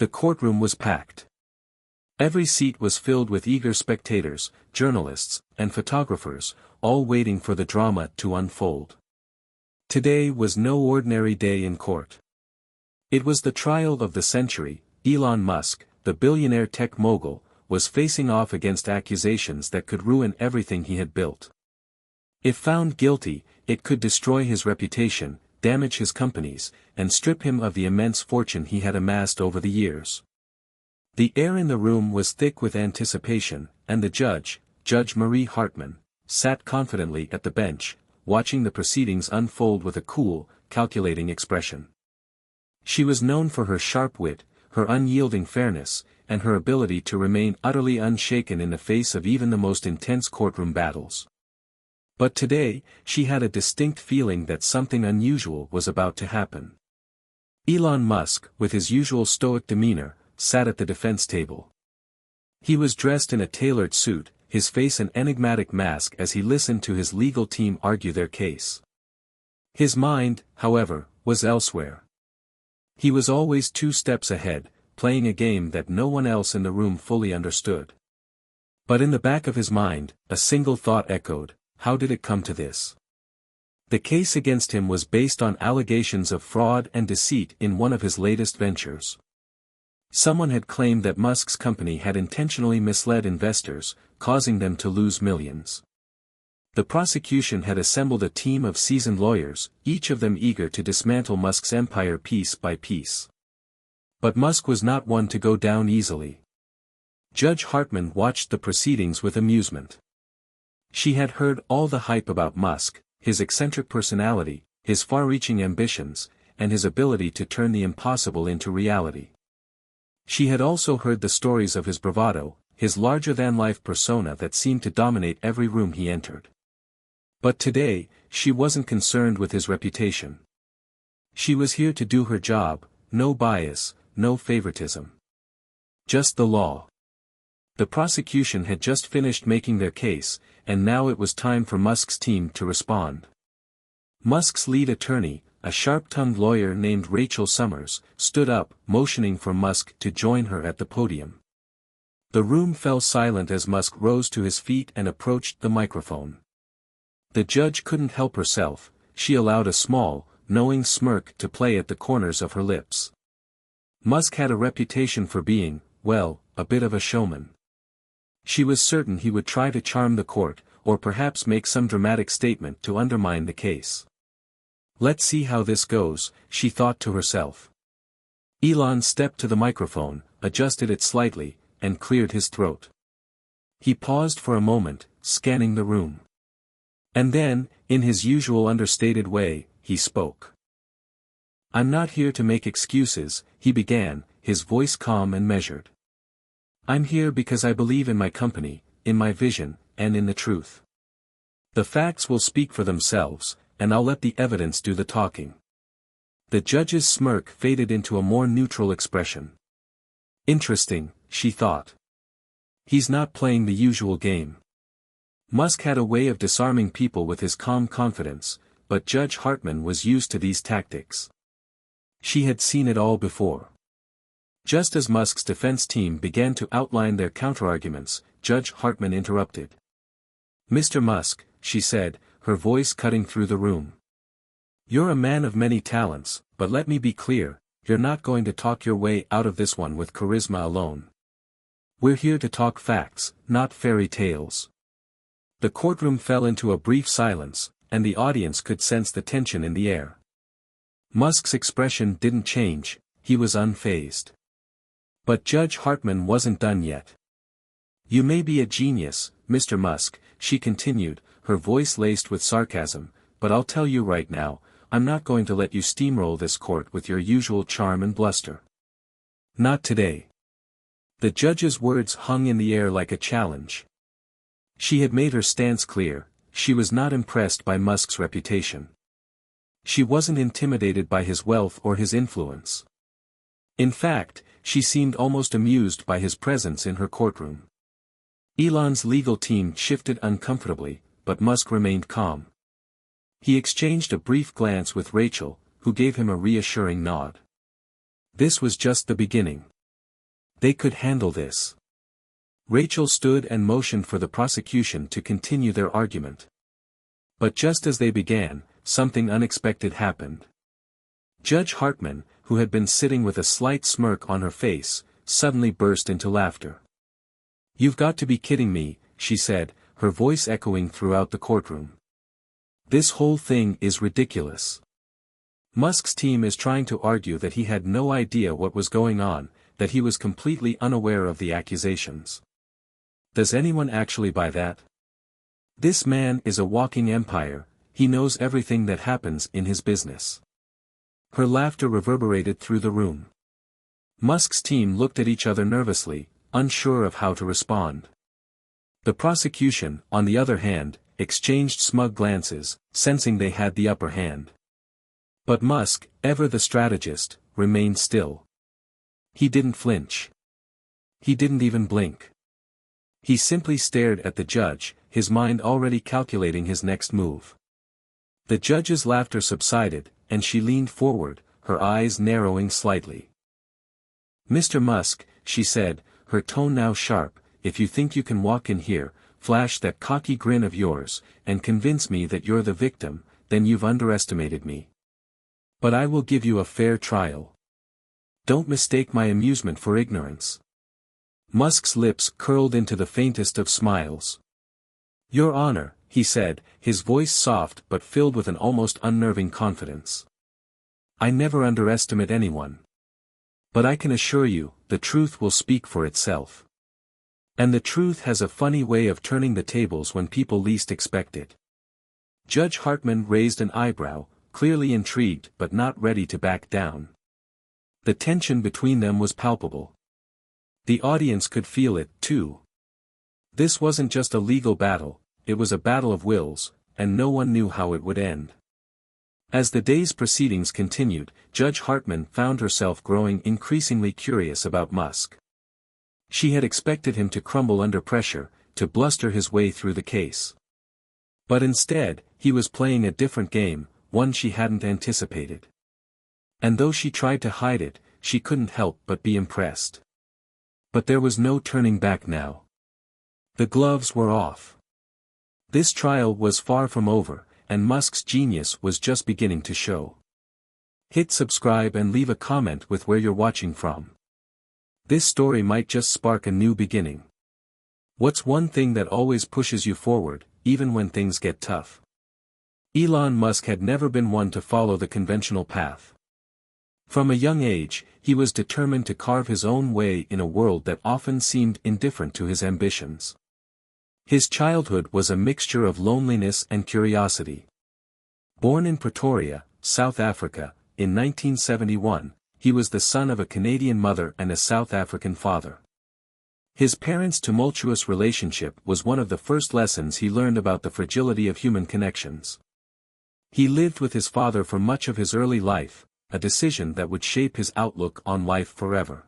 The courtroom was packed. Every seat was filled with eager spectators, journalists, and photographers, all waiting for the drama to unfold. Today was no ordinary day in court. It was the trial of the century. Elon Musk, the billionaire tech mogul, was facing off against accusations that could ruin everything he had built. If found guilty, it could destroy his reputation, damage his companies, and strip him of the immense fortune he had amassed over the years. The air in the room was thick with anticipation, and the judge, Judge Marie Hartman, sat confidently at the bench, watching the proceedings unfold with a cool, calculating expression. She was known for her sharp wit, her unyielding fairness, and her ability to remain utterly unshaken in the face of even the most intense courtroom battles. But today, she had a distinct feeling that something unusual was about to happen. Elon Musk, with his usual stoic demeanor, sat at the defense table. He was dressed in a tailored suit, his face an enigmatic mask as he listened to his legal team argue their case. His mind, however, was elsewhere. He was always 2 steps ahead, playing a game that no one else in the room fully understood. But in the back of his mind, a single thought echoed: how did it come to this? The case against him was based on allegations of fraud and deceit in one of his latest ventures. Someone had claimed that Musk's company had intentionally misled investors, causing them to lose millions. The prosecution had assembled a team of seasoned lawyers, each of them eager to dismantle Musk's empire piece by piece. But Musk was not one to go down easily. Judge Hartman watched the proceedings with amusement. She had heard all the hype about Musk, his eccentric personality, his far-reaching ambitions, and his ability to turn the impossible into reality. She had also heard the stories of his bravado, his larger-than-life persona that seemed to dominate every room he entered. But today, she wasn't concerned with his reputation. She was here to do her job, no bias, no favoritism. Just the law. The prosecution had just finished making their case, and now it was time for Musk's team to respond. Musk's lead attorney, a sharp-tongued lawyer named Rachel Summers, stood up, motioning for Musk to join her at the podium. The room fell silent as Musk rose to his feet and approached the microphone. The judge couldn't help herself, she allowed a small, knowing smirk to play at the corners of her lips. Musk had a reputation for being, well, a bit of a showman. She was certain he would try to charm the court, or perhaps make some dramatic statement to undermine the case. Let's see how this goes, she thought to herself. Elon stepped to the microphone, adjusted it slightly, and cleared his throat. He paused for a moment, scanning the room. And then, in his usual understated way, he spoke. "I'm not here to make excuses," he began, his voice calm and measured. "I'm here because I believe in my company, in my vision, and in the truth. The facts will speak for themselves, and I'll let the evidence do the talking." The judge's smirk faded into a more neutral expression. Interesting, she thought. He's not playing the usual game. Musk had a way of disarming people with his calm confidence, but Judge Hartman was used to these tactics. She had seen it all before. Just as Musk's defense team began to outline their counterarguments, Judge Hartman interrupted. "Mr. Musk," she said, her voice cutting through the room. "You're a man of many talents, but let me be clear, you're not going to talk your way out of this one with charisma alone. We're here to talk facts, not fairy tales." The courtroom fell into a brief silence, and the audience could sense the tension in the air. Musk's expression didn't change, he was unfazed. But Judge Hartman wasn't done yet. "You may be a genius, Mr. Musk," she continued, her voice laced with sarcasm, "but I'll tell you right now, I'm not going to let you steamroll this court with your usual charm and bluster. Not today." The judge's words hung in the air like a challenge. She had made her stance clear, she was not impressed by Musk's reputation. She wasn't intimidated by his wealth or his influence. In fact, she seemed almost amused by his presence in her courtroom. Elon's legal team shifted uncomfortably, but Musk remained calm. He exchanged a brief glance with Rachel, who gave him a reassuring nod. This was just the beginning. They could handle this. Rachel stood and motioned for the prosecution to continue their argument. But just as they began, something unexpected happened. Judge Hartman, who had been sitting with a slight smirk on her face, suddenly burst into laughter. "You've got to be kidding me," she said, her voice echoing throughout the courtroom. "This whole thing is ridiculous. Musk's team is trying to argue that he had no idea what was going on, that he was completely unaware of the accusations. Does anyone actually buy that? This man is a walking empire, he knows everything that happens in his business." Her laughter reverberated through the room. Musk's team looked at each other nervously, unsure of how to respond. The prosecution, on the other hand, exchanged smug glances, sensing they had the upper hand. But Musk, ever the strategist, remained still. He didn't flinch. He didn't even blink. He simply stared at the judge, his mind already calculating his next move. The judge's laughter subsided, and she leaned forward, her eyes narrowing slightly. "Mr. Musk," she said, her tone now sharp, "if you think you can walk in here, flash that cocky grin of yours, and convince me that you're the victim, then you've underestimated me. But I will give you a fair trial. Don't mistake my amusement for ignorance." Musk's lips curled into the faintest of smiles. "Your Honor," he said, his voice soft but filled with an almost unnerving confidence. "I never underestimate anyone. But I can assure you, the truth will speak for itself. And the truth has a funny way of turning the tables when people least expect it." Judge Hartman raised an eyebrow, clearly intrigued but not ready to back down. The tension between them was palpable. The audience could feel it, too. This wasn't just a legal battle, it was a battle of wills, and no one knew how it would end. As the day's proceedings continued, Judge Hartman found herself growing increasingly curious about Musk. She had expected him to crumble under pressure, to bluster his way through the case. But instead, he was playing a different game, one she hadn't anticipated. And though she tried to hide it, she couldn't help but be impressed. But there was no turning back now. The gloves were off. This trial was far from over, and Musk's genius was just beginning to show. Hit subscribe and leave a comment with where you're watching from. This story might just spark a new beginning. What's one thing that always pushes you forward, even when things get tough? Elon Musk had never been one to follow the conventional path. From a young age, he was determined to carve his own way in a world that often seemed indifferent to his ambitions. His childhood was a mixture of loneliness and curiosity. Born in Pretoria, South Africa, in 1971, he was the son of a Canadian mother and a South African father. His parents' tumultuous relationship was one of the first lessons he learned about the fragility of human connections. He lived with his father for much of his early life, a decision that would shape his outlook on life forever.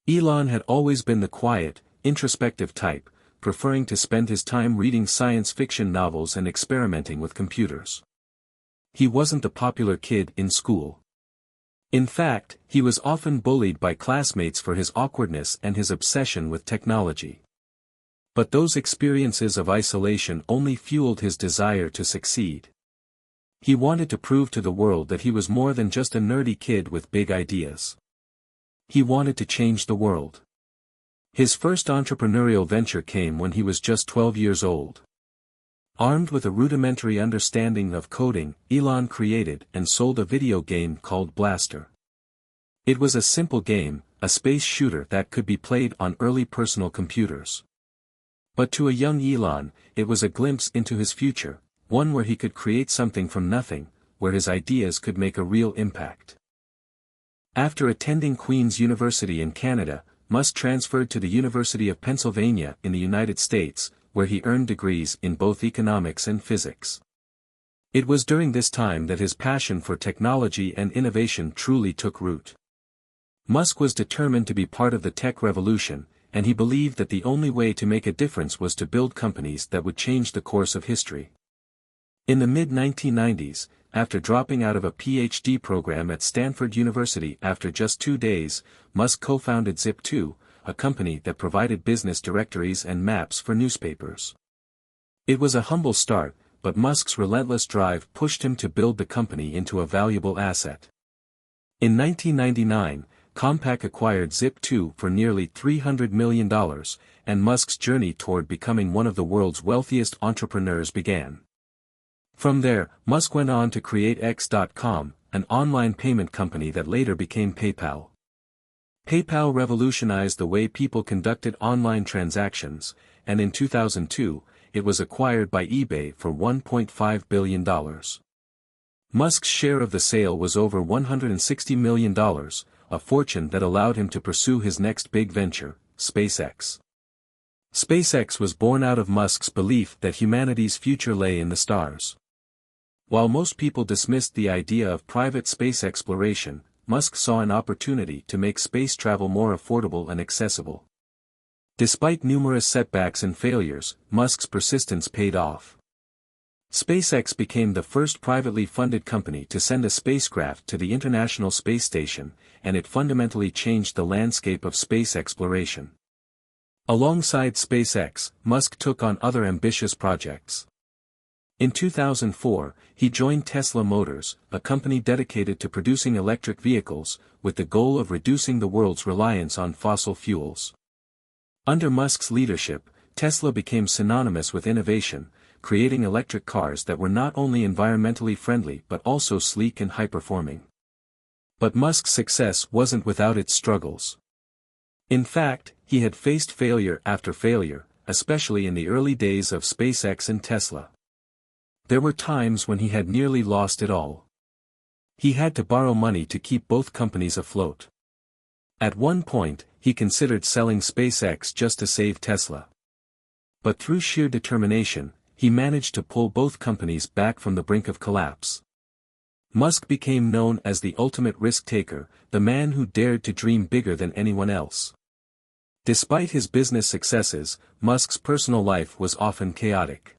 Elon had always been the quiet, introspective type, preferring to spend his time reading science fiction novels and experimenting with computers. He wasn't the popular kid in school. In fact, he was often bullied by classmates for his awkwardness and his obsession with technology. But those experiences of isolation only fueled his desire to succeed. He wanted to prove to the world that he was more than just a nerdy kid with big ideas. He wanted to change the world. His first entrepreneurial venture came when he was just 12 years old. Armed with a rudimentary understanding of coding, Elon created and sold a video game called Blaster. It was a simple game, a space shooter that could be played on early personal computers. But to a young Elon, it was a glimpse into his future, one where he could create something from nothing, where his ideas could make a real impact. After attending Queen's University in Canada, Musk transferred to the University of Pennsylvania in the United States, where he earned degrees in both economics and physics. It was during this time that his passion for technology and innovation truly took root. Musk was determined to be part of the tech revolution, and he believed that the only way to make a difference was to build companies that would change the course of history. In the mid-1990s, after dropping out of a PhD program at Stanford University after just 2 days, Musk co-founded Zip2, a company that provided business directories and maps for newspapers. It was a humble start, but Musk's relentless drive pushed him to build the company into a valuable asset. In 1999, Compaq acquired Zip2 for nearly $300 million, and Musk's journey toward becoming one of the world's wealthiest entrepreneurs began. From there, Musk went on to create X.com, an online payment company that later became PayPal. PayPal revolutionized the way people conducted online transactions, and in 2002, it was acquired by eBay for $1.5 billion. Musk's share of the sale was over $160 million, a fortune that allowed him to pursue his next big venture, SpaceX. SpaceX was born out of Musk's belief that humanity's future lay in the stars. While most people dismissed the idea of private space exploration, Musk saw an opportunity to make space travel more affordable and accessible. Despite numerous setbacks and failures, Musk's persistence paid off. SpaceX became the first privately funded company to send a spacecraft to the International Space Station, and it fundamentally changed the landscape of space exploration. Alongside SpaceX, Musk took on other ambitious projects. In 2004, he joined Tesla Motors, a company dedicated to producing electric vehicles, with the goal of reducing the world's reliance on fossil fuels. Under Musk's leadership, Tesla became synonymous with innovation, creating electric cars that were not only environmentally friendly but also sleek and high-performing. But Musk's success wasn't without its struggles. In fact, he had faced failure after failure, especially in the early days of SpaceX and Tesla. There were times when he had nearly lost it all. He had to borrow money to keep both companies afloat. At one point, he considered selling SpaceX just to save Tesla. But through sheer determination, he managed to pull both companies back from the brink of collapse. Musk became known as the ultimate risk-taker, the man who dared to dream bigger than anyone else. Despite his business successes, Musk's personal life was often chaotic.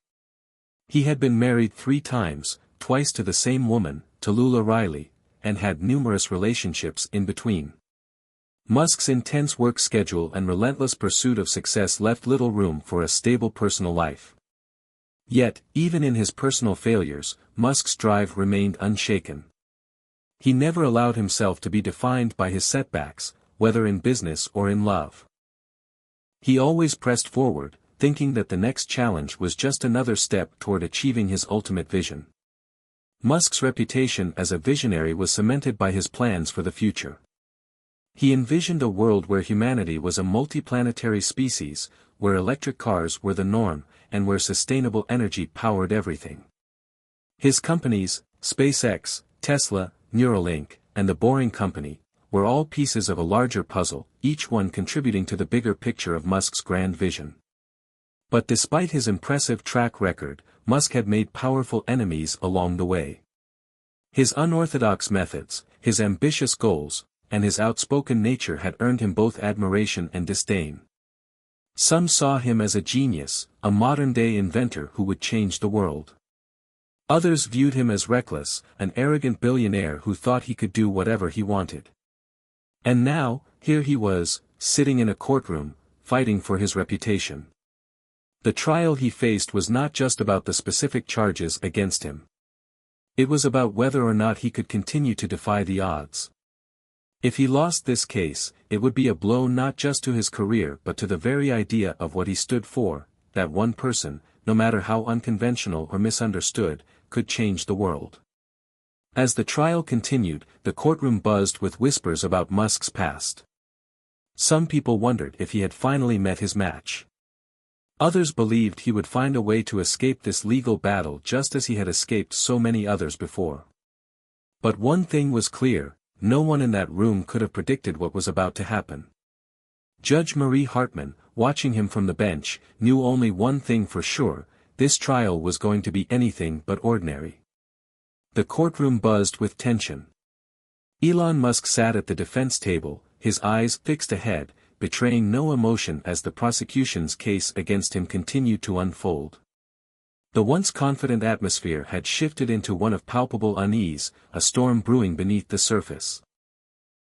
He had been married 3 times, twice to the same woman, Tallulah Riley, and had numerous relationships in between. Musk's intense work schedule and relentless pursuit of success left little room for a stable personal life. Yet, even in his personal failures, Musk's drive remained unshaken. He never allowed himself to be defined by his setbacks, whether in business or in love. He always pressed forward, thinking that the next challenge was just another step toward achieving his ultimate vision. Musk's reputation as a visionary was cemented by his plans for the future. He envisioned a world where humanity was a multiplanetary species, where electric cars were the norm, and where sustainable energy powered everything. His companies, SpaceX, Tesla, Neuralink, and the Boring Company, were all pieces of a larger puzzle, each one contributing to the bigger picture of Musk's grand vision. But despite his impressive track record, Musk had made powerful enemies along the way. His unorthodox methods, his ambitious goals, and his outspoken nature had earned him both admiration and disdain. Some saw him as a genius, a modern-day inventor who would change the world. Others viewed him as reckless, an arrogant billionaire who thought he could do whatever he wanted. And now, here he was, sitting in a courtroom, fighting for his reputation. The trial he faced was not just about the specific charges against him. It was about whether or not he could continue to defy the odds. If he lost this case, it would be a blow not just to his career but to the very idea of what he stood for, that one person, no matter how unconventional or misunderstood, could change the world. As the trial continued, the courtroom buzzed with whispers about Musk's past. Some people wondered if he had finally met his match. Others believed he would find a way to escape this legal battle just as he had escaped so many others before. But one thing was clear, no one in that room could have predicted what was about to happen. Judge Marie Hartman, watching him from the bench, knew only one thing for sure: this trial was going to be anything but ordinary. The courtroom buzzed with tension. Elon Musk sat at the defense table, his eyes fixed ahead, betraying no emotion as the prosecution's case against him continued to unfold. The once confident atmosphere had shifted into one of palpable unease, a storm brewing beneath the surface.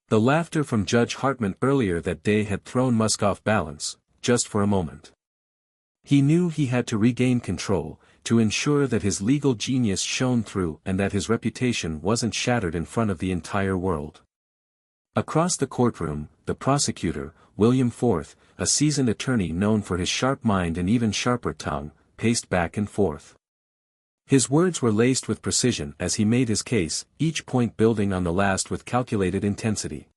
The laughter from Judge Hartman earlier that day had thrown Musk off balance, just for a moment. He knew he had to regain control, to ensure that his legal genius shone through and that his reputation wasn't shattered in front of the entire world. Across the courtroom, the prosecutor, William Forth, a seasoned attorney known for his sharp mind and even sharper tongue, paced back and forth. His words were laced with precision as he made his case, each point building on the last with calculated intensity.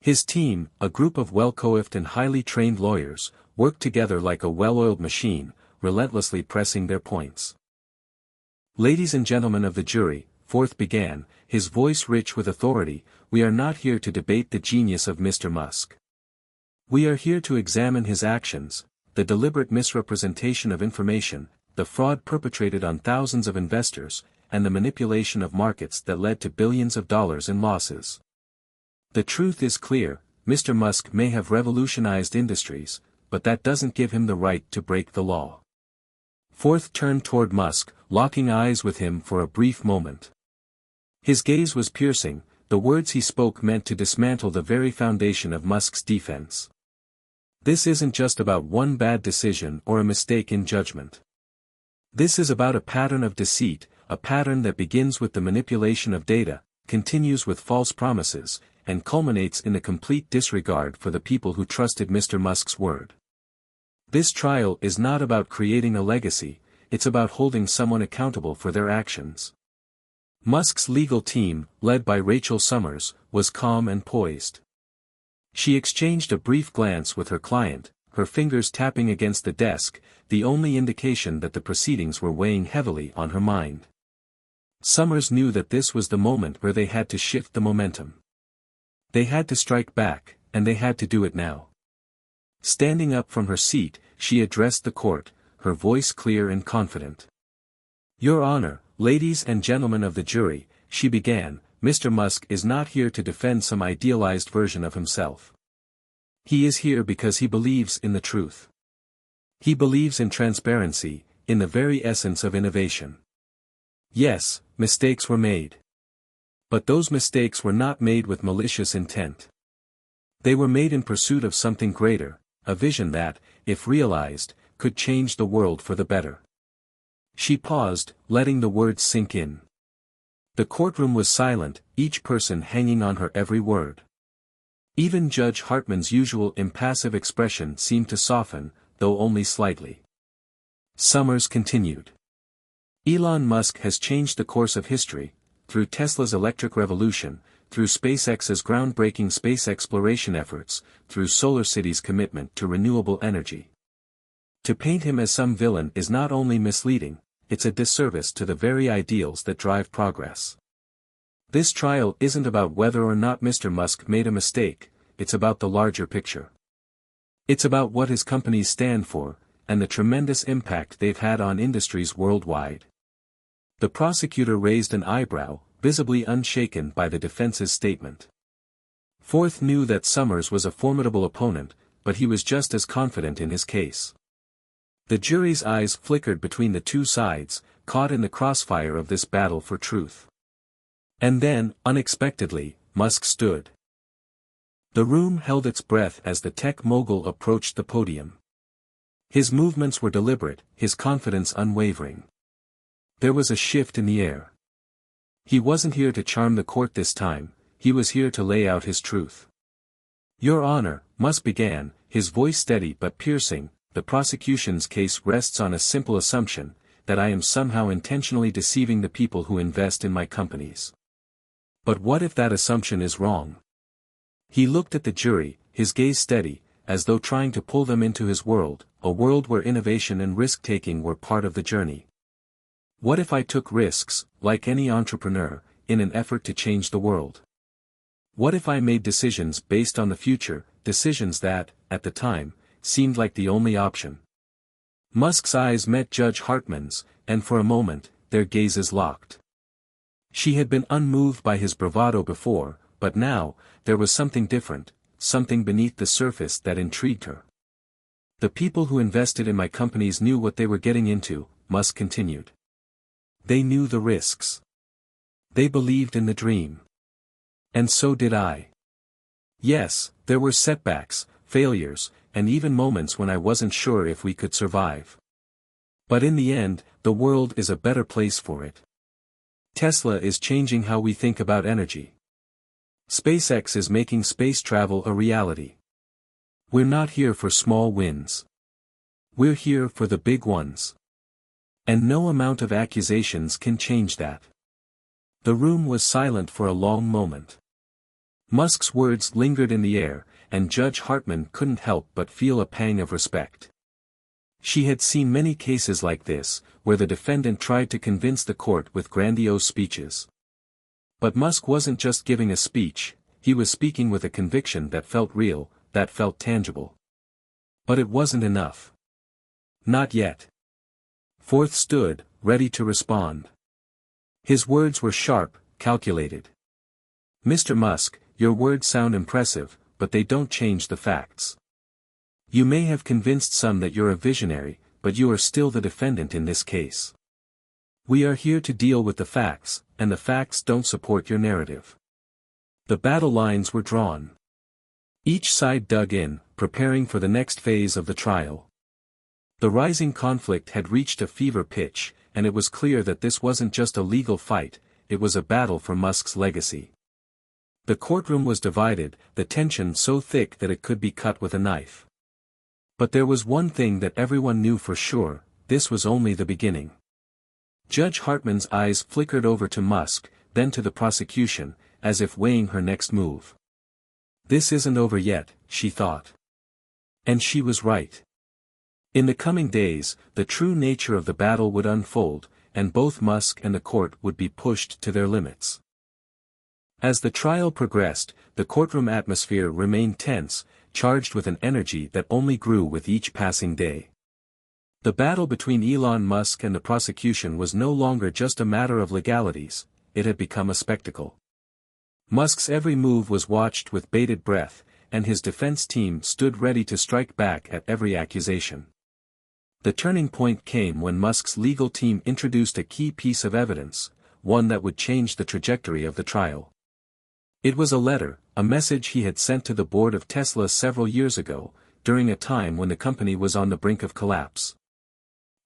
His team, a group of well-coiffed and highly trained lawyers, worked together like a well-oiled machine, relentlessly pressing their points. "Ladies and gentlemen of the jury," Forth began, his voice rich with authority, "we are not here to debate the genius of Mr. Musk. We are here to examine his actions, the deliberate misrepresentation of information, the fraud perpetrated on thousands of investors, and the manipulation of markets that led to billions of dollars in losses. The truth is clear, Mr. Musk may have revolutionized industries, but that doesn't give him the right to break the law." Forth turned toward Musk, locking eyes with him for a brief moment. His gaze was piercing, the words he spoke meant to dismantle the very foundation of Musk's defense. "This isn't just about one bad decision or a mistake in judgment. This is about a pattern of deceit, a pattern that begins with the manipulation of data, continues with false promises, and culminates in a complete disregard for the people who trusted Mr. Musk's word. This trial is not about creating a legacy, it's about holding someone accountable for their actions." Musk's legal team, led by Rachel Summers, was calm and poised. She exchanged a brief glance with her client, her fingers tapping against the desk, the only indication that the proceedings were weighing heavily on her mind. Summers knew that this was the moment where they had to shift the momentum. They had to strike back, and they had to do it now. Standing up from her seat, she addressed the court, her voice clear and confident. "Your Honor, ladies and gentlemen of the jury," she began, "Mr. Musk is not here to defend some idealized version of himself. He is here because he believes in the truth. He believes in transparency, in the very essence of innovation. Yes, mistakes were made. But those mistakes were not made with malicious intent. They were made in pursuit of something greater, a vision that, if realized, could change the world for the better." She paused, letting the words sink in. The courtroom was silent, each person hanging on her every word. Even Judge Hartman's usual impassive expression seemed to soften, though only slightly. Summers continued. "Elon Musk has changed the course of history, through Tesla's electric revolution, through SpaceX's groundbreaking space exploration efforts, through SolarCity's commitment to renewable energy. To paint him as some villain is not only misleading, it's a disservice to the very ideals that drive progress. This trial isn't about whether or not Mr. Musk made a mistake, it's about the larger picture. It's about what his companies stand for, and the tremendous impact they've had on industries worldwide." The prosecutor raised an eyebrow, visibly unshaken by the defense's statement. Forth knew that Summers was a formidable opponent, but he was just as confident in his case. The jury's eyes flickered between the two sides, caught in the crossfire of this battle for truth. And then, unexpectedly, Musk stood. The room held its breath as the tech mogul approached the podium. His movements were deliberate, his confidence unwavering. There was a shift in the air. He wasn't here to charm the court this time, he was here to lay out his truth. "Your Honor," Musk began, his voice steady but piercing, "the prosecution's case rests on a simple assumption, that I am somehow intentionally deceiving the people who invest in my companies. But what if that assumption is wrong?" He looked at the jury, his gaze steady, as though trying to pull them into his world, a world where innovation and risk-taking were part of the journey. "What if I took risks, like any entrepreneur, in an effort to change the world? What if I made decisions based on the future, decisions that, at the time, seemed like the only option?" Musk's eyes met Judge Hartman's, and for a moment, their gazes locked. She had been unmoved by his bravado before, but now, there was something different, something beneath the surface that intrigued her. "The people who invested in my companies knew what they were getting into," Musk continued. They knew the risks. They believed in the dream. And so did I. Yes, there were setbacks, failures, and even moments when I wasn't sure if we could survive. But in the end, the world is a better place for it. Tesla is changing how we think about energy. SpaceX is making space travel a reality. We're not here for small wins. We're here for the big ones. And no amount of accusations can change that. The room was silent for a long moment. Musk's words lingered in the air, and Judge Hartman couldn't help but feel a pang of respect. She had seen many cases like this, where the defendant tried to convince the court with grandiose speeches. But Musk wasn't just giving a speech, he was speaking with a conviction that felt real, that felt tangible. But it wasn't enough. Not yet. Forth stood, ready to respond. His words were sharp, calculated. Mr. Musk, your words sound impressive, but they don't change the facts. You may have convinced some that you're a visionary, but you are still the defendant in this case. We are here to deal with the facts, and the facts don't support your narrative. The battle lines were drawn. Each side dug in, preparing for the next phase of the trial. The rising conflict had reached a fever pitch, and it was clear that this wasn't just a legal fight, it was a battle for Musk's legacy. The courtroom was divided, the tension so thick that it could be cut with a knife. But there was one thing that everyone knew for sure, this was only the beginning. Judge Hartman's eyes flickered over to Musk, then to the prosecution, as if weighing her next move. This isn't over yet, she thought. And she was right. In the coming days, the true nature of the battle would unfold, and both Musk and the court would be pushed to their limits. As the trial progressed, the courtroom atmosphere remained tense, charged with an energy that only grew with each passing day. The battle between Elon Musk and the prosecution was no longer just a matter of legalities, it had become a spectacle. Musk's every move was watched with bated breath, and his defense team stood ready to strike back at every accusation. The turning point came when Musk's legal team introduced a key piece of evidence, one that would change the trajectory of the trial. It was a letter, a message he had sent to the board of Tesla several years ago, during a time when the company was on the brink of collapse.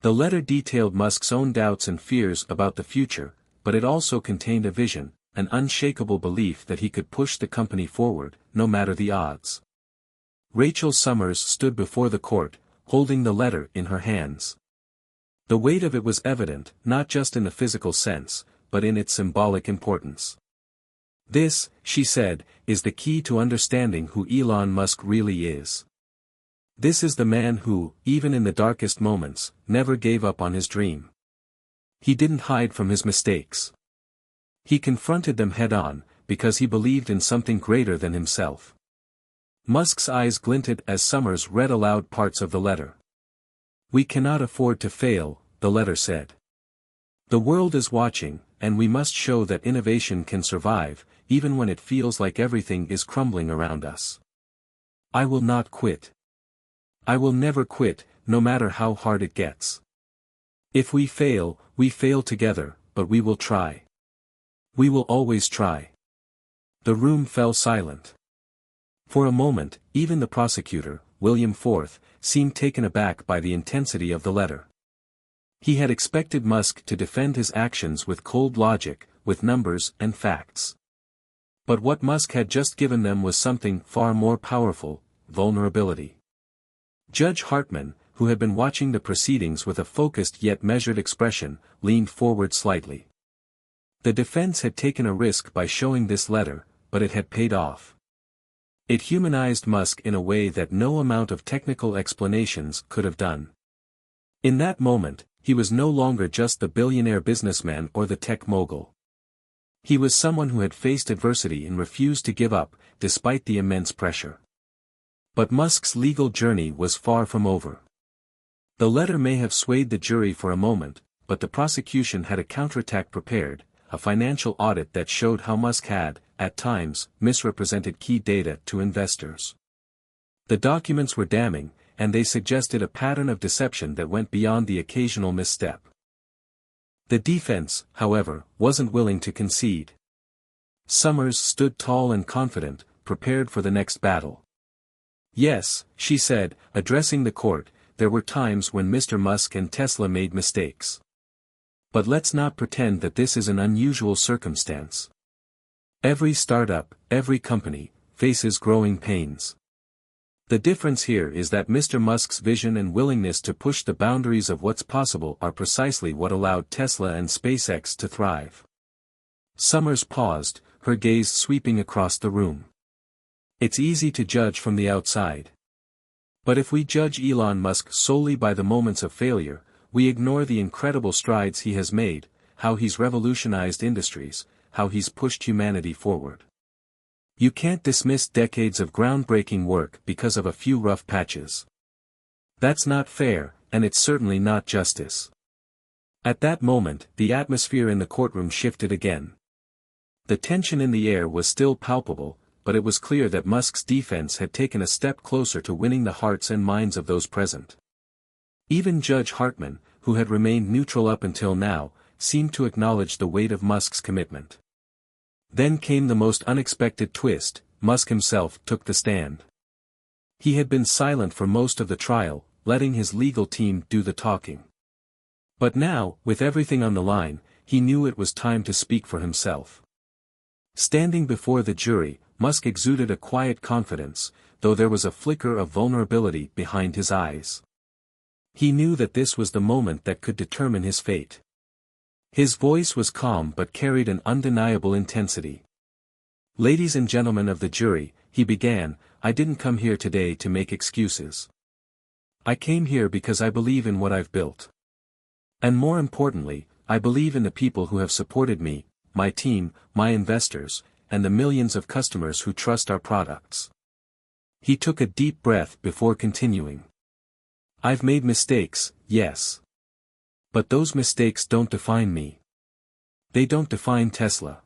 The letter detailed Musk's own doubts and fears about the future, but it also contained a vision, an unshakable belief that he could push the company forward, no matter the odds. Rachel Summers stood before the court, holding the letter in her hands. The weight of it was evident, not just in the physical sense, but in its symbolic importance. This, she said, is the key to understanding who Elon Musk really is. This is the man who, even in the darkest moments, never gave up on his dream. He didn't hide from his mistakes. He confronted them head-on, because he believed in something greater than himself. Musk's eyes glinted as Summers read aloud parts of the letter. We cannot afford to fail, the letter said. The world is watching, and we must show that innovation can survive, even when it feels like everything is crumbling around us. I will not quit. I will never quit, no matter how hard it gets. If we fail together, but we will try. We will always try. The room fell silent. For a moment, even the prosecutor, William Forth, seemed taken aback by the intensity of the letter. He had expected Musk to defend his actions with cold logic, with numbers and facts. But what Musk had just given them was something far more powerful, vulnerability. Judge Hartman, who had been watching the proceedings with a focused yet measured expression, leaned forward slightly. The defense had taken a risk by showing this letter, but it had paid off. It humanized Musk in a way that no amount of technical explanations could have done. In that moment, he was no longer just the billionaire businessman or the tech mogul. He was someone who had faced adversity and refused to give up, despite the immense pressure. But Musk's legal journey was far from over. The letter may have swayed the jury for a moment, but the prosecution had a counterattack prepared, a financial audit that showed how Musk had, at times, misrepresented key data to investors. The documents were damning, and they suggested a pattern of deception that went beyond the occasional misstep. The defense, however, wasn't willing to concede. Summers stood tall and confident, prepared for the next battle. Yes, she said, addressing the court, there were times when Mr. Musk and Tesla made mistakes. But let's not pretend that this is an unusual circumstance. Every startup, every company, faces growing pains. The difference here is that Mr. Musk's vision and willingness to push the boundaries of what's possible are precisely what allowed Tesla and SpaceX to thrive. Summers paused, her gaze sweeping across the room. It's easy to judge from the outside. But if we judge Elon Musk solely by the moments of failure, we ignore the incredible strides he has made, how he's revolutionized industries, how he's pushed humanity forward. You can't dismiss decades of groundbreaking work because of a few rough patches. That's not fair, and it's certainly not justice. At that moment, the atmosphere in the courtroom shifted again. The tension in the air was still palpable, but it was clear that Musk's defense had taken a step closer to winning the hearts and minds of those present. Even Judge Hartman, who had remained neutral up until now, seemed to acknowledge the weight of Musk's commitment. Then came the most unexpected twist. Musk himself took the stand. He had been silent for most of the trial, letting his legal team do the talking. But now, with everything on the line, he knew it was time to speak for himself. Standing before the jury, Musk exuded a quiet confidence, though there was a flicker of vulnerability behind his eyes. He knew that this was the moment that could determine his fate. His voice was calm but carried an undeniable intensity. Ladies and gentlemen of the jury, he began, I didn't come here today to make excuses. I came here because I believe in what I've built. And more importantly, I believe in the people who have supported me, my team, my investors, and the millions of customers who trust our products. He took a deep breath before continuing. I've made mistakes, yes. But those mistakes don't define me. They don't define Tesla.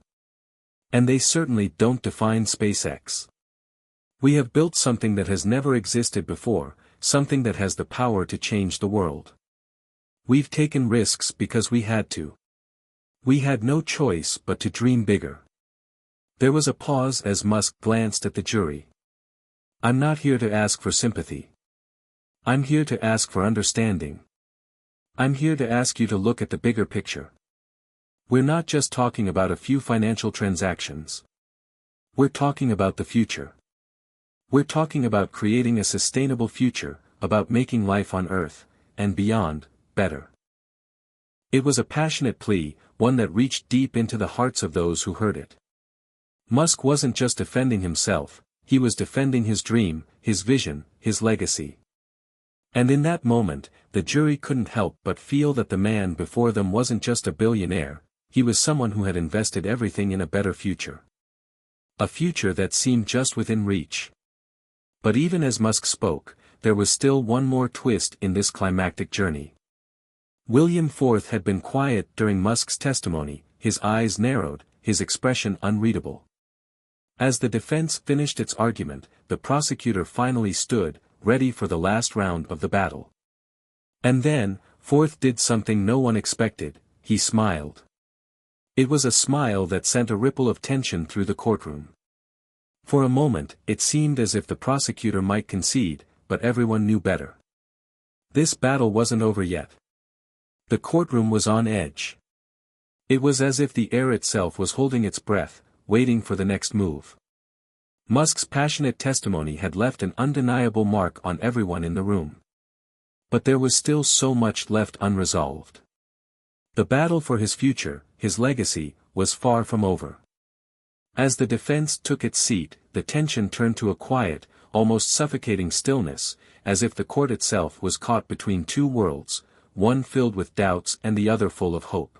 And they certainly don't define SpaceX. We have built something that has never existed before, something that has the power to change the world. We've taken risks because we had to. We had no choice but to dream bigger. There was a pause as Musk glanced at the jury. I'm not here to ask for sympathy. I'm here to ask for understanding. I'm here to ask you to look at the bigger picture. We're not just talking about a few financial transactions. We're talking about the future. We're talking about creating a sustainable future, about making life on Earth, and beyond, better. It was a passionate plea, one that reached deep into the hearts of those who heard it. Musk wasn't just defending himself, he was defending his dream, his vision, his legacy. And in that moment, the jury couldn't help but feel that the man before them wasn't just a billionaire, he was someone who had invested everything in a better future. A future that seemed just within reach. But even as Musk spoke, there was still one more twist in this climactic journey. William IV had been quiet during Musk's testimony, his eyes narrowed, his expression unreadable. As the defense finished its argument, the prosecutor finally stood, ready for the last round of the battle. And then, Forth did something no one expected, he smiled. It was a smile that sent a ripple of tension through the courtroom. For a moment, it seemed as if the prosecutor might concede, but everyone knew better. This battle wasn't over yet. The courtroom was on edge. It was as if the air itself was holding its breath, waiting for the next move. Musk's passionate testimony had left an undeniable mark on everyone in the room. But there was still so much left unresolved. The battle for his future, his legacy, was far from over. As the defense took its seat, the tension turned to a quiet, almost suffocating stillness, as if the court itself was caught between two worlds, one filled with doubts and the other full of hope.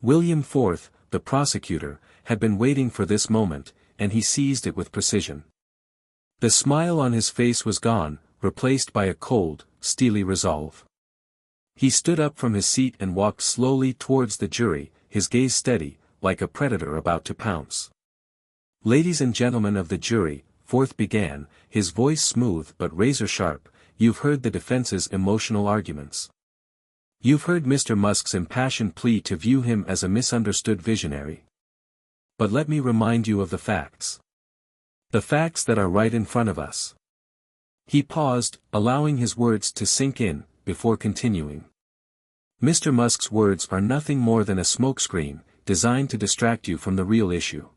William IV, the prosecutor, had been waiting for this moment, and he seized it with precision. The smile on his face was gone, replaced by a cold, steely resolve. He stood up from his seat and walked slowly towards the jury, his gaze steady, like a predator about to pounce. Ladies and gentlemen of the jury, Forth began, his voice smooth but razor-sharp, you've heard the defense's emotional arguments. You've heard Mr. Musk's impassioned plea to view him as a misunderstood visionary. But let me remind you of the facts. The facts that are right in front of us. He paused, allowing his words to sink in, before continuing. Mr. Musk's words are nothing more than a smokescreen, designed to distract you from the real issue.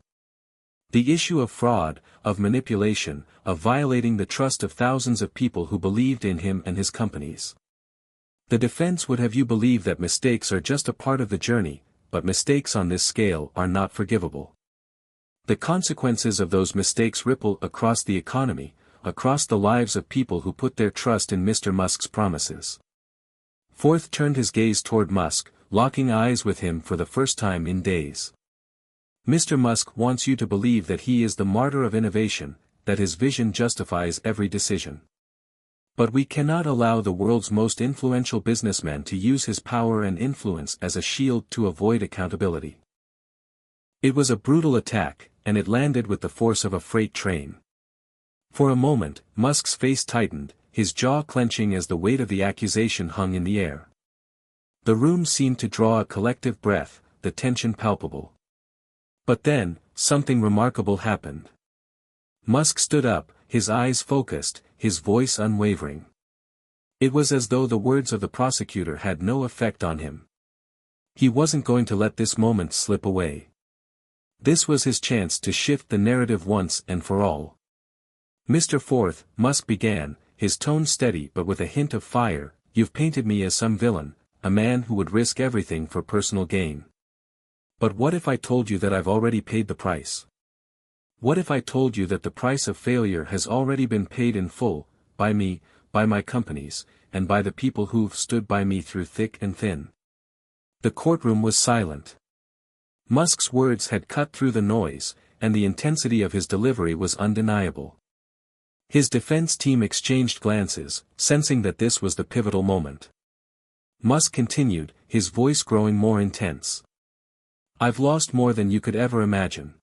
The issue of fraud, of manipulation, of violating the trust of thousands of people who believed in him and his companies. The defense would have you believe that mistakes are just a part of the journey, but mistakes on this scale are not forgivable. The consequences of those mistakes ripple across the economy, across the lives of people who put their trust in Mr. Musk's promises. Forth turned his gaze toward Musk, locking eyes with him for the first time in days. Mr. Musk wants you to believe that he is the martyr of innovation, that his vision justifies every decision. But we cannot allow the world's most influential businessman to use his power and influence as a shield to avoid accountability. It was a brutal attack, and it landed with the force of a freight train. For a moment, Musk's face tightened, his jaw clenching as the weight of the accusation hung in the air. The room seemed to draw a collective breath, the tension palpable. But then, something remarkable happened. Musk stood up, his eyes focused, his voice unwavering. It was as though the words of the prosecutor had no effect on him. He wasn't going to let this moment slip away. This was his chance to shift the narrative once and for all. Mr. Forth, Musk began, his tone steady but with a hint of fire, you've painted me as some villain, a man who would risk everything for personal gain. But what if I told you that I've already paid the price? What if I told you that the price of failure has already been paid in full, by me, by my companies, and by the people who've stood by me through thick and thin? The courtroom was silent. Musk's words had cut through the noise, and the intensity of his delivery was undeniable. His defense team exchanged glances, sensing that this was the pivotal moment. Musk continued, his voice growing more intense. I've lost more than you could ever imagine.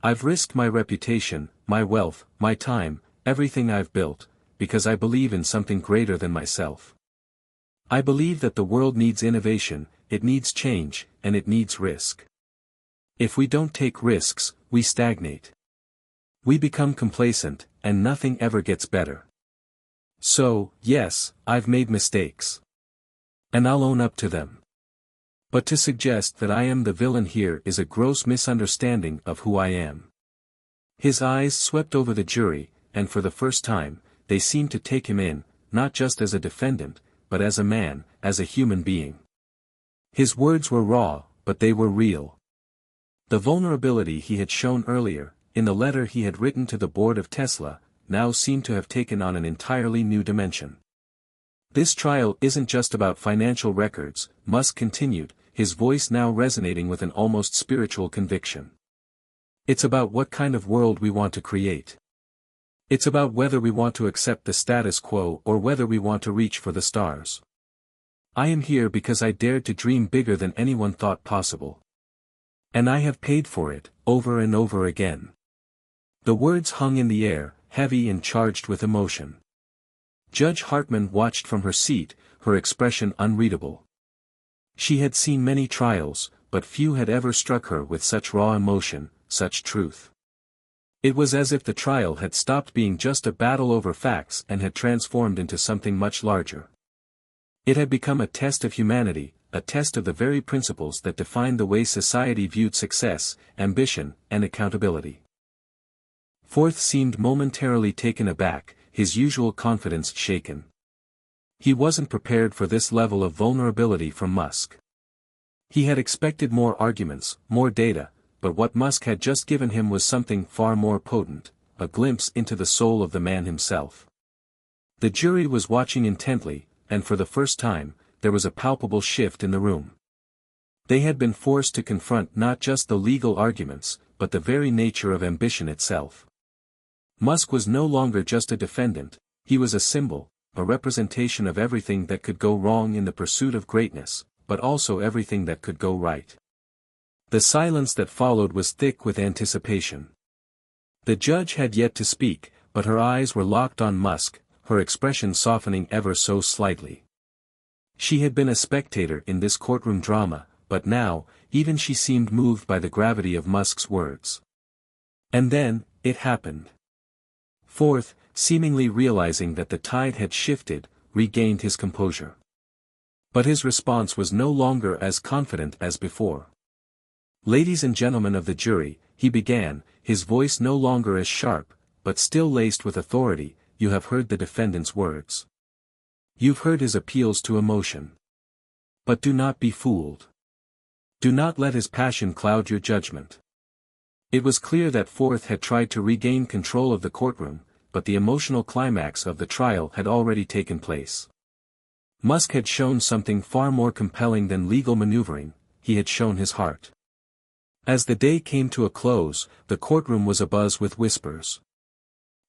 I've risked my reputation, my wealth, my time, everything I've built, because I believe in something greater than myself. I believe that the world needs innovation, it needs change, and it needs risk. If we don't take risks, we stagnate. We become complacent, and nothing ever gets better. So, yes, I've made mistakes. And I'll own up to them. But to suggest that I am the villain here is a gross misunderstanding of who I am. His eyes swept over the jury, and for the first time, they seemed to take him in, not just as a defendant, but as a man, as a human being. His words were raw, but they were real. The vulnerability he had shown earlier, in the letter he had written to the board of Tesla, now seemed to have taken on an entirely new dimension. This trial isn't just about financial records, Musk continued, his voice now resonating with an almost spiritual conviction. It's about what kind of world we want to create. It's about whether we want to accept the status quo or whether we want to reach for the stars. I am here because I dared to dream bigger than anyone thought possible. And I have paid for it, over and over again. The words hung in the air, heavy and charged with emotion. Judge Hartman watched from her seat, her expression unreadable. She had seen many trials, but few had ever struck her with such raw emotion, such truth. It was as if the trial had stopped being just a battle over facts and had transformed into something much larger. It had become a test of humanity, a test of the very principles that defined the way society viewed success, ambition, and accountability. Forth seemed momentarily taken aback, his usual confidence shaken. He wasn't prepared for this level of vulnerability from Musk. He had expected more arguments, more data, but what Musk had just given him was something far more potent, a glimpse into the soul of the man himself. The jury was watching intently, and for the first time, there was a palpable shift in the room. They had been forced to confront not just the legal arguments, but the very nature of ambition itself. Musk was no longer just a defendant, he was a symbol, a representation of everything that could go wrong in the pursuit of greatness, but also everything that could go right. The silence that followed was thick with anticipation. The judge had yet to speak, but her eyes were locked on Musk, her expression softening ever so slightly. She had been a spectator in this courtroom drama, but now, even she seemed moved by the gravity of Musk's words. And then, it happened. Fourth, seemingly realizing that the tide had shifted, regained his composure. But his response was no longer as confident as before. "Ladies and gentlemen of the jury," he began, his voice no longer as sharp, but still laced with authority, "you have heard the defendant's words. You've heard his appeals to emotion. But do not be fooled. Do not let his passion cloud your judgment." It was clear that Forth had tried to regain control of the courtroom, but the emotional climax of the trial had already taken place. Musk had shown something far more compelling than legal maneuvering, he had shown his heart. As the day came to a close, the courtroom was abuzz with whispers.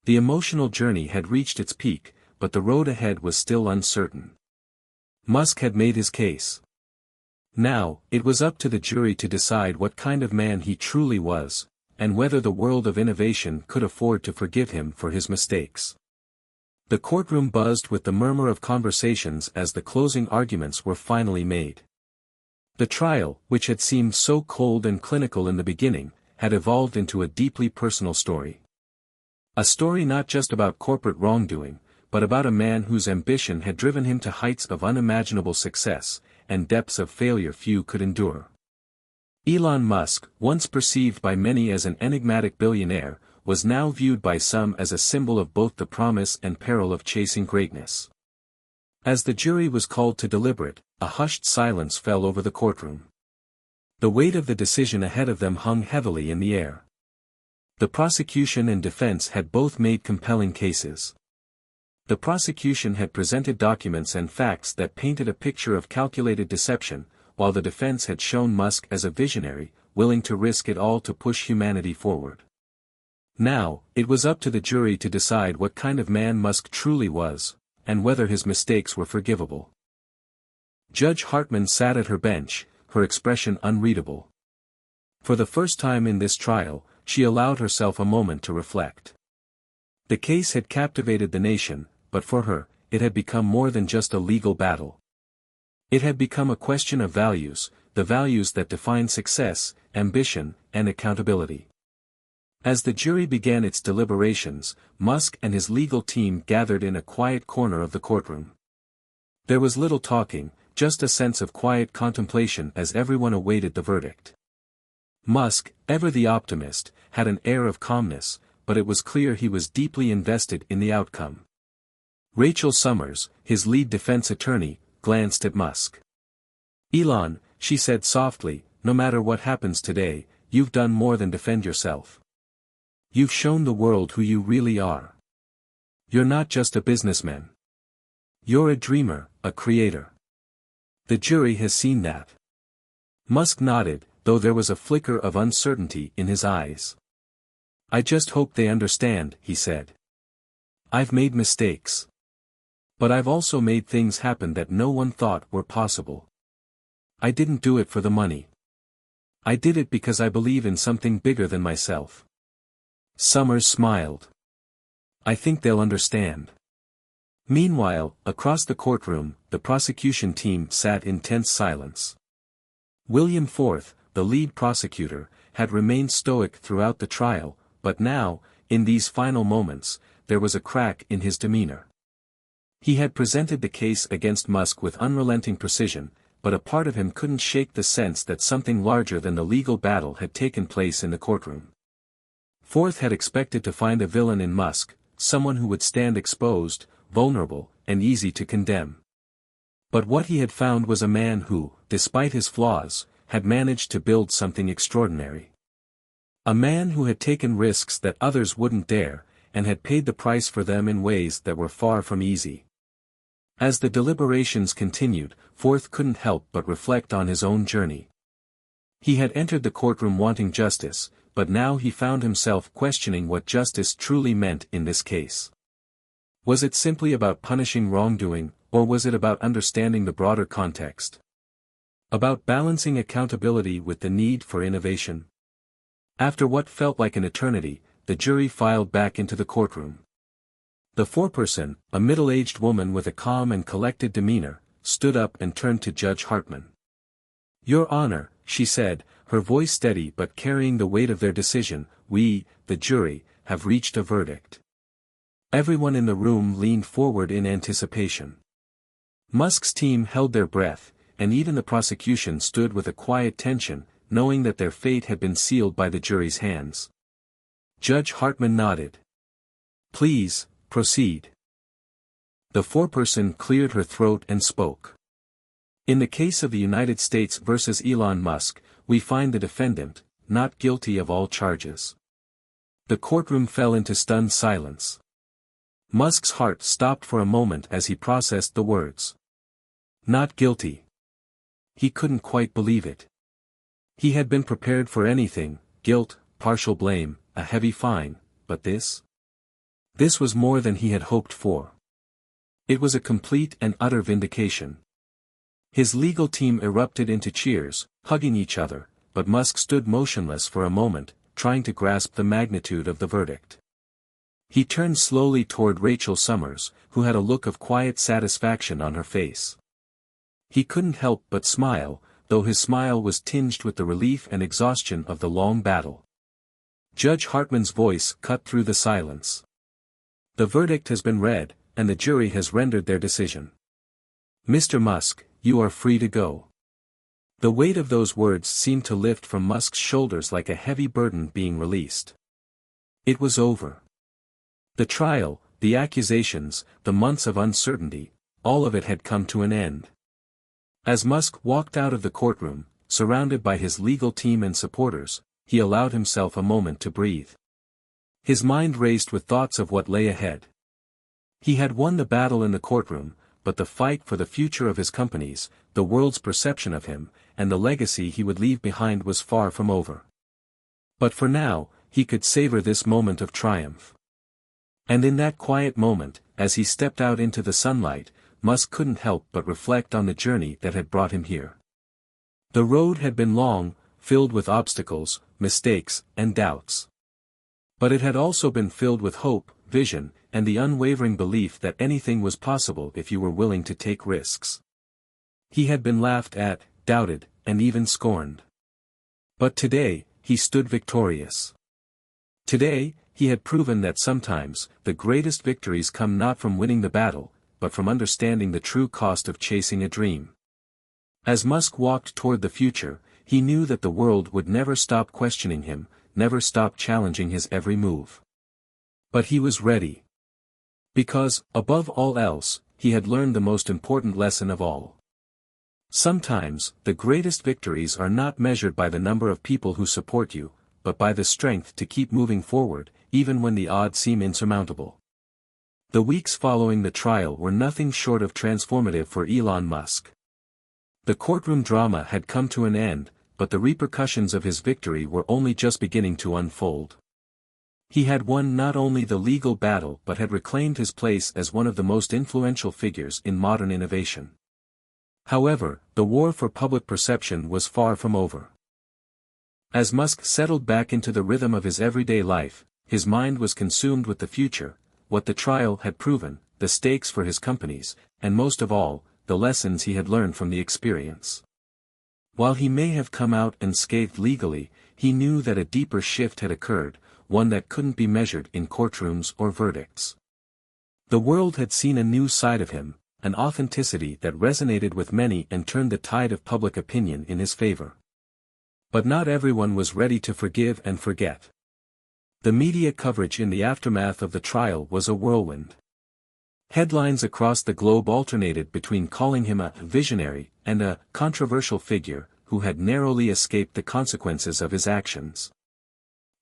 The emotional journey had reached its peak, but the road ahead was still uncertain. Musk had made his case. Now, it was up to the jury to decide what kind of man he truly was, and whether the world of innovation could afford to forgive him for his mistakes. The courtroom buzzed with the murmur of conversations as the closing arguments were finally made. The trial, which had seemed so cold and clinical in the beginning, had evolved into a deeply personal story. A story not just about corporate wrongdoing, but about a man whose ambition had driven him to heights of unimaginable success, and depths of failure few could endure. Elon Musk, once perceived by many as an enigmatic billionaire, was now viewed by some as a symbol of both the promise and peril of chasing greatness. As the jury was called to deliberate, a hushed silence fell over the courtroom. The weight of the decision ahead of them hung heavily in the air. The prosecution and defense had both made compelling cases. The prosecution had presented documents and facts that painted a picture of calculated deception, while the defense had shown Musk as a visionary, willing to risk it all to push humanity forward. Now, it was up to the jury to decide what kind of man Musk truly was, and whether his mistakes were forgivable. Judge Hartman sat at her bench, her expression unreadable. For the first time in this trial, she allowed herself a moment to reflect. The case had captivated the nation, but for her, it had become more than just a legal battle. It had become a question of values, the values that define success, ambition, and accountability. As the jury began its deliberations, Musk and his legal team gathered in a quiet corner of the courtroom. There was little talking, just a sense of quiet contemplation as everyone awaited the verdict. Musk, ever the optimist, had an air of calmness, but it was clear he was deeply invested in the outcome. Rachel Summers, his lead defense attorney, glanced at Musk. "Elon," she said softly, "no matter what happens today, you've done more than defend yourself. You've shown the world who you really are. You're not just a businessman. You're a dreamer, a creator. The jury has seen that." Musk nodded, though there was a flicker of uncertainty in his eyes. "I just hope they understand," he said. "I've made mistakes. But I've also made things happen that no one thought were possible. I didn't do it for the money. I did it because I believe in something bigger than myself." Summers smiled. "I think they'll understand." Meanwhile, across the courtroom, the prosecution team sat in tense silence. William Forth, the lead prosecutor, had remained stoic throughout the trial, but now, in these final moments, there was a crack in his demeanor. He had presented the case against Musk with unrelenting precision, but a part of him couldn't shake the sense that something larger than the legal battle had taken place in the courtroom. Forth had expected to find a villain in Musk, someone who would stand exposed, vulnerable, and easy to condemn. But what he had found was a man who, despite his flaws, had managed to build something extraordinary. A man who had taken risks that others wouldn't dare, and had paid the price for them in ways that were far from easy. As the deliberations continued, Forth couldn't help but reflect on his own journey. He had entered the courtroom wanting justice, but now he found himself questioning what justice truly meant in this case. Was it simply about punishing wrongdoing, or was it about understanding the broader context? About balancing accountability with the need for innovation? After what felt like an eternity, the jury filed back into the courtroom. The foreperson, a middle-aged woman with a calm and collected demeanor, stood up and turned to Judge Hartman. "Your Honor," she said, her voice steady but carrying the weight of their decision, "we, the jury, have reached a verdict." Everyone in the room leaned forward in anticipation. Musk's team held their breath, and even the prosecution stood with a quiet tension, knowing that their fate had been sealed by the jury's hands. Judge Hartman nodded. "Please, proceed." The foreperson cleared her throat and spoke. "In the case of the United States versus Elon Musk, we find the defendant, not guilty of all charges." The courtroom fell into stunned silence. Musk's heart stopped for a moment as he processed the words. Not guilty. He couldn't quite believe it. He had been prepared for anything, guilt, partial blame, a heavy fine, but this? This was more than he had hoped for. It was a complete and utter vindication. His legal team erupted into cheers, hugging each other, but Musk stood motionless for a moment, trying to grasp the magnitude of the verdict. He turned slowly toward Rachel Summers, who had a look of quiet satisfaction on her face. He couldn't help but smile, though his smile was tinged with the relief and exhaustion of the long battle. Judge Hartman's voice cut through the silence. "The verdict has been read, and the jury has rendered their decision. Mr. Musk, you are free to go." The weight of those words seemed to lift from Musk's shoulders like a heavy burden being released. It was over. The trial, the accusations, the months of uncertainty, all of it had come to an end. As Musk walked out of the courtroom, surrounded by his legal team and supporters, he allowed himself a moment to breathe. His mind raced with thoughts of what lay ahead. He had won the battle in the courtroom, but the fight for the future of his companies, the world's perception of him, and the legacy he would leave behind was far from over. But for now, he could savor this moment of triumph. And in that quiet moment, as he stepped out into the sunlight, Musk couldn't help but reflect on the journey that had brought him here. The road had been long, filled with obstacles, mistakes, and doubts. But it had also been filled with hope, vision, and the unwavering belief that anything was possible if you were willing to take risks. He had been laughed at, doubted, and even scorned. But today, he stood victorious. Today, he had proven that sometimes, the greatest victories come not from winning the battle, but from understanding the true cost of chasing a dream. As Musk walked toward the future, he knew that the world would never stop questioning him, never stop challenging his every move. But he was ready. Because, above all else, he had learned the most important lesson of all. Sometimes, the greatest victories are not measured by the number of people who support you, but by the strength to keep moving forward, even when the odds seem insurmountable. The weeks following the trial were nothing short of transformative for Elon Musk. The courtroom drama had come to an end, but the repercussions of his victory were only just beginning to unfold. He had won not only the legal battle but had reclaimed his place as one of the most influential figures in modern innovation. However, the war for public perception was far from over. As Musk settled back into the rhythm of his everyday life, his mind was consumed with the future, what the trial had proven, the stakes for his companies, and most of all, the lessons he had learned from the experience. While he may have come out unscathed legally, he knew that a deeper shift had occurred, one that couldn't be measured in courtrooms or verdicts. The world had seen a new side of him, an authenticity that resonated with many and turned the tide of public opinion in his favor. But not everyone was ready to forgive and forget. The media coverage in the aftermath of the trial was a whirlwind. Headlines across the globe alternated between calling him a visionary and a controversial figure who had narrowly escaped the consequences of his actions.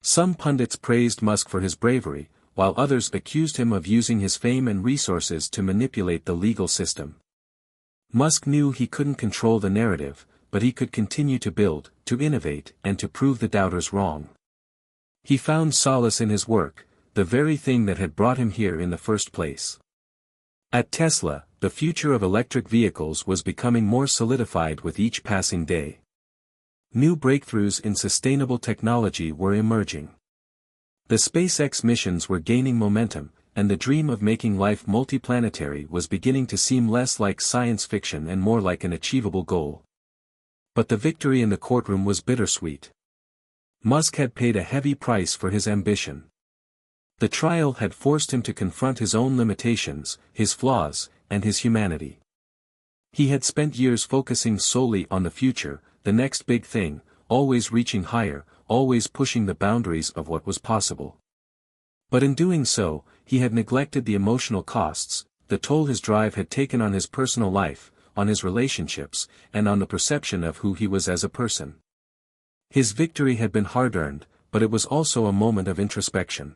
Some pundits praised Musk for his bravery, while others accused him of using his fame and resources to manipulate the legal system. Musk knew he couldn't control the narrative, but he could continue to build, to innovate, and to prove the doubters wrong. He found solace in his work, the very thing that had brought him here in the first place. At Tesla, the future of electric vehicles was becoming more solidified with each passing day. New breakthroughs in sustainable technology were emerging. The SpaceX missions were gaining momentum, and the dream of making life multiplanetary was beginning to seem less like science fiction and more like an achievable goal. But the victory in the courtroom was bittersweet. Musk had paid a heavy price for his ambition. The trial had forced him to confront his own limitations, his flaws, and his humanity. He had spent years focusing solely on the future, the next big thing, always reaching higher, always pushing the boundaries of what was possible. But in doing so, he had neglected the emotional costs, the toll his drive had taken on his personal life, on his relationships, and on the perception of who he was as a person. His victory had been hard-earned, but it was also a moment of introspection.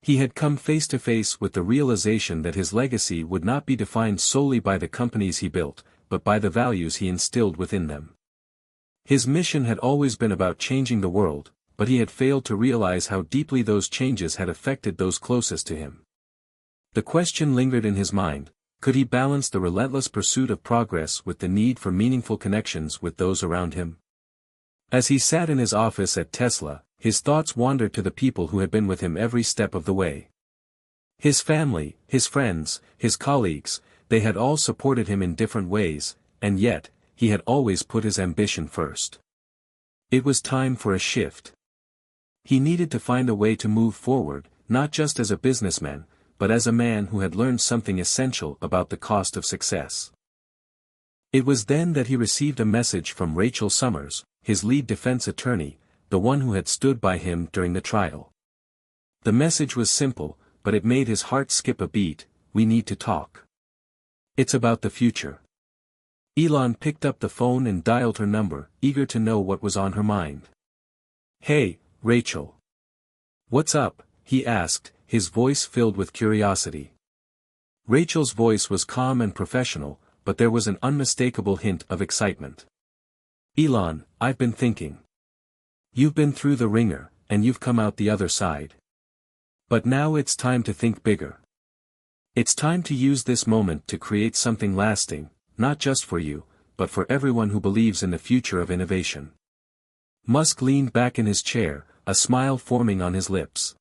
He had come face to face with the realization that his legacy would not be defined solely by the companies he built, but by the values he instilled within them. His mission had always been about changing the world, but he had failed to realize how deeply those changes had affected those closest to him. The question lingered in his mind: could he balance the relentless pursuit of progress with the need for meaningful connections with those around him? As he sat in his office at Tesla, his thoughts wandered to the people who had been with him every step of the way. His family, his friends, his colleagues, they had all supported him in different ways, and yet, he had always put his ambition first. It was time for a shift. He needed to find a way to move forward, not just as a businessman, but as a man who had learned something essential about the cost of success. It was then that he received a message from Rachel Summers, his lead defense attorney, the one who had stood by him during the trial. The message was simple, but it made his heart skip a beat: "We need to talk. It's about the future." Elon picked up the phone and dialed her number, eager to know what was on her mind. "Hey, Rachel. What's up?" he asked, his voice filled with curiosity. Rachel's voice was calm and professional, but there was an unmistakable hint of excitement. "Elon, I've been thinking. You've been through the ringer, and you've come out the other side. But now it's time to think bigger. It's time to use this moment to create something lasting, not just for you, but for everyone who believes in the future of innovation." Musk leaned back in his chair, a smile forming on his lips.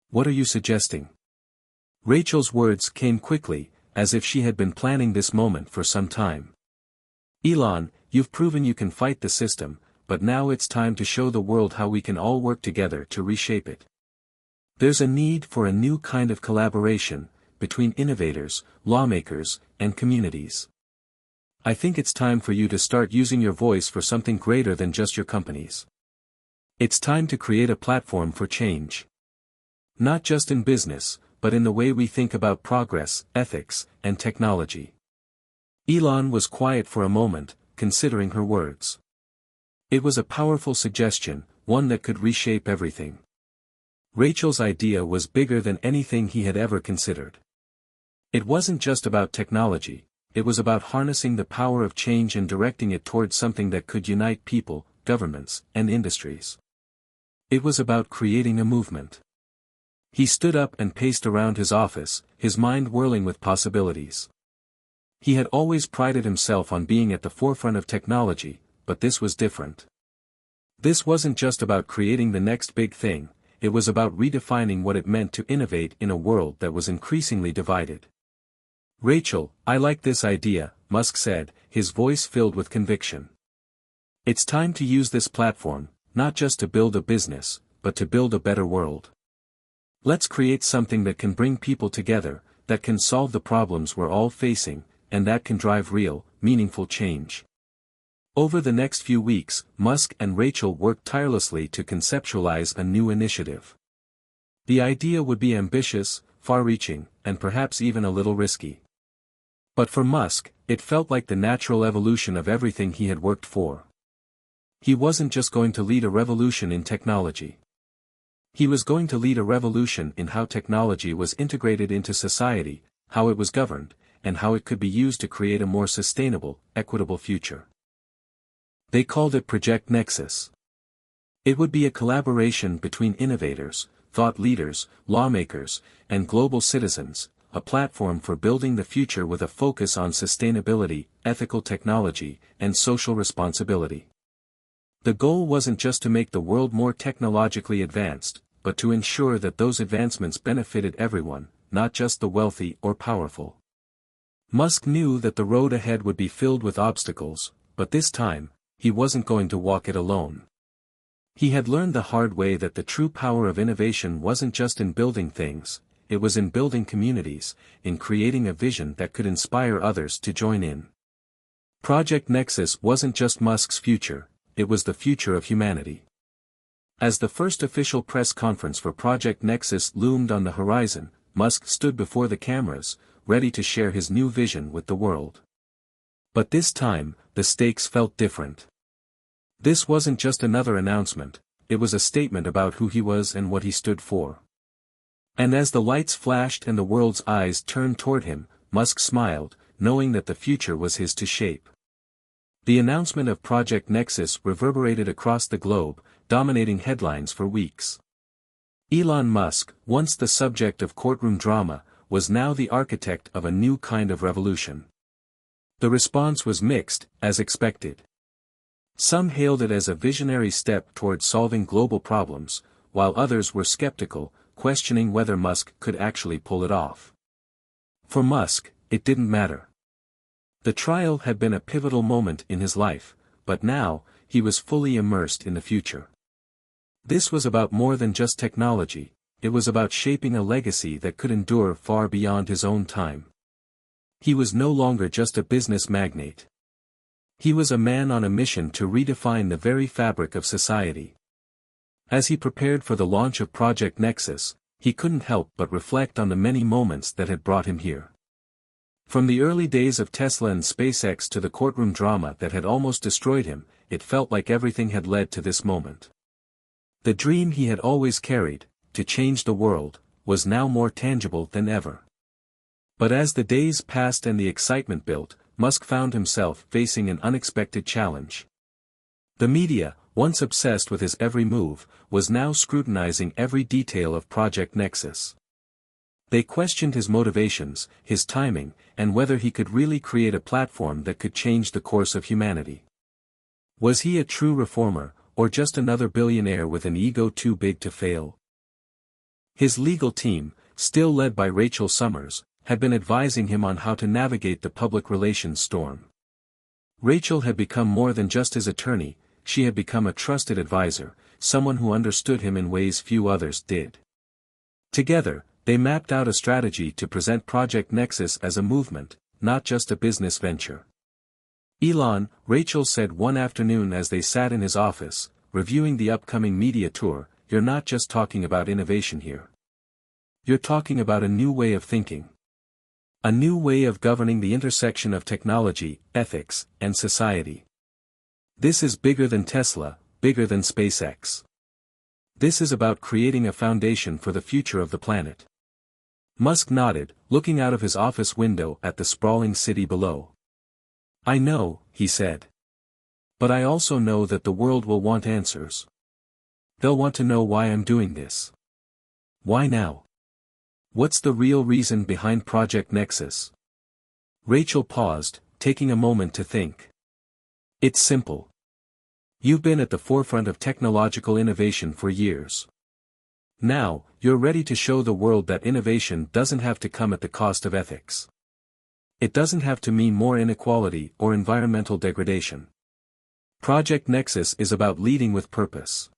"What are you suggesting?" Rachel's words came quickly, as if she had been planning this moment for some time. "Elon, you've proven you can fight the system, but now it's time to show the world how we can all work together to reshape it. There's a need for a new kind of collaboration, between innovators, lawmakers, and communities. I think it's time for you to start using your voice for something greater than just your companies. It's time to create a platform for change. Not just in business, but in the way we think about progress, ethics, and technology." Elon was quiet for a moment, considering her words. It was a powerful suggestion, one that could reshape everything. Rachel's idea was bigger than anything he had ever considered. It wasn't just about technology, it was about harnessing the power of change and directing it towards something that could unite people, governments, and industries. It was about creating a movement. He stood up and paced around his office, his mind whirling with possibilities. He had always prided himself on being at the forefront of technology, but this was different. This wasn't just about creating the next big thing, it was about redefining what it meant to innovate in a world that was increasingly divided. "Rachel, I like this idea," Musk said, his voice filled with conviction. "It's time to use this platform, not just to build a business, but to build a better world. Let's create something that can bring people together, that can solve the problems we're all facing, and that can drive real, meaningful change." Over the next few weeks, Musk and Rachel worked tirelessly to conceptualize a new initiative. The idea would be ambitious, far-reaching, and perhaps even a little risky. But for Musk, it felt like the natural evolution of everything he had worked for. He wasn't just going to lead a revolution in technology. He was going to lead a revolution in how technology was integrated into society, how it was governed, and how it could be used to create a more sustainable, equitable future. They called it Project Nexus. It would be a collaboration between innovators, thought leaders, lawmakers, and global citizens, a platform for building the future with a focus on sustainability, ethical technology, and social responsibility. The goal wasn't just to make the world more technologically advanced, but to ensure that those advancements benefited everyone, not just the wealthy or powerful. Musk knew that the road ahead would be filled with obstacles, but this time, he wasn't going to walk it alone. He had learned the hard way that the true power of innovation wasn't just in building things, it was in building communities, in creating a vision that could inspire others to join in. Project Nexus wasn't just Musk's future, it was the future of humanity. As the first official press conference for Project Nexus loomed on the horizon, Musk stood before the cameras, ready to share his new vision with the world. But this time, the stakes felt different. This wasn't just another announcement, it was a statement about who he was and what he stood for. And as the lights flashed and the world's eyes turned toward him, Musk smiled, knowing that the future was his to shape. The announcement of Project Nexus reverberated across the globe, dominating headlines for weeks. Elon Musk, once the subject of courtroom drama, was now the architect of a new kind of revolution. The response was mixed, as expected. Some hailed it as a visionary step toward solving global problems, while others were skeptical, questioning whether Musk could actually pull it off. For Musk, it didn't matter. The trial had been a pivotal moment in his life, but now, he was fully immersed in the future. This was about more than just technology, it was about shaping a legacy that could endure far beyond his own time. He was no longer just a business magnate. He was a man on a mission to redefine the very fabric of society. As he prepared for the launch of Project Nexus, he couldn't help but reflect on the many moments that had brought him here. From the early days of Tesla and SpaceX to the courtroom drama that had almost destroyed him, it felt like everything had led to this moment. The dream he had always carried, to change the world, was now more tangible than ever. But as the days passed and the excitement built, Musk found himself facing an unexpected challenge. The media, once obsessed with his every move, was now scrutinizing every detail of Project Nexus. They questioned his motivations, his timing, and whether he could really create a platform that could change the course of humanity. Was he a true reformer, or just another billionaire with an ego too big to fail? His legal team, still led by Rachel Summers, had been advising him on how to navigate the public relations storm. Rachel had become more than just his attorney, she had become a trusted advisor, someone who understood him in ways few others did. Together, they mapped out a strategy to present Project Nexus as a movement, not just a business venture. Elon, Rachel said one afternoon as they sat in his office, reviewing the upcoming media tour, "You're not just talking about innovation here. You're talking about a new way of thinking. A new way of governing the intersection of technology, ethics, and society. This is bigger than Tesla, bigger than SpaceX. This is about creating a foundation for the future of the planet." Musk nodded, looking out of his office window at the sprawling city below. "I know," he said. "But I also know that the world will want answers. They'll want to know why I'm doing this. Why now? What's the real reason behind Project Nexus?" Rachel paused, taking a moment to think. "It's simple. You've been at the forefront of technological innovation for years. Now, you're ready to show the world that innovation doesn't have to come at the cost of ethics. It doesn't have to mean more inequality or environmental degradation. Project Nexus is about leading with purpose.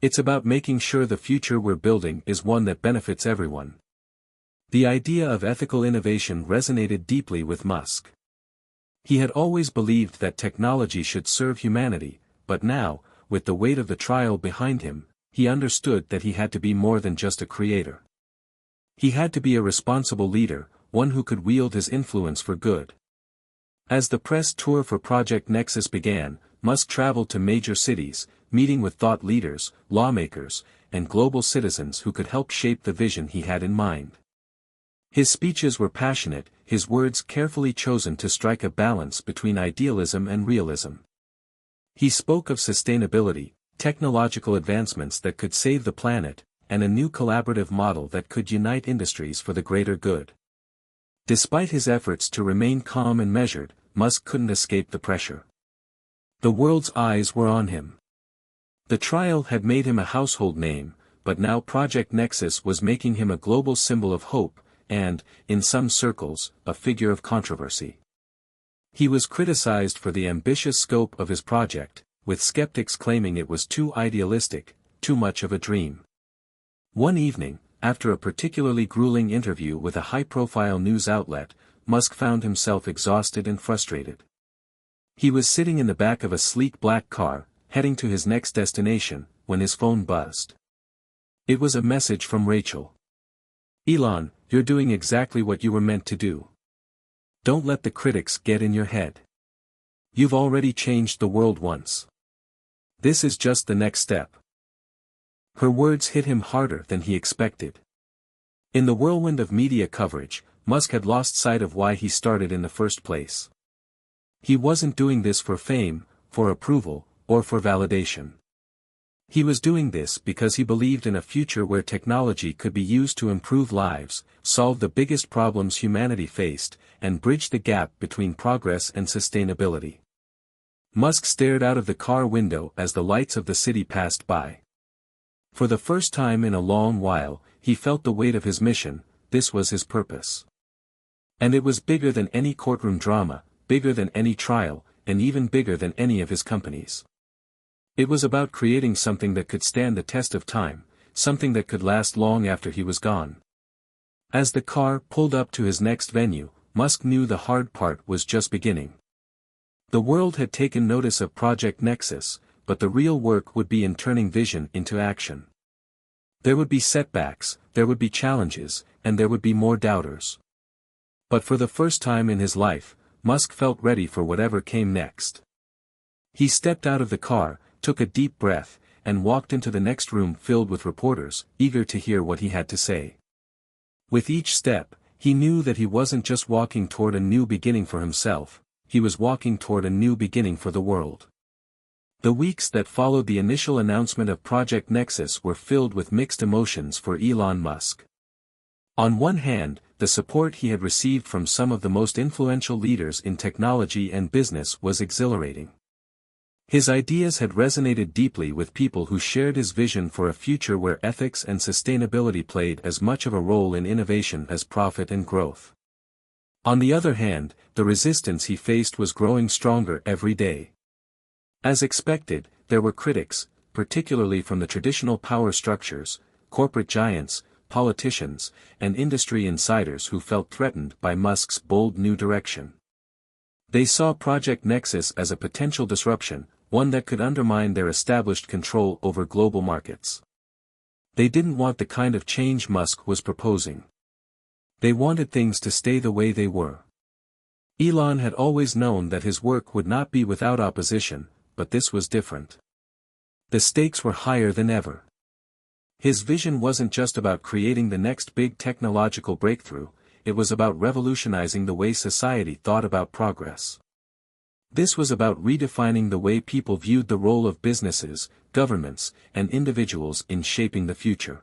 It's about making sure the future we're building is one that benefits everyone." The idea of ethical innovation resonated deeply with Musk. He had always believed that technology should serve humanity, but now, with the weight of the trial behind him, he understood that he had to be more than just a creator. He had to be a responsible leader, one who could wield his influence for good. As the press tour for Project Nexus began, Musk traveled to major cities, meeting with thought leaders, lawmakers, and global citizens who could help shape the vision he had in mind. His speeches were passionate, his words carefully chosen to strike a balance between idealism and realism. He spoke of sustainability, technological advancements that could save the planet, and a new collaborative model that could unite industries for the greater good. Despite his efforts to remain calm and measured, Musk couldn't escape the pressure. The world's eyes were on him. The trial had made him a household name, but now Project Nexus was making him a global symbol of hope, and, in some circles, a figure of controversy. He was criticized for the ambitious scope of his project, with skeptics claiming it was too idealistic, too much of a dream. One evening, after a particularly grueling interview with a high-profile news outlet, Musk found himself exhausted and frustrated. He was sitting in the back of a sleek black car, heading to his next destination, when his phone buzzed. It was a message from Rachel. "Elon, you're doing exactly what you were meant to do. Don't let the critics get in your head. You've already changed the world once. This is just the next step." Her words hit him harder than he expected. In the whirlwind of media coverage, Musk had lost sight of why he started in the first place. He wasn't doing this for fame, for approval, or for validation. He was doing this because he believed in a future where technology could be used to improve lives, solve the biggest problems humanity faced, and bridge the gap between progress and sustainability. Musk stared out of the car window as the lights of the city passed by. For the first time in a long while, he felt the weight of his mission. This was his purpose. And it was bigger than any courtroom drama, bigger than any trial, and even bigger than any of his companies. It was about creating something that could stand the test of time, something that could last long after he was gone. As the car pulled up to his next venue, Musk knew the hard part was just beginning. The world had taken notice of Project Nexus, but the real work would be in turning vision into action. There would be setbacks, there would be challenges, and there would be more doubters. But for the first time in his life, Musk felt ready for whatever came next. He stepped out of the car, took a deep breath, and walked into the next room filled with reporters, eager to hear what he had to say. With each step, he knew that he wasn't just walking toward a new beginning for himself, he was walking toward a new beginning for the world. The weeks that followed the initial announcement of Project Nexus were filled with mixed emotions for Elon Musk. On one hand, the support he had received from some of the most influential leaders in technology and business was exhilarating. His ideas had resonated deeply with people who shared his vision for a future where ethics and sustainability played as much of a role in innovation as profit and growth. On the other hand, the resistance he faced was growing stronger every day. As expected, there were critics, particularly from the traditional power structures, corporate giants, politicians, and industry insiders who felt threatened by Musk's bold new direction. They saw Project Nexus as a potential disruption, one that could undermine their established control over global markets. They didn't want the kind of change Musk was proposing. They wanted things to stay the way they were. Elon had always known that his work would not be without opposition, but this was different. The stakes were higher than ever. His vision wasn't just about creating the next big technological breakthrough, it was about revolutionizing the way society thought about progress. This was about redefining the way people viewed the role of businesses, governments, and individuals in shaping the future.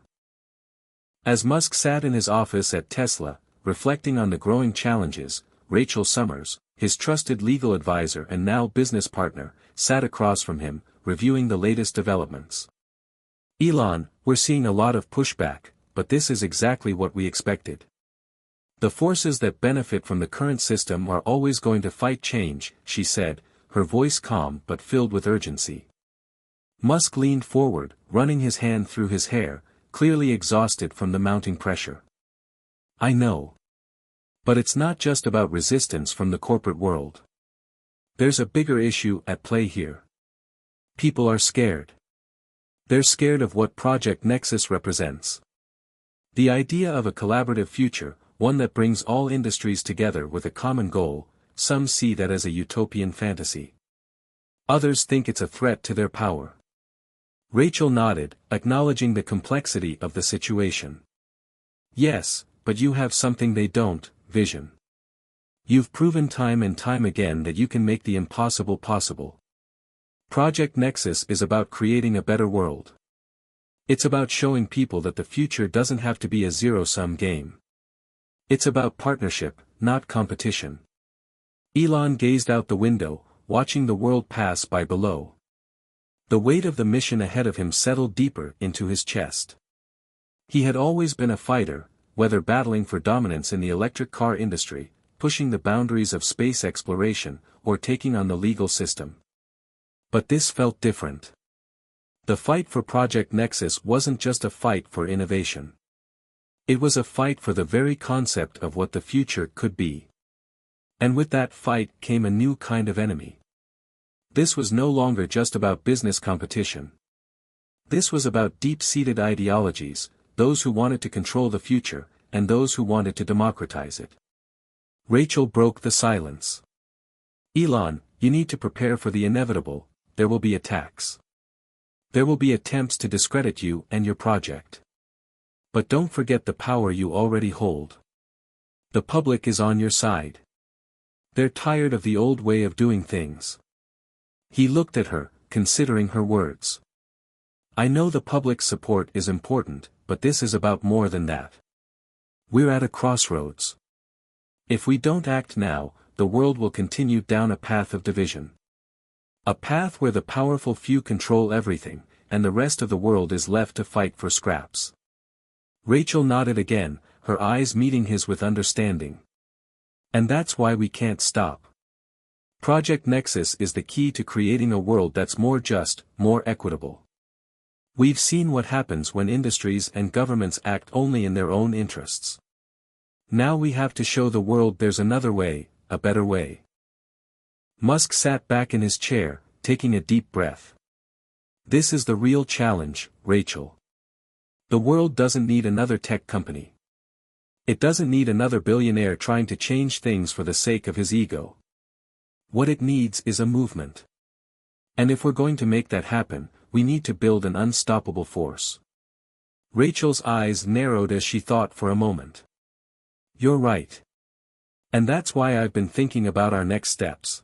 As Musk sat in his office at Tesla, reflecting on the growing challenges, Rachel Summers, his trusted legal advisor and now business partner, sat across from him, reviewing the latest developments. "Elon, we're seeing a lot of pushback, but this is exactly what we expected. The forces that benefit from the current system are always going to fight change," she said, her voice calm but filled with urgency. Musk leaned forward, running his hand through his hair, clearly exhausted from the mounting pressure. "I know. But it's not just about resistance from the corporate world. There's a bigger issue at play here. People are scared. They're scared of what Project Nexus represents. The idea of a collaborative future, one that brings all industries together with a common goal, some see that as a utopian fantasy. Others think it's a threat to their power." Rachel nodded, acknowledging the complexity of the situation. "Yes, but you have something they don't, vision. You've proven time and time again that you can make the impossible possible. Project Nexus is about creating a better world. It's about showing people that the future doesn't have to be a zero-sum game. It's about partnership, not competition." Elon gazed out the window, watching the world pass by below. The weight of the mission ahead of him settled deeper into his chest. He had always been a fighter, whether battling for dominance in the electric car industry, pushing the boundaries of space exploration, or taking on the legal system. But this felt different. The fight for Project Nexus wasn't just a fight for innovation. It was a fight for the very concept of what the future could be. And with that fight came a new kind of enemy. This was no longer just about business competition. This was about deep-seated ideologies, those who wanted to control the future, and those who wanted to democratize it. Rachel broke the silence. Elon, you need to prepare for the inevitable. There will be attacks. There will be attempts to discredit you and your project. But don't forget the power you already hold. The public is on your side. They're tired of the old way of doing things. He looked at her, considering her words. I know the public's support is important, but this is about more than that. We're at a crossroads. If we don't act now, the world will continue down a path of division. A path where the powerful few control everything, and the rest of the world is left to fight for scraps. Rachel nodded again, her eyes meeting his with understanding. And that's why we can't stop. Project Nexus is the key to creating a world that's more just, more equitable. We've seen what happens when industries and governments act only in their own interests. Now we have to show the world there's another way, a better way. Musk sat back in his chair, taking a deep breath. This is the real challenge, Rachel. The world doesn't need another tech company. It doesn't need another billionaire trying to change things for the sake of his ego. What it needs is a movement. And if we're going to make that happen, we need to build an unstoppable force. Rachel's eyes narrowed as she thought for a moment. You're right. And that's why I've been thinking about our next steps.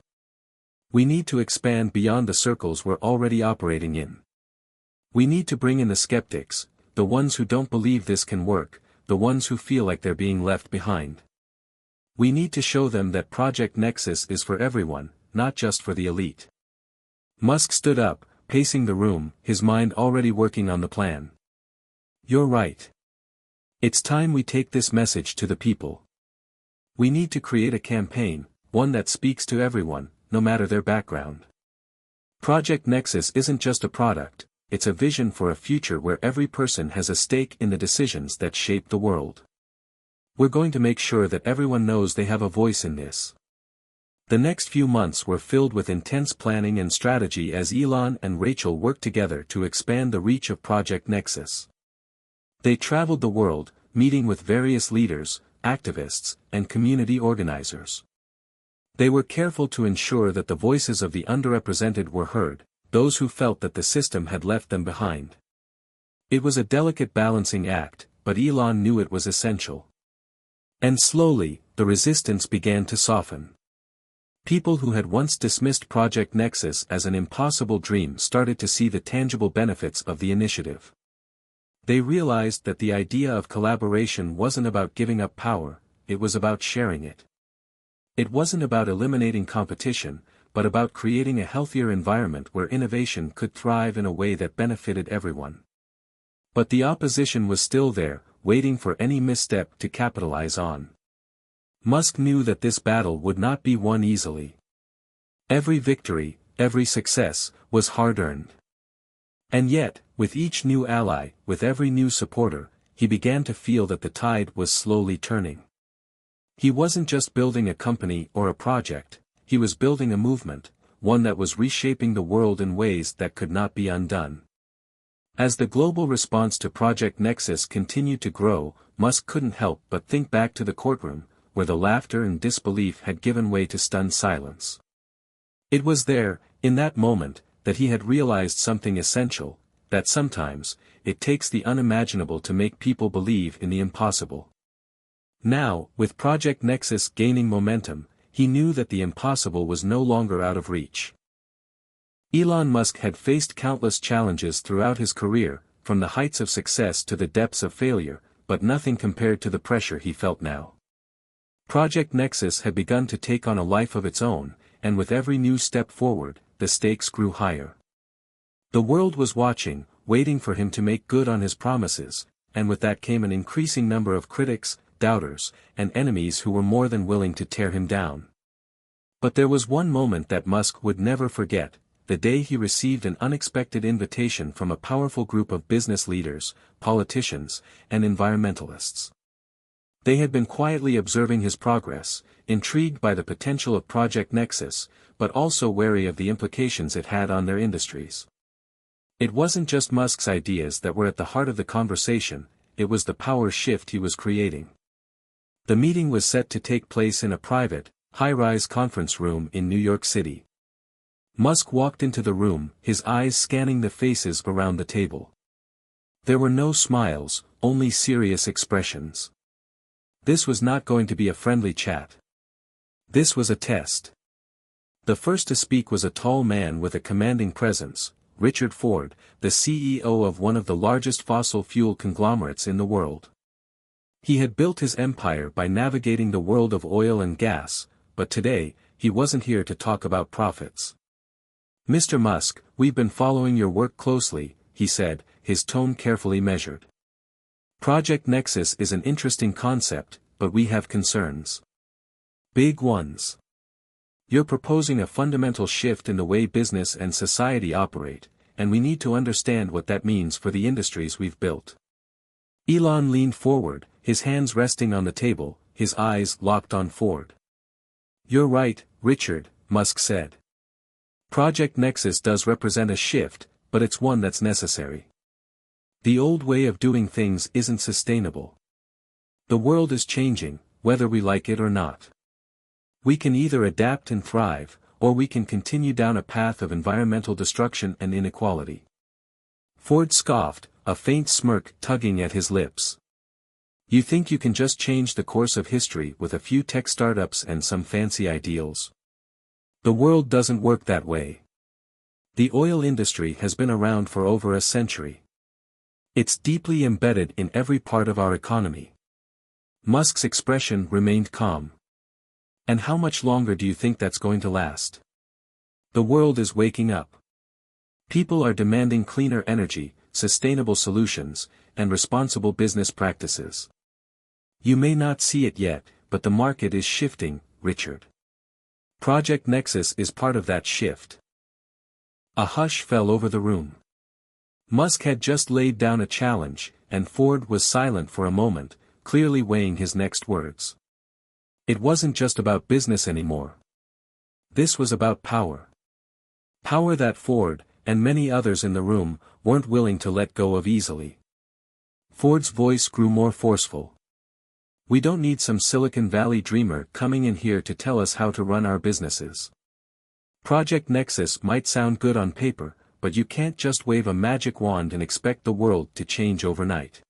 We need to expand beyond the circles we're already operating in. We need to bring in the skeptics, the ones who don't believe this can work, the ones who feel like they're being left behind. We need to show them that Project Nexus is for everyone, not just for the elite. Musk stood up, pacing the room, his mind already working on the plan. You're right. It's time we take this message to the people. We need to create a campaign, one that speaks to everyone, no matter their background. Project Nexus isn't just a product, it's a vision for a future where every person has a stake in the decisions that shape the world. We're going to make sure that everyone knows they have a voice in this. The next few months were filled with intense planning and strategy as Elon and Rachel worked together to expand the reach of Project Nexus. They traveled the world, meeting with various leaders, activists, and community organizers. They were careful to ensure that the voices of the underrepresented were heard, those who felt that the system had left them behind. It was a delicate balancing act, but Elon knew it was essential. And slowly, the resistance began to soften. People who had once dismissed Project Nexus as an impossible dream started to see the tangible benefits of the initiative. They realized that the idea of collaboration wasn't about giving up power, it was about sharing it. It wasn't about eliminating competition, but about creating a healthier environment where innovation could thrive in a way that benefited everyone. But the opposition was still there, waiting for any misstep to capitalize on. Musk knew that this battle would not be won easily. Every victory, every success, was hard-earned. And yet, with each new ally, with every new supporter, he began to feel that the tide was slowly turning. He wasn't just building a company or a project, he was building a movement, one that was reshaping the world in ways that could not be undone. As the global response to Project Nexus continued to grow, Musk couldn't help but think back to the courtroom, where the laughter and disbelief had given way to stunned silence. It was there, in that moment, that he had realized something essential, that sometimes, it takes the unimaginable to make people believe in the impossible. Now, with Project Nexus gaining momentum, he knew that the impossible was no longer out of reach. Elon Musk had faced countless challenges throughout his career, from the heights of success to the depths of failure, but nothing compared to the pressure he felt now. Project Nexus had begun to take on a life of its own, and with every new step forward, the stakes grew higher. The world was watching, waiting for him to make good on his promises, and with that came an increasing number of critics, doubters, and enemies who were more than willing to tear him down. But there was one moment that Musk would never forget, the day he received an unexpected invitation from a powerful group of business leaders, politicians, and environmentalists. They had been quietly observing his progress, intrigued by the potential of Project Nexus, but also wary of the implications it had on their industries. It wasn't just Musk's ideas that were at the heart of the conversation, it was the power shift he was creating. The meeting was set to take place in a private, high-rise conference room in New York City. Musk walked into the room, his eyes scanning the faces around the table. There were no smiles, only serious expressions. This was not going to be a friendly chat. This was a test. The first to speak was a tall man with a commanding presence, Richard Ford, the CEO of one of the largest fossil fuel conglomerates in the world. He had built his empire by navigating the world of oil and gas, but today, he wasn't here to talk about profits. "Mr. Musk, we've been following your work closely," he said, his tone carefully measured. "Project Nexus is an interesting concept, but we have concerns. Big ones. You're proposing a fundamental shift in the way business and society operate, and we need to understand what that means for the industries we've built." Elon leaned forward, his hands resting on the table, his eyes locked on Ford. "You're right, Richard," Musk said. "Project Nexus does represent a shift, but it's one that's necessary. The old way of doing things isn't sustainable. The world is changing, whether we like it or not. We can either adapt and thrive, or we can continue down a path of environmental destruction and inequality." Ford scoffed, a faint smirk tugging at his lips. "You think you can just change the course of history with a few tech startups and some fancy ideals? The world doesn't work that way. The oil industry has been around for over a century. It's deeply embedded in every part of our economy." Musk's expression remained calm. "And how much longer do you think that's going to last? The world is waking up. People are demanding cleaner energy, sustainable solutions, and responsible business practices. You may not see it yet, but the market is shifting, Richard. Project Nexus is part of that shift." A hush fell over the room. Musk had just laid down a challenge, and Ford was silent for a moment, clearly weighing his next words. It wasn't just about business anymore. This was about power. Power that Ford, and many others in the room, weren't willing to let go of easily. Ford's voice grew more forceful. "We don't need some Silicon Valley dreamer coming in here to tell us how to run our businesses. Project Nexus might sound good on paper, but you can't just wave a magic wand and expect the world to change overnight."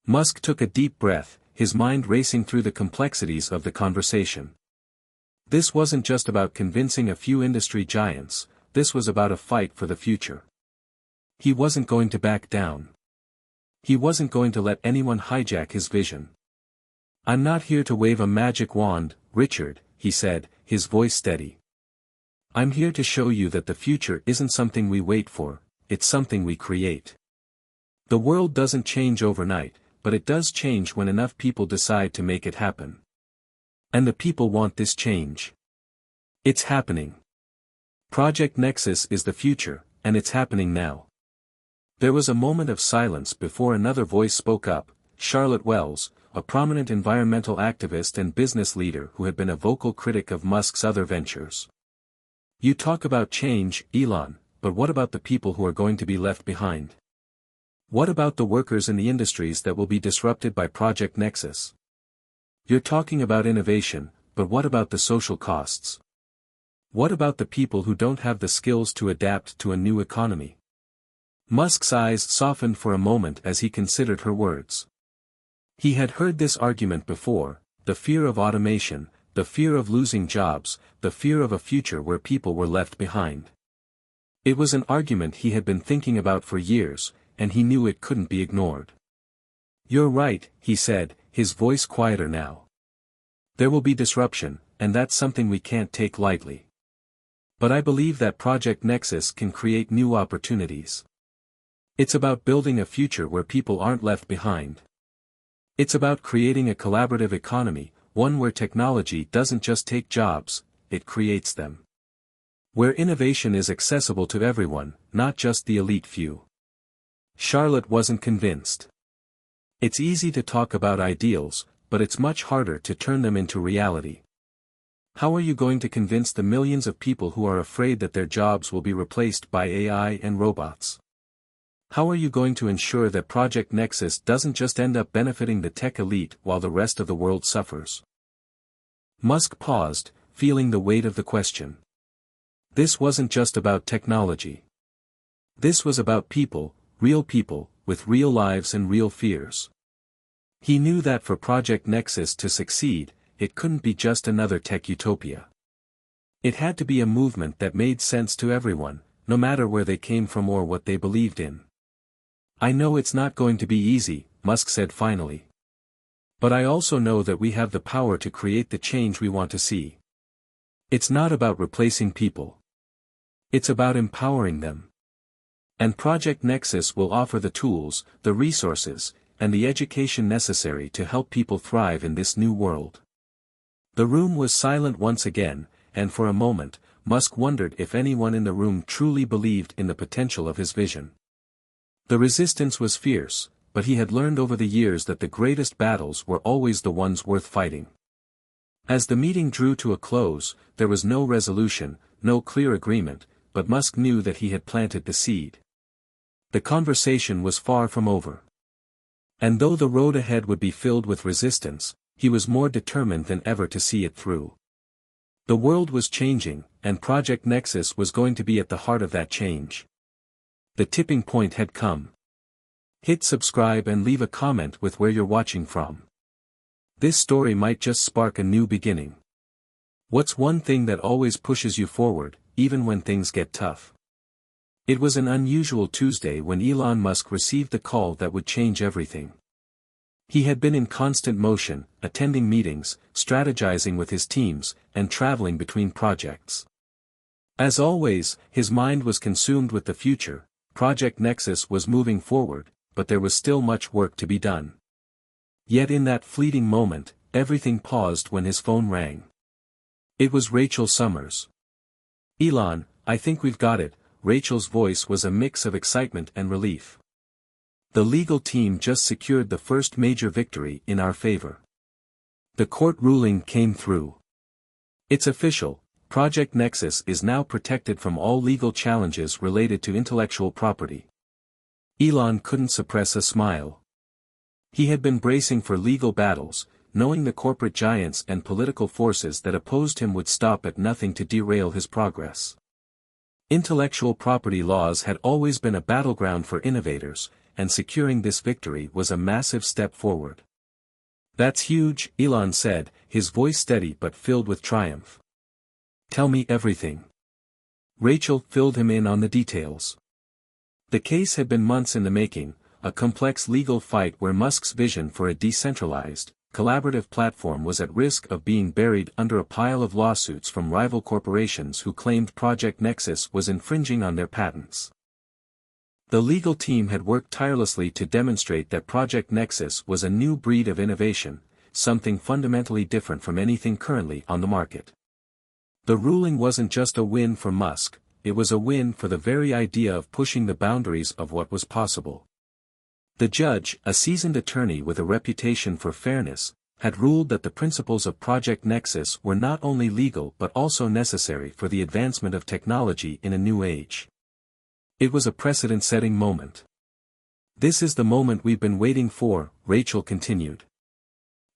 Musk took a deep breath, his mind racing through the complexities of the conversation. This wasn't just about convincing a few industry giants, this was about a fight for the future. He wasn't going to back down. He wasn't going to let anyone hijack his vision. "I'm not here to wave a magic wand, Richard," he said, his voice steady. "I'm here to show you that the future isn't something we wait for, it's something we create. The world doesn't change overnight, but it does change when enough people decide to make it happen. And the people want this change. It's happening. Project Nexus is the future, and it's happening now." There was a moment of silence before another voice spoke up, Charlotte Wells, a prominent environmental activist and business leader who had been a vocal critic of Musk's other ventures. "You talk about change, Elon, but what about the people who are going to be left behind? What about the workers in the industries that will be disrupted by Project Nexus? You're talking about innovation, but what about the social costs? What about the people who don't have the skills to adapt to a new economy?" Musk's eyes softened for a moment as he considered her words. He had heard this argument before, the fear of automation, the fear of losing jobs, the fear of a future where people were left behind. It was an argument he had been thinking about for years, and he knew it couldn't be ignored. "You're right," he said, his voice quieter now. "There will be disruption, and that's something we can't take lightly. But I believe that Project Nexus can create new opportunities. It's about building a future where people aren't left behind. It's about creating a collaborative economy, one where technology doesn't just take jobs, it creates them. Where innovation is accessible to everyone, not just the elite few. Charlotte wasn't convinced. It's easy to talk about ideals, but it's much harder to turn them into reality. How are you going to convince the millions of people who are afraid that their jobs will be replaced by AI and robots? How are you going to ensure that Project Nexus doesn't just end up benefiting the tech elite while the rest of the world suffers? Musk paused, feeling the weight of the question. This wasn't just about technology. This was about people, real people, with real lives and real fears. He knew that for Project Nexus to succeed, it couldn't be just another tech utopia. It had to be a movement that made sense to everyone, no matter where they came from or what they believed in. I know it's not going to be easy, Musk said finally. But I also know that we have the power to create the change we want to see. It's not about replacing people. It's about empowering them. And Project Nexus will offer the tools, the resources, and the education necessary to help people thrive in this new world. The room was silent once again, and for a moment, Musk wondered if anyone in the room truly believed in the potential of his vision. The resistance was fierce, but he had learned over the years that the greatest battles were always the ones worth fighting. As the meeting drew to a close, there was no resolution, no clear agreement, but Musk knew that he had planted the seed. The conversation was far from over. And though the road ahead would be filled with resistance, he was more determined than ever to see it through. The world was changing, and Project Nexus was going to be at the heart of that change. The tipping point had come. Hit subscribe and leave a comment with where you're watching from. This story might just spark a new beginning. What's one thing that always pushes you forward, even when things get tough? It was an unusual Tuesday when Elon Musk received the call that would change everything. He had been in constant motion, attending meetings, strategizing with his teams, and traveling between projects. As always, his mind was consumed with the future. Project Nexus was moving forward, but there was still much work to be done. Yet in that fleeting moment, everything paused when his phone rang. It was Rachel Summers. "Elon, I think we've got it." Rachel's voice was a mix of excitement and relief. "The legal team just secured the first major victory in our favor. The court ruling came through. It's official. Project Nexus is now protected from all legal challenges related to intellectual property." Elon couldn't suppress a smile. He had been bracing for legal battles, knowing the corporate giants and political forces that opposed him would stop at nothing to derail his progress. Intellectual property laws had always been a battleground for innovators, and securing this victory was a massive step forward. "That's huge," Elon said, his voice steady but filled with triumph. "Tell me everything." Rachel filled him in on the details. The case had been months in the making, a complex legal fight where Musk's vision for a decentralized, collaborative platform was at risk of being buried under a pile of lawsuits from rival corporations who claimed Project Nexus was infringing on their patents. The legal team had worked tirelessly to demonstrate that Project Nexus was a new breed of innovation, something fundamentally different from anything currently on the market. The ruling wasn't just a win for Musk, it was a win for the very idea of pushing the boundaries of what was possible. The judge, a seasoned attorney with a reputation for fairness, had ruled that the principles of Project Nexus were not only legal but also necessary for the advancement of technology in a new age. It was a precedent-setting moment. "This is the moment we've been waiting for," Rachel continued.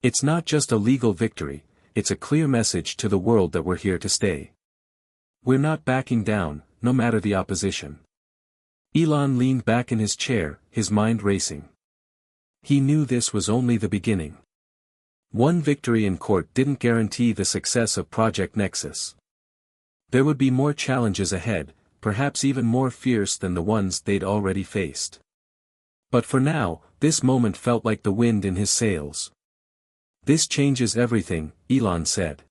"It's not just a legal victory, it's a clear message to the world that we're here to stay. We're not backing down, no matter the opposition." Elon leaned back in his chair, his mind racing. He knew this was only the beginning. One victory in court didn't guarantee the success of Project Nexus. There would be more challenges ahead, perhaps even more fierce than the ones they'd already faced. But for now, this moment felt like the wind in his sails. "This changes everything," Elon said.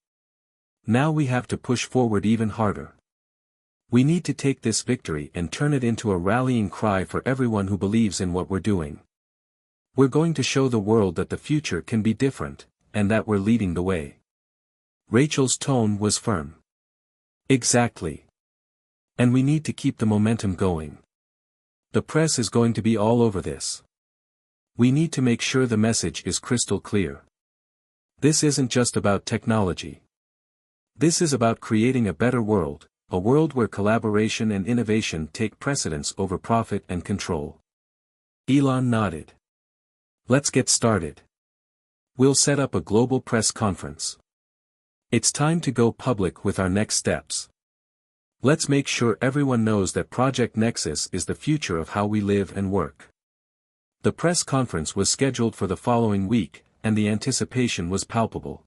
"Now we have to push forward even harder." We need to take this victory and turn it into a rallying cry for everyone who believes in what we're doing. We're going to show the world that the future can be different, and that we're leading the way." Rachel's tone was firm. "Exactly. And we need to keep the momentum going. The press is going to be all over this. We need to make sure the message is crystal clear. This isn't just about technology. This is about creating a better world, a world where collaboration and innovation take precedence over profit and control." Elon nodded. "Let's get started. We'll set up a global press conference. It's time to go public with our next steps. Let's make sure everyone knows that Project Nexus is the future of how we live and work." The press conference was scheduled for the following week, and the anticipation was palpable.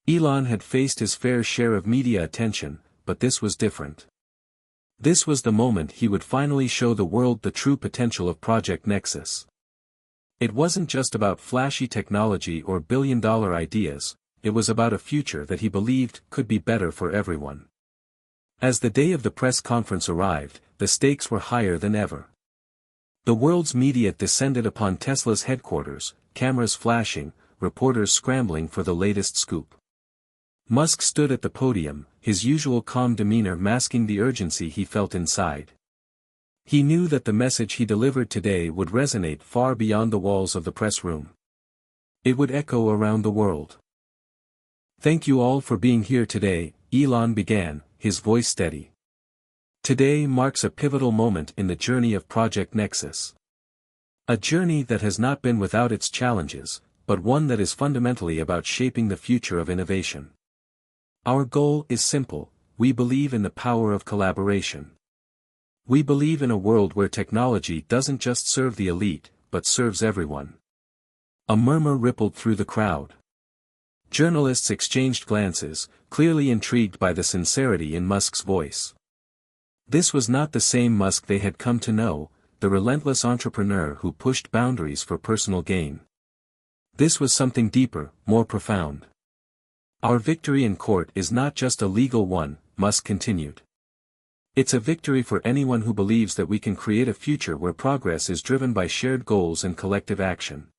Elon had faced his fair share of media attention, but this was different. This was the moment he would finally show the world the true potential of Project Nexus. It wasn't just about flashy technology or billion-dollar ideas, it was about a future that he believed could be better for everyone. As the day of the press conference arrived, the stakes were higher than ever. The world's media descended upon Tesla's headquarters, cameras flashing, reporters scrambling for the latest scoop. Musk stood at the podium, his usual calm demeanor masking the urgency he felt inside. He knew that the message he delivered today would resonate far beyond the walls of the press room. It would echo around the world. "Thank you all for being here today," Elon began, his voice steady. "Today marks a pivotal moment in the journey of Project Nexus. A journey that has not been without its challenges, but one that is fundamentally about shaping the future of innovation. Our goal is simple: we believe in the power of collaboration. We believe in a world where technology doesn't just serve the elite, but serves everyone." A murmur rippled through the crowd. Journalists exchanged glances, clearly intrigued by the sincerity in Musk's voice. This was not the same Musk they had come to know, the relentless entrepreneur who pushed boundaries for personal gain. This was something deeper, more profound. "Our victory in court is not just a legal one," Musk continued. "It's a victory for anyone who believes that we can create a future where progress is driven by shared goals and collective action.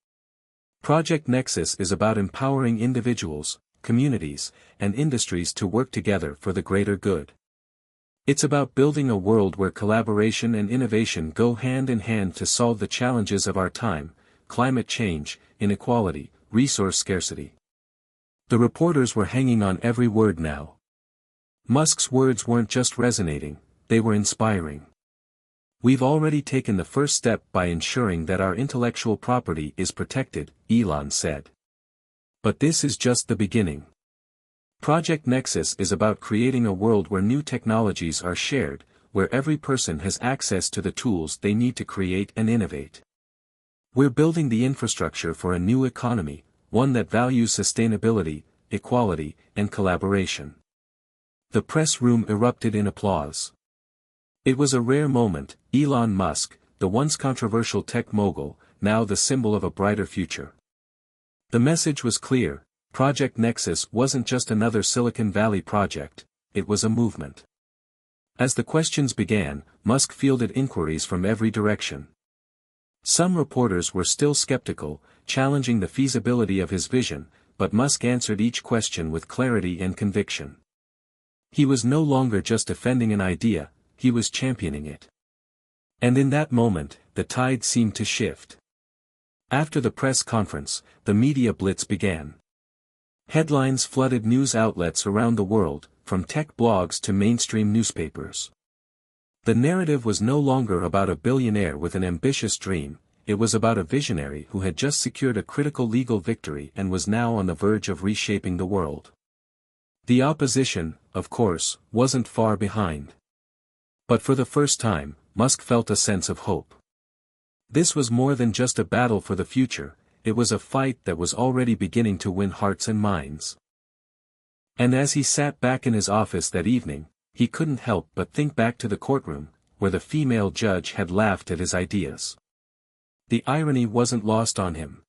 Project Nexus is about empowering individuals, communities, and industries to work together for the greater good. It's about building a world where collaboration and innovation go hand in hand to solve the challenges of our time: climate change, inequality, resource scarcity." The reporters were hanging on every word now. Musk's words weren't just resonating, they were inspiring. "We've already taken the first step by ensuring that our intellectual property is protected," Elon said. "But this is just the beginning. Project Nexus is about creating a world where new technologies are shared, where every person has access to the tools they need to create and innovate. We're building the infrastructure for a new economy, one that values sustainability, equality, and collaboration." The press room erupted in applause. It was a rare moment. Elon Musk, the once controversial tech mogul, now the symbol of a brighter future. The message was clear: Project Nexus wasn't just another Silicon Valley project, it was a movement. As the questions began, Musk fielded inquiries from every direction. Some reporters were still skeptical, challenging the feasibility of his vision, but Musk answered each question with clarity and conviction. He was no longer just defending an idea, he was championing it. And in that moment, the tide seemed to shift. After the press conference, the media blitz began. Headlines flooded news outlets around the world, from tech blogs to mainstream newspapers. The narrative was no longer about a billionaire with an ambitious dream, it was about a visionary who had just secured a critical legal victory and was now on the verge of reshaping the world. The opposition, of course, wasn't far behind. But for the first time, Musk felt a sense of hope. This was more than just a battle for the future, it was a fight that was already beginning to win hearts and minds. And as he sat back in his office that evening, he couldn't help but think back to the courtroom, where the female judge had laughed at his ideas. The irony wasn't lost on him.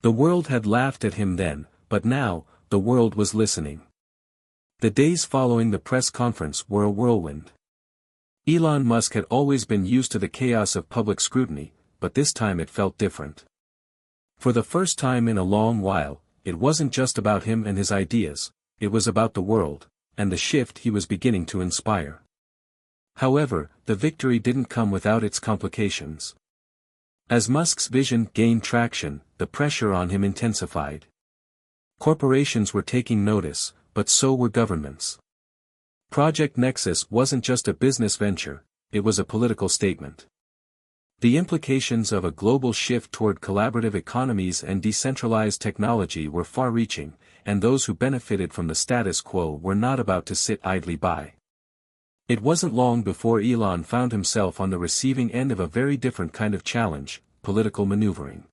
The world had laughed at him then, but now, the world was listening. The days following the press conference were a whirlwind. Elon Musk had always been used to the chaos of public scrutiny, but this time it felt different. For the first time in a long while, it wasn't just about him and his ideas, it was about the world, and the shift he was beginning to inspire. However, the victory didn't come without its complications. As Musk's vision gained traction, the pressure on him intensified. Corporations were taking notice, but so were governments. Project Nexus wasn't just a business venture, it was a political statement. The implications of a global shift toward collaborative economies and decentralized technology were far-reaching, and those who benefited from the status quo were not about to sit idly by. It wasn't long before Elon found himself on the receiving end of a very different kind of challenge, political maneuvering.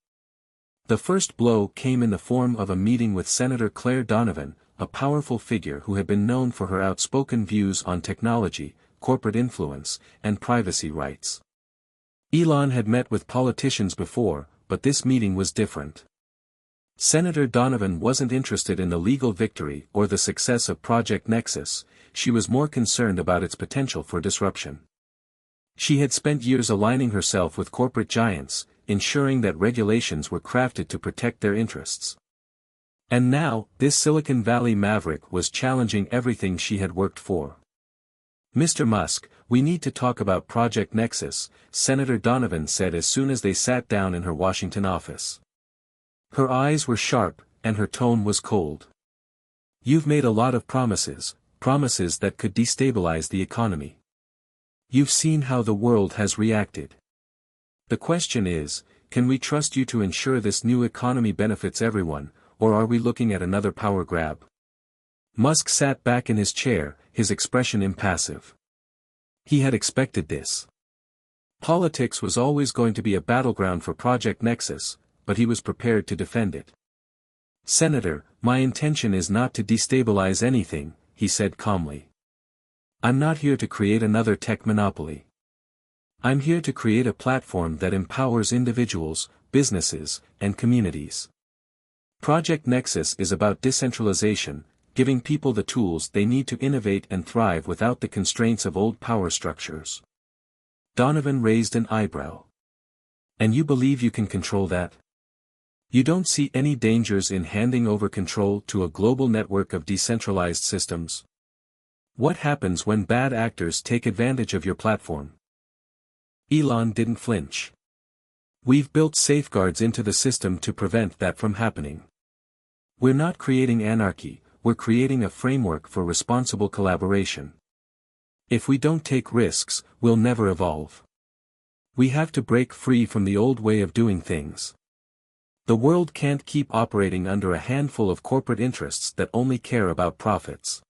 The first blow came in the form of a meeting with Senator Claire Donovan, a powerful figure who had been known for her outspoken views on technology, corporate influence, and privacy rights. Elon had met with politicians before, but this meeting was different. Senator Donovan wasn't interested in the legal victory or the success of Project Nexus, she was more concerned about its potential for disruption. She had spent years aligning herself with corporate giants, ensuring that regulations were crafted to protect their interests. And now, this Silicon Valley maverick was challenging everything she had worked for. Mr. Musk, we need to talk about Project Nexus, Senator Donovan said as soon as they sat down in her Washington office. Her eyes were sharp, and her tone was cold. You've made a lot of promises that could destabilize the economy. You've seen how the world has reacted. The question is, can we trust you to ensure this new economy benefits everyone, or are we looking at another power grab? Musk sat back in his chair, his expression impassive. He had expected this. Politics was always going to be a battleground for Project Nexus, but he was prepared to defend it. Senator, my intention is not to destabilize anything, he said calmly. I'm not here to create another tech monopoly. I'm here to create a platform that empowers individuals, businesses, and communities. Project Nexus is about decentralization, giving people the tools they need to innovate and thrive without the constraints of old power structures. Donovan raised an eyebrow. And you believe you can control that? You don't see any dangers in handing over control to a global network of decentralized systems? What happens when bad actors take advantage of your platform? Elon didn't flinch. We've built safeguards into the system to prevent that from happening. We're not creating anarchy, we're creating a framework for responsible collaboration. If we don't take risks, we'll never evolve. We have to break free from the old way of doing things. The world can't keep operating under a handful of corporate interests that only care about profits.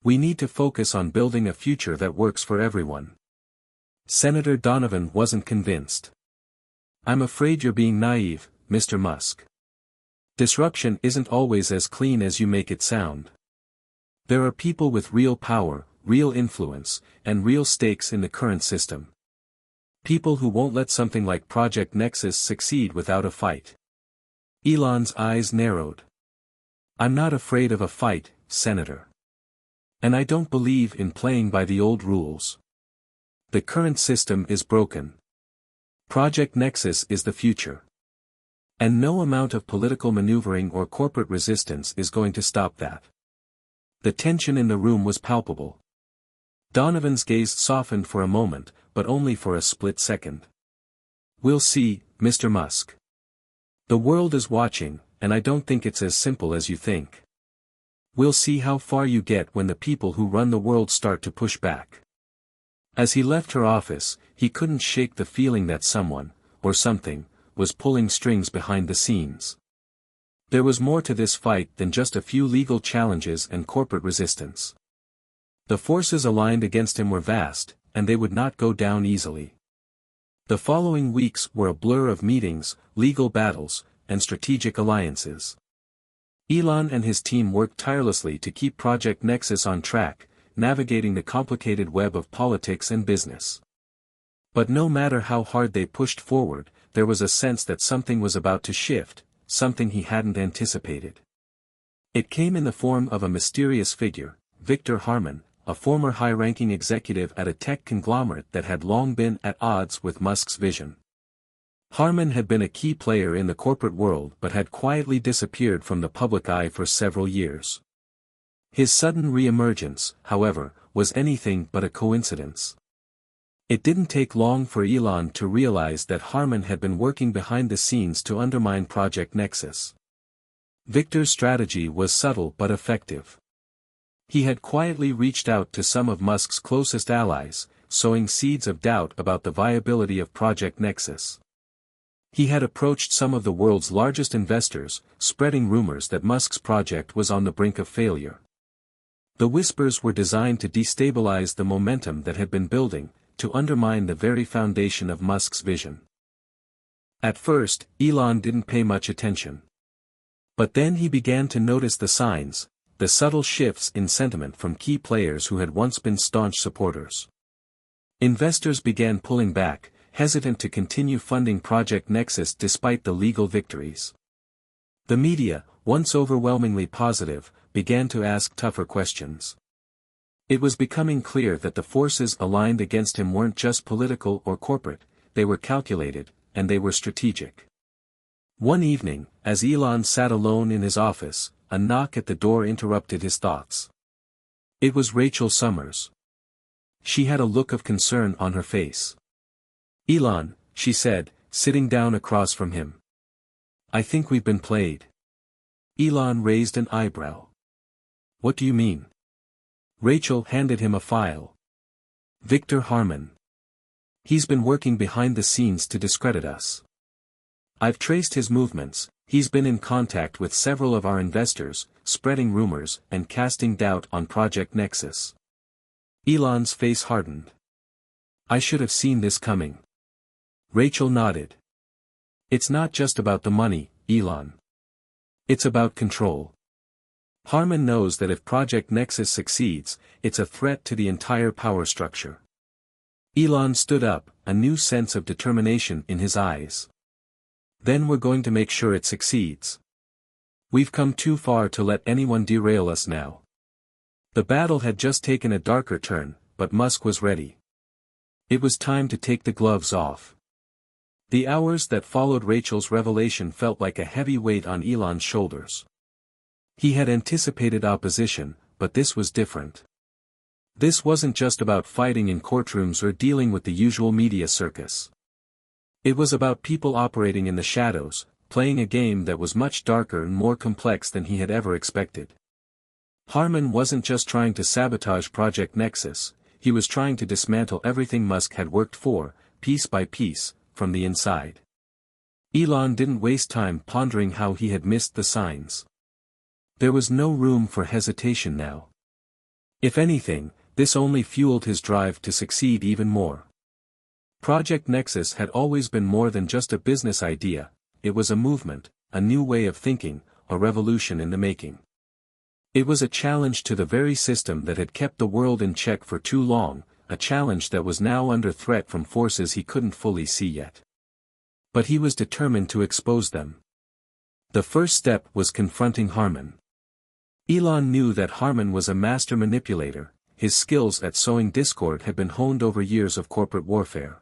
We need to focus on building a future that works for everyone. Senator Donovan wasn't convinced. I'm afraid you're being naive, Mr. Musk. Disruption isn't always as clean as you make it sound. There are people with real power, real influence, and real stakes in the current system. People who won't let something like Project Nexus succeed without a fight. Elon's eyes narrowed. I'm not afraid of a fight, Senator. And I don't believe in playing by the old rules. The current system is broken. Project Nexus is the future. And no amount of political maneuvering or corporate resistance is going to stop that. The tension in the room was palpable. Donovan's gaze softened for a moment, but only for a split second. We'll see, Mr. Musk. The world is watching, and I don't think it's as simple as you think. We'll see how far you get when the people who run the world start to push back. As he left her office, he couldn't shake the feeling that someone, or something, was pulling strings behind the scenes. There was more to this fight than just a few legal challenges and corporate resistance. The forces aligned against him were vast, and they would not go down easily. The following weeks were a blur of meetings, legal battles, and strategic alliances. Elon and his team worked tirelessly to keep Project Nexus on track, navigating the complicated web of politics and business. But no matter how hard they pushed forward, there was a sense that something was about to shift, something he hadn't anticipated. It came in the form of a mysterious figure, Victor Harmon, a former high-ranking executive at a tech conglomerate that had long been at odds with Musk's vision. Harman had been a key player in the corporate world but had quietly disappeared from the public eye for several years. His sudden re-emergence, however, was anything but a coincidence. It didn't take long for Elon to realize that Harman had been working behind the scenes to undermine Project Nexus. Victor's strategy was subtle but effective. He had quietly reached out to some of Musk's closest allies, sowing seeds of doubt about the viability of Project Nexus. He had approached some of the world's largest investors, spreading rumors that Musk's project was on the brink of failure. The whispers were designed to destabilize the momentum that had been building, to undermine the very foundation of Musk's vision. At first, Elon didn't pay much attention. But then he began to notice the signs, the subtle shifts in sentiment from key players who had once been staunch supporters. Investors began pulling back, hesitant to continue funding Project Nexus despite the legal victories. The media, once overwhelmingly positive, began to ask tougher questions. It was becoming clear that the forces aligned against him weren't just political or corporate, they were calculated, and they were strategic. One evening, as Elon sat alone in his office, a knock at the door interrupted his thoughts. It was Rachel Summers. She had a look of concern on her face. "Elon," she said, sitting down across from him. "I think we've been played." Elon raised an eyebrow. "What do you mean?" Rachel handed him a file. "Victor Harman. He's been working behind the scenes to discredit us. I've traced his movements, he's been in contact with several of our investors, spreading rumors and casting doubt on Project Nexus." Elon's face hardened. "I should have seen this coming." Rachel nodded. "It's not just about the money, Elon. It's about control. Harman knows that if Project Nexus succeeds, it's a threat to the entire power structure." Elon stood up, a new sense of determination in his eyes. "Then we're going to make sure it succeeds. We've come too far to let anyone derail us now." The battle had just taken a darker turn, but Musk was ready. It was time to take the gloves off. The hours that followed Rachel's revelation felt like a heavy weight on Elon's shoulders. He had anticipated opposition, but this was different. This wasn't just about fighting in courtrooms or dealing with the usual media circus. It was about people operating in the shadows, playing a game that was much darker and more complex than he had ever expected. Harman wasn't just trying to sabotage Project Nexus, he was trying to dismantle everything Musk had worked for, piece by piece, from the inside. Elon didn't waste time pondering how he had missed the signs. There was no room for hesitation now. If anything, this only fueled his drive to succeed even more. Project Nexus had always been more than just a business idea, it was a movement, a new way of thinking, a revolution in the making. It was a challenge to the very system that had kept the world in check for too long, a challenge that was now under threat from forces he couldn't fully see yet. But he was determined to expose them. The first step was confronting Harman. Elon knew that Harman was a master manipulator, his skills at sowing discord had been honed over years of corporate warfare.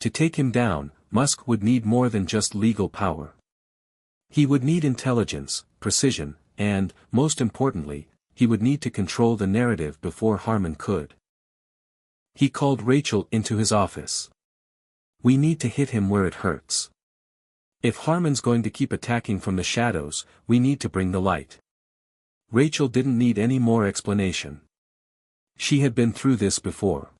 To take him down, Musk would need more than just legal power. He would need intelligence, precision, and, most importantly, he would need to control the narrative before Harman could. He called Rachel into his office. "We need to hit him where it hurts. If Harman's going to keep attacking from the shadows, we need to bring the light." Rachel didn't need any more explanation. She had been through this before.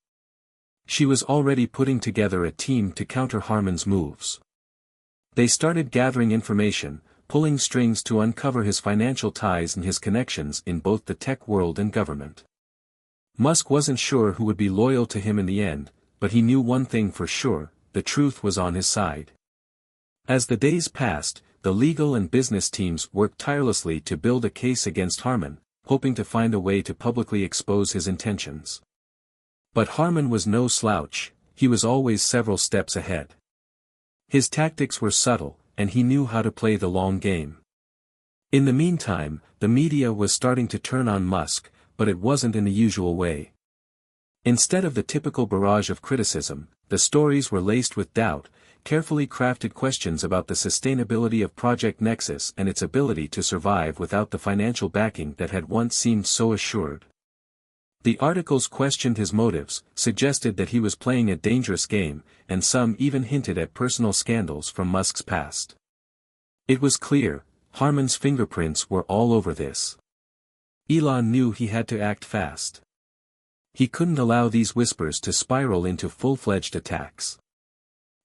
She was already putting together a team to counter Harman's moves. They started gathering information, pulling strings to uncover his financial ties and his connections in both the tech world and government. Musk wasn't sure who would be loyal to him in the end, but he knew one thing for sure, the truth was on his side. As the days passed, the legal and business teams worked tirelessly to build a case against Harman, hoping to find a way to publicly expose his intentions. But Harman was no slouch, he was always several steps ahead. His tactics were subtle, and he knew how to play the long game. In the meantime, the media was starting to turn on Musk, but it wasn't in the usual way. Instead of the typical barrage of criticism, the stories were laced with doubt, carefully crafted questions about the sustainability of Project Nexus and its ability to survive without the financial backing that had once seemed so assured. The articles questioned his motives, suggested that he was playing a dangerous game, and some even hinted at personal scandals from Musk's past. It was clear, Harman's fingerprints were all over this. Elon knew he had to act fast. He couldn't allow these whispers to spiral into full-fledged attacks.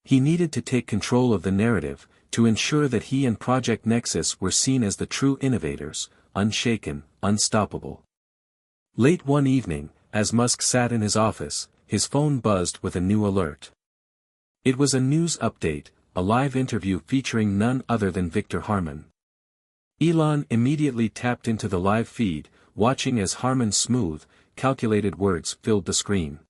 He needed to take control of the narrative, to ensure that he and Project Nexus were seen as the true innovators, unshaken, unstoppable. Late one evening, as Musk sat in his office, his phone buzzed with a new alert. It was a news update, a live interview featuring none other than Victor Harman. Elon immediately tapped into the live feed, watching as Harman's smooth, calculated words filled the screen.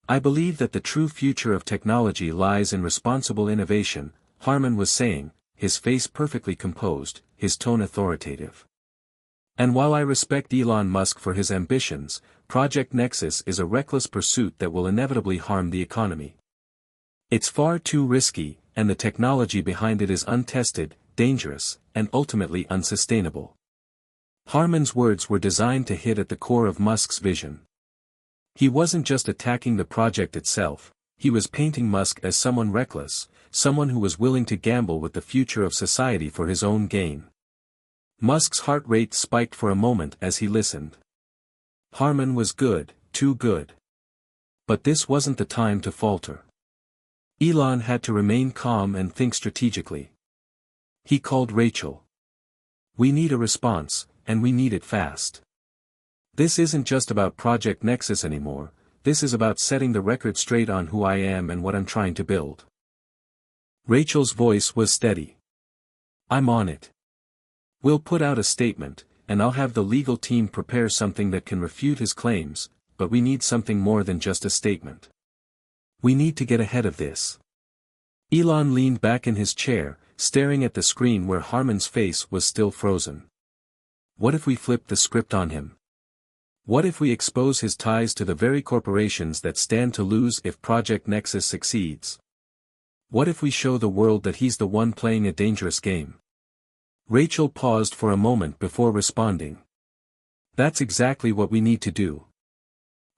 "I believe that the true future of technology lies in responsible innovation," Harman was saying, his face perfectly composed, his tone authoritative. "And while I respect Elon Musk for his ambitions, Project Nexus is a reckless pursuit that will inevitably harm the economy. It's far too risky, and the technology behind it is untested, dangerous, and ultimately unsustainable." Harman's words were designed to hit at the core of Musk's vision. He wasn't just attacking the project itself, he was painting Musk as someone reckless, someone who was willing to gamble with the future of society for his own gain. Musk's heart rate spiked for a moment as he listened. Harman was good, too good. But this wasn't the time to falter. Elon had to remain calm and think strategically. He called Rachel. "We need a response, and we need it fast. This isn't just about Project Nexus anymore, this is about setting the record straight on who I am and what I'm trying to build." Rachel's voice was steady. "I'm on it. We'll put out a statement, and I'll have the legal team prepare something that can refute his claims, but we need something more than just a statement. We need to get ahead of this." Elon leaned back in his chair, staring at the screen where Harman's face was still frozen. "What if we flip the script on him? What if we expose his ties to the very corporations that stand to lose if Project Nexus succeeds? What if we show the world that he's the one playing a dangerous game?" Rachel paused for a moment before responding. "That's exactly what we need to do.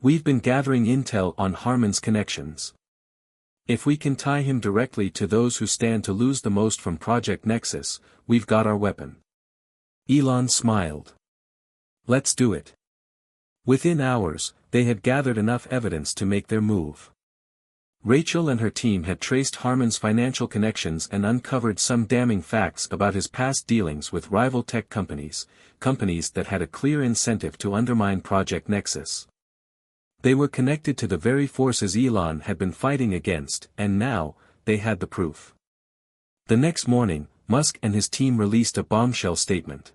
We've been gathering intel on Harman's connections. If we can tie him directly to those who stand to lose the most from Project Nexus, we've got our weapon." Elon smiled. "Let's do it." Within hours, they had gathered enough evidence to make their move. Rachel and her team had traced Harman's financial connections and uncovered some damning facts about his past dealings with rival tech companies, companies that had a clear incentive to undermine Project Nexus. They were connected to the very forces Elon had been fighting against, and now, they had the proof. The next morning, Musk and his team released a bombshell statement.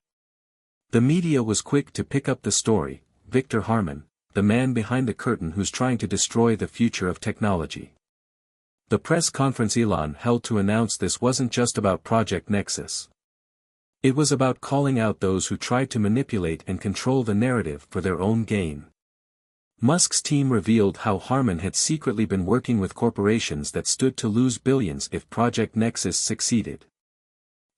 The media was quick to pick up the story: Victor Harman, the man behind the curtain who's trying to destroy the future of technology. The press conference Elon held to announce this wasn't just about Project Nexus. It was about calling out those who tried to manipulate and control the narrative for their own gain. Musk's team revealed how Harman had secretly been working with corporations that stood to lose billions if Project Nexus succeeded.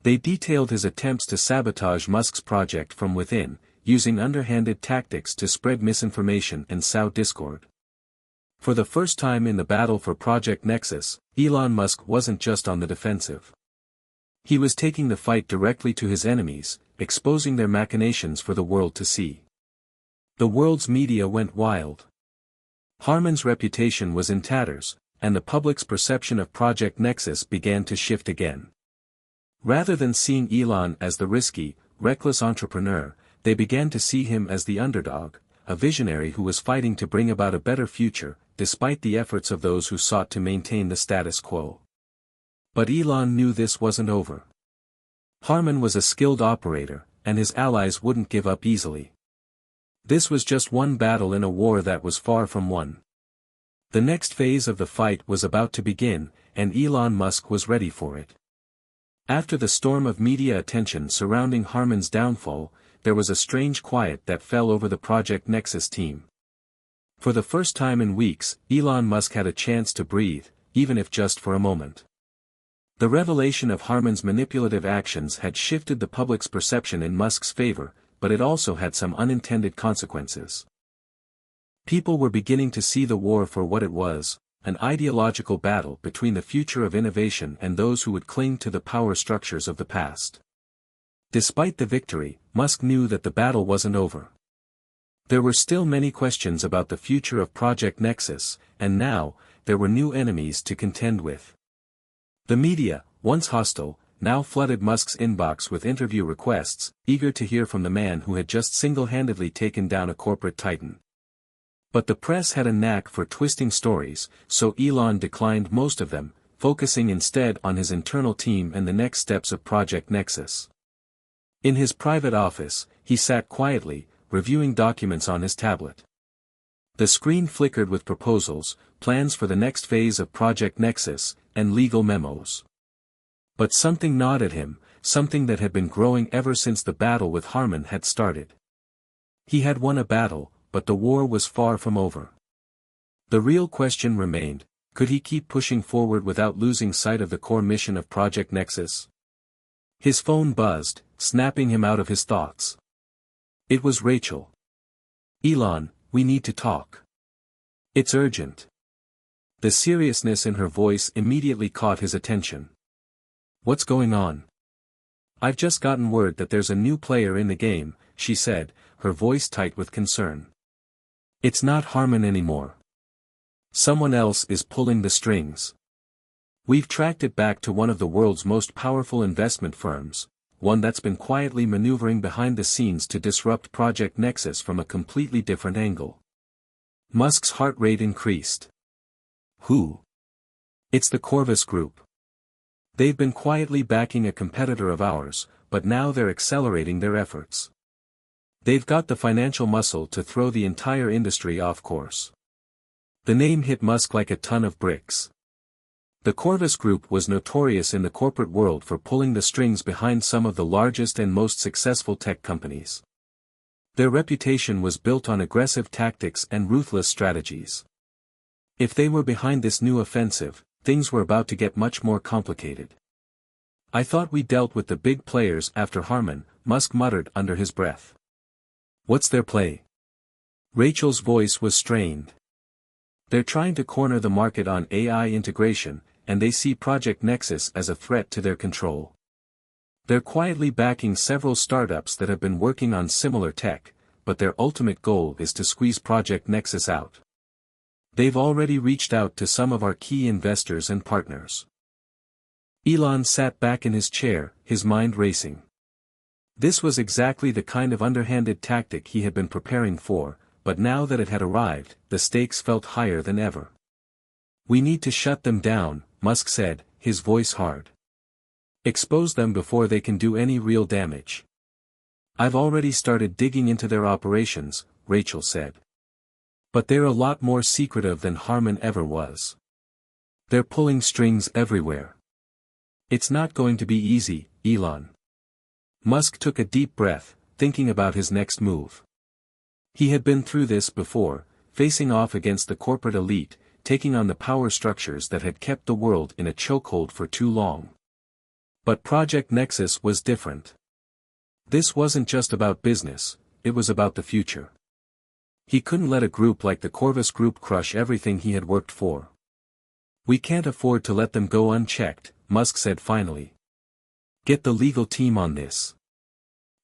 They detailed his attempts to sabotage Musk's project from within, using underhanded tactics to spread misinformation and sow discord. For the first time in the battle for Project Nexus, Elon Musk wasn't just on the defensive. He was taking the fight directly to his enemies, exposing their machinations for the world to see. The world's media went wild. Harman's reputation was in tatters, and the public's perception of Project Nexus began to shift again. Rather than seeing Elon as the risky, reckless entrepreneur, they began to see him as the underdog, a visionary who was fighting to bring about a better future, despite the efforts of those who sought to maintain the status quo. But Elon knew this wasn't over. Harman was a skilled operator, and his allies wouldn't give up easily. This was just one battle in a war that was far from won. The next phase of the fight was about to begin, and Elon Musk was ready for it. After the storm of media attention surrounding Harman's downfall, there was a strange quiet that fell over the Project Nexus team. For the first time in weeks, Elon Musk had a chance to breathe, even if just for a moment. The revelation of Harman's manipulative actions had shifted the public's perception in Musk's favor, but it also had some unintended consequences. People were beginning to see the war for what it was, an ideological battle between the future of innovation and those who would cling to the power structures of the past. Despite the victory, Musk knew that the battle wasn't over. There were still many questions about the future of Project Nexus, and now, there were new enemies to contend with. The media, once hostile, now flooded Musk's inbox with interview requests, eager to hear from the man who had just single-handedly taken down a corporate titan. But the press had a knack for twisting stories, so Elon declined most of them, focusing instead on his internal team and the next steps of Project Nexus. In his private office, he sat quietly, reviewing documents on his tablet. The screen flickered with proposals, plans for the next phase of Project Nexus, and legal memos. But something gnawed at him, something that had been growing ever since the battle with Harman had started. He had won a battle, but the war was far from over. The real question remained, could he keep pushing forward without losing sight of the core mission of Project Nexus? His phone buzzed, snapping him out of his thoughts. It was Rachel. "Elon, we need to talk. It's urgent." The seriousness in her voice immediately caught his attention. "What's going on?" "I've just gotten word that there's a new player in the game," she said, her voice tight with concern. "It's not Harman anymore. Someone else is pulling the strings. We've tracked it back to one of the world's most powerful investment firms, one that's been quietly maneuvering behind the scenes to disrupt Project Nexus from a completely different angle." Musk's heart rate increased. "Who?" "It's the Corvus Group. They've been quietly backing a competitor of ours, but now they're accelerating their efforts. They've got the financial muscle to throw the entire industry off course." The name hit Musk like a ton of bricks. The Corvus Group was notorious in the corporate world for pulling the strings behind some of the largest and most successful tech companies. Their reputation was built on aggressive tactics and ruthless strategies. If they were behind this new offensive, things were about to get much more complicated. "I thought we dealt with the big players after Harman," Musk muttered under his breath. "What's their play?" Rachel's voice was strained. "They're trying to corner the market on AI integration, and they see Project Nexus as a threat to their control. They're quietly backing several startups that have been working on similar tech, but their ultimate goal is to squeeze Project Nexus out. They've already reached out to some of our key investors and partners." Elon sat back in his chair, his mind racing. This was exactly the kind of underhanded tactic he had been preparing for, but now that it had arrived, the stakes felt higher than ever. "We need to shut them down," Musk said, his voice hard. "Expose them before they can do any real damage." "I've already started digging into their operations," Rachel said. "But they're a lot more secretive than Harman ever was. They're pulling strings everywhere. It's not going to be easy, Elon." Musk took a deep breath, thinking about his next move. He had been through this before, facing off against the corporate elite, taking on the power structures that had kept the world in a chokehold for too long. But Project Nexus was different. This wasn't just about business, it was about the future. He couldn't let a group like the Corvus Group crush everything he had worked for. "We can't afford to let them go unchecked," Musk said finally. "Get the legal team on this.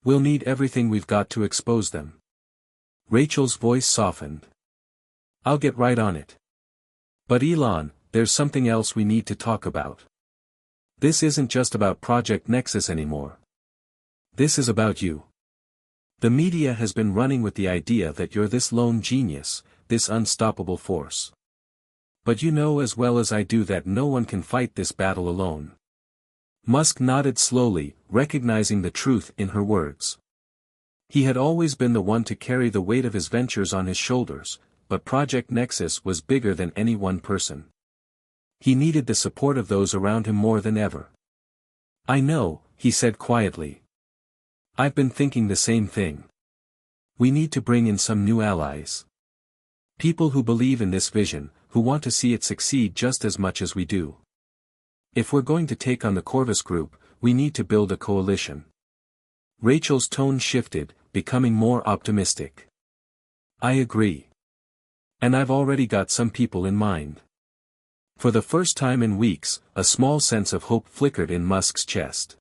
We'll need everything we've got to expose them." Rachel's voice softened. "I'll get right on it. But Elon, there's something else we need to talk about. This isn't just about Project Nexus anymore. This is about you. The media has been running with the idea that you're this lone genius, this unstoppable force. But you know as well as I do that no one can fight this battle alone." Musk nodded slowly, recognizing the truth in her words. He had always been the one to carry the weight of his ventures on his shoulders, but Project Nexus was bigger than any one person. He needed the support of those around him more than ever. "I know," he said quietly. I've been thinking the same thing. We need to bring in some new allies. People who believe in this vision, who want to see it succeed just as much as we do. If we're going to take on the Corvus Group, we need to build a coalition. Rachel's tone shifted, becoming more optimistic. I agree. And I've already got some people in mind. For the first time in weeks, a small sense of hope flickered in Musk's chest.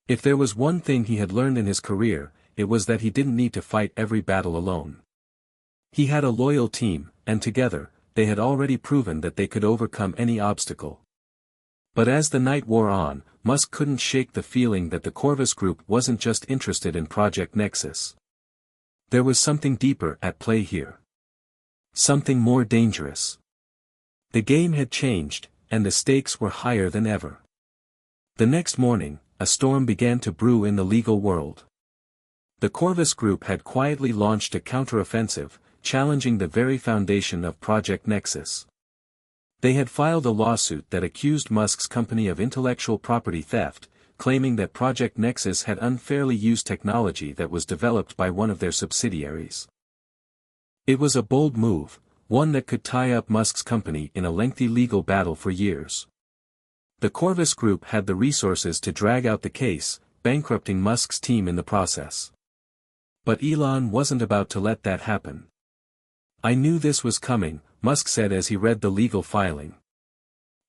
If there was one thing he had learned in his career, it was that he didn't need to fight every battle alone. He had a loyal team, and together, they had already proven that they could overcome any obstacle. But as the night wore on, Musk couldn't shake the feeling that the Corvus Group wasn't just interested in Project Nexus. There was something deeper at play here. Something more dangerous. The game had changed, and the stakes were higher than ever. The next morning, a storm began to brew in the legal world. The Corvus Group had quietly launched a counteroffensive, challenging the very foundation of Project Nexus. They had filed a lawsuit that accused Musk's company of intellectual property theft, claiming that Project Nexus had unfairly used technology that was developed by one of their subsidiaries. It was a bold move, one that could tie up Musk's company in a lengthy legal battle for years. The Corvus Group had the resources to drag out the case, bankrupting Musk's team in the process. But Elon wasn't about to let that happen. I knew this was coming, Musk said as he read the legal filing.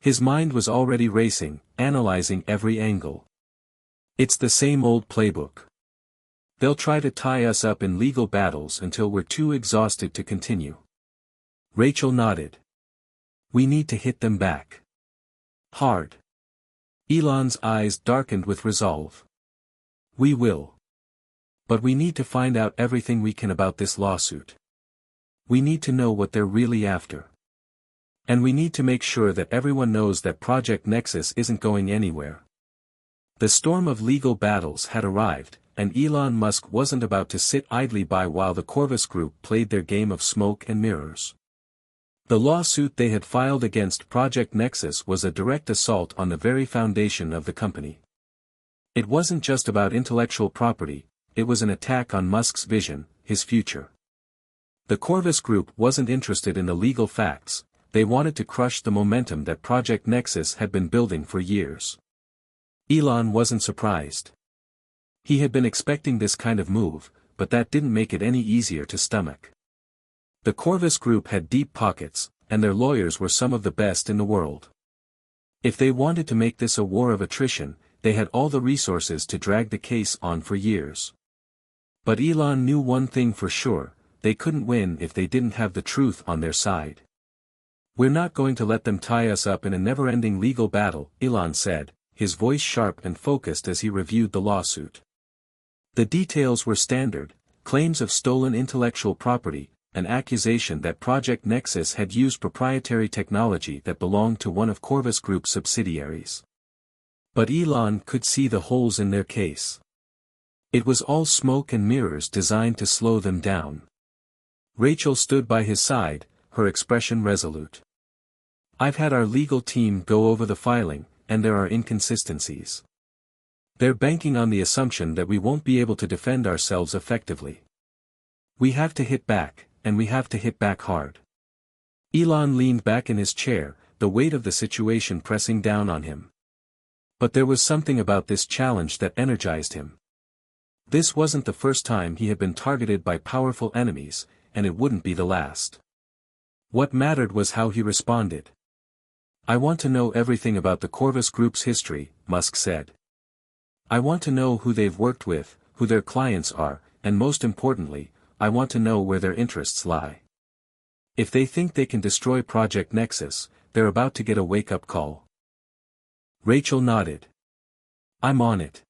His mind was already racing, analyzing every angle. It's the same old playbook. They'll try to tie us up in legal battles until we're too exhausted to continue. Rachel nodded. We need to hit them back. Hard. Elon's eyes darkened with resolve. We will. But we need to find out everything we can about this lawsuit. We need to know what they're really after. And we need to make sure that everyone knows that Project Nexus isn't going anywhere. The storm of legal battles had arrived, and Elon Musk wasn't about to sit idly by while the Corvus Group played their game of smoke and mirrors. The lawsuit they had filed against Project Nexus was a direct assault on the very foundation of the company. It wasn't just about intellectual property, it was an attack on Musk's vision, his future. The Corvus Group wasn't interested in the legal facts, they wanted to crush the momentum that Project Nexus had been building for years. Elon wasn't surprised. He had been expecting this kind of move, but that didn't make it any easier to stomach. The Corvus Group had deep pockets, and their lawyers were some of the best in the world. If they wanted to make this a war of attrition, they had all the resources to drag the case on for years. But Elon knew one thing for sure, they couldn't win if they didn't have the truth on their side. We're not going to let them tie us up in a never-ending legal battle, Elon said, his voice sharp and focused as he reviewed the lawsuit. The details were standard: claims of stolen intellectual property, an accusation that Project Nexus had used proprietary technology that belonged to one of Corvus Group's subsidiaries. But Elon could see the holes in their case. It was all smoke and mirrors designed to slow them down. Rachel stood by his side, her expression resolute. I've had our legal team go over the filing, and there are inconsistencies. They're banking on the assumption that we won't be able to defend ourselves effectively. We have to hit back, and we have to hit back hard. Elon leaned back in his chair, the weight of the situation pressing down on him. But there was something about this challenge that energized him. This wasn't the first time he had been targeted by powerful enemies, and it wouldn't be the last. What mattered was how he responded. I want to know everything about the Corvus Group's history, Musk said. I want to know who they've worked with, who their clients are, and most importantly, I want to know where their interests lie. If they think they can destroy Project Nexus, they're about to get a wake-up call. Rachel nodded. I'm on it.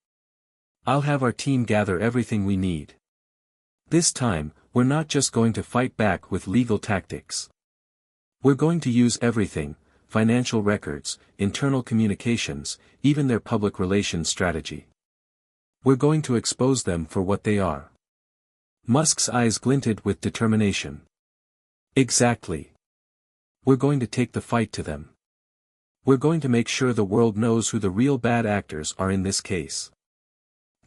I'll have our team gather everything we need. This time, we're not just going to fight back with legal tactics. We're going to use everything: financial records, internal communications, even their public relations strategy. We're going to expose them for what they are. Musk's eyes glinted with determination. Exactly. We're going to take the fight to them. We're going to make sure the world knows who the real bad actors are in this case.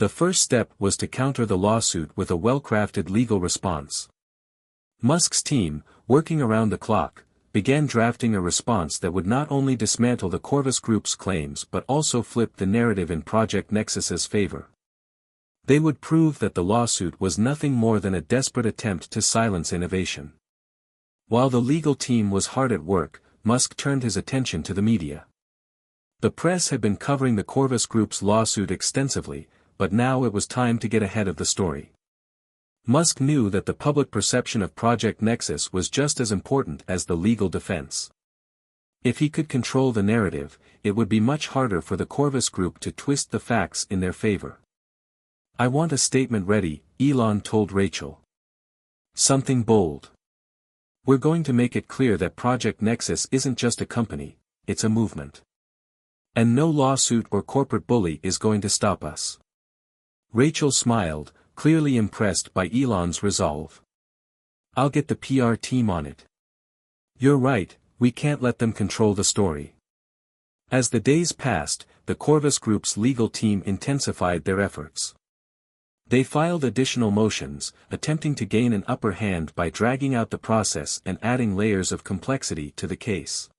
The first step was to counter the lawsuit with a well-crafted legal response. Musk's team, working around the clock, began drafting a response that would not only dismantle the Corvus Group's claims but also flip the narrative in Project Nexus's favor. They would prove that the lawsuit was nothing more than a desperate attempt to silence innovation. While the legal team was hard at work, Musk turned his attention to the media. The press had been covering the Corvus Group's lawsuit extensively, but now it was time to get ahead of the story. Musk knew that the public perception of Project Nexus was just as important as the legal defense. If he could control the narrative, it would be much harder for the Corvus Group to twist the facts in their favor. "I want a statement ready," Elon told Rachel. "Something bold. We're going to make it clear that Project Nexus isn't just a company, it's a movement. And no lawsuit or corporate bully is going to stop us." Rachel smiled, clearly impressed by Elon's resolve. "I'll get the PR team on it." "You're right, we can't let them control the story." As the days passed, the Corvus Group's legal team intensified their efforts. They filed additional motions, attempting to gain an upper hand by dragging out the process and adding layers of complexity to the case.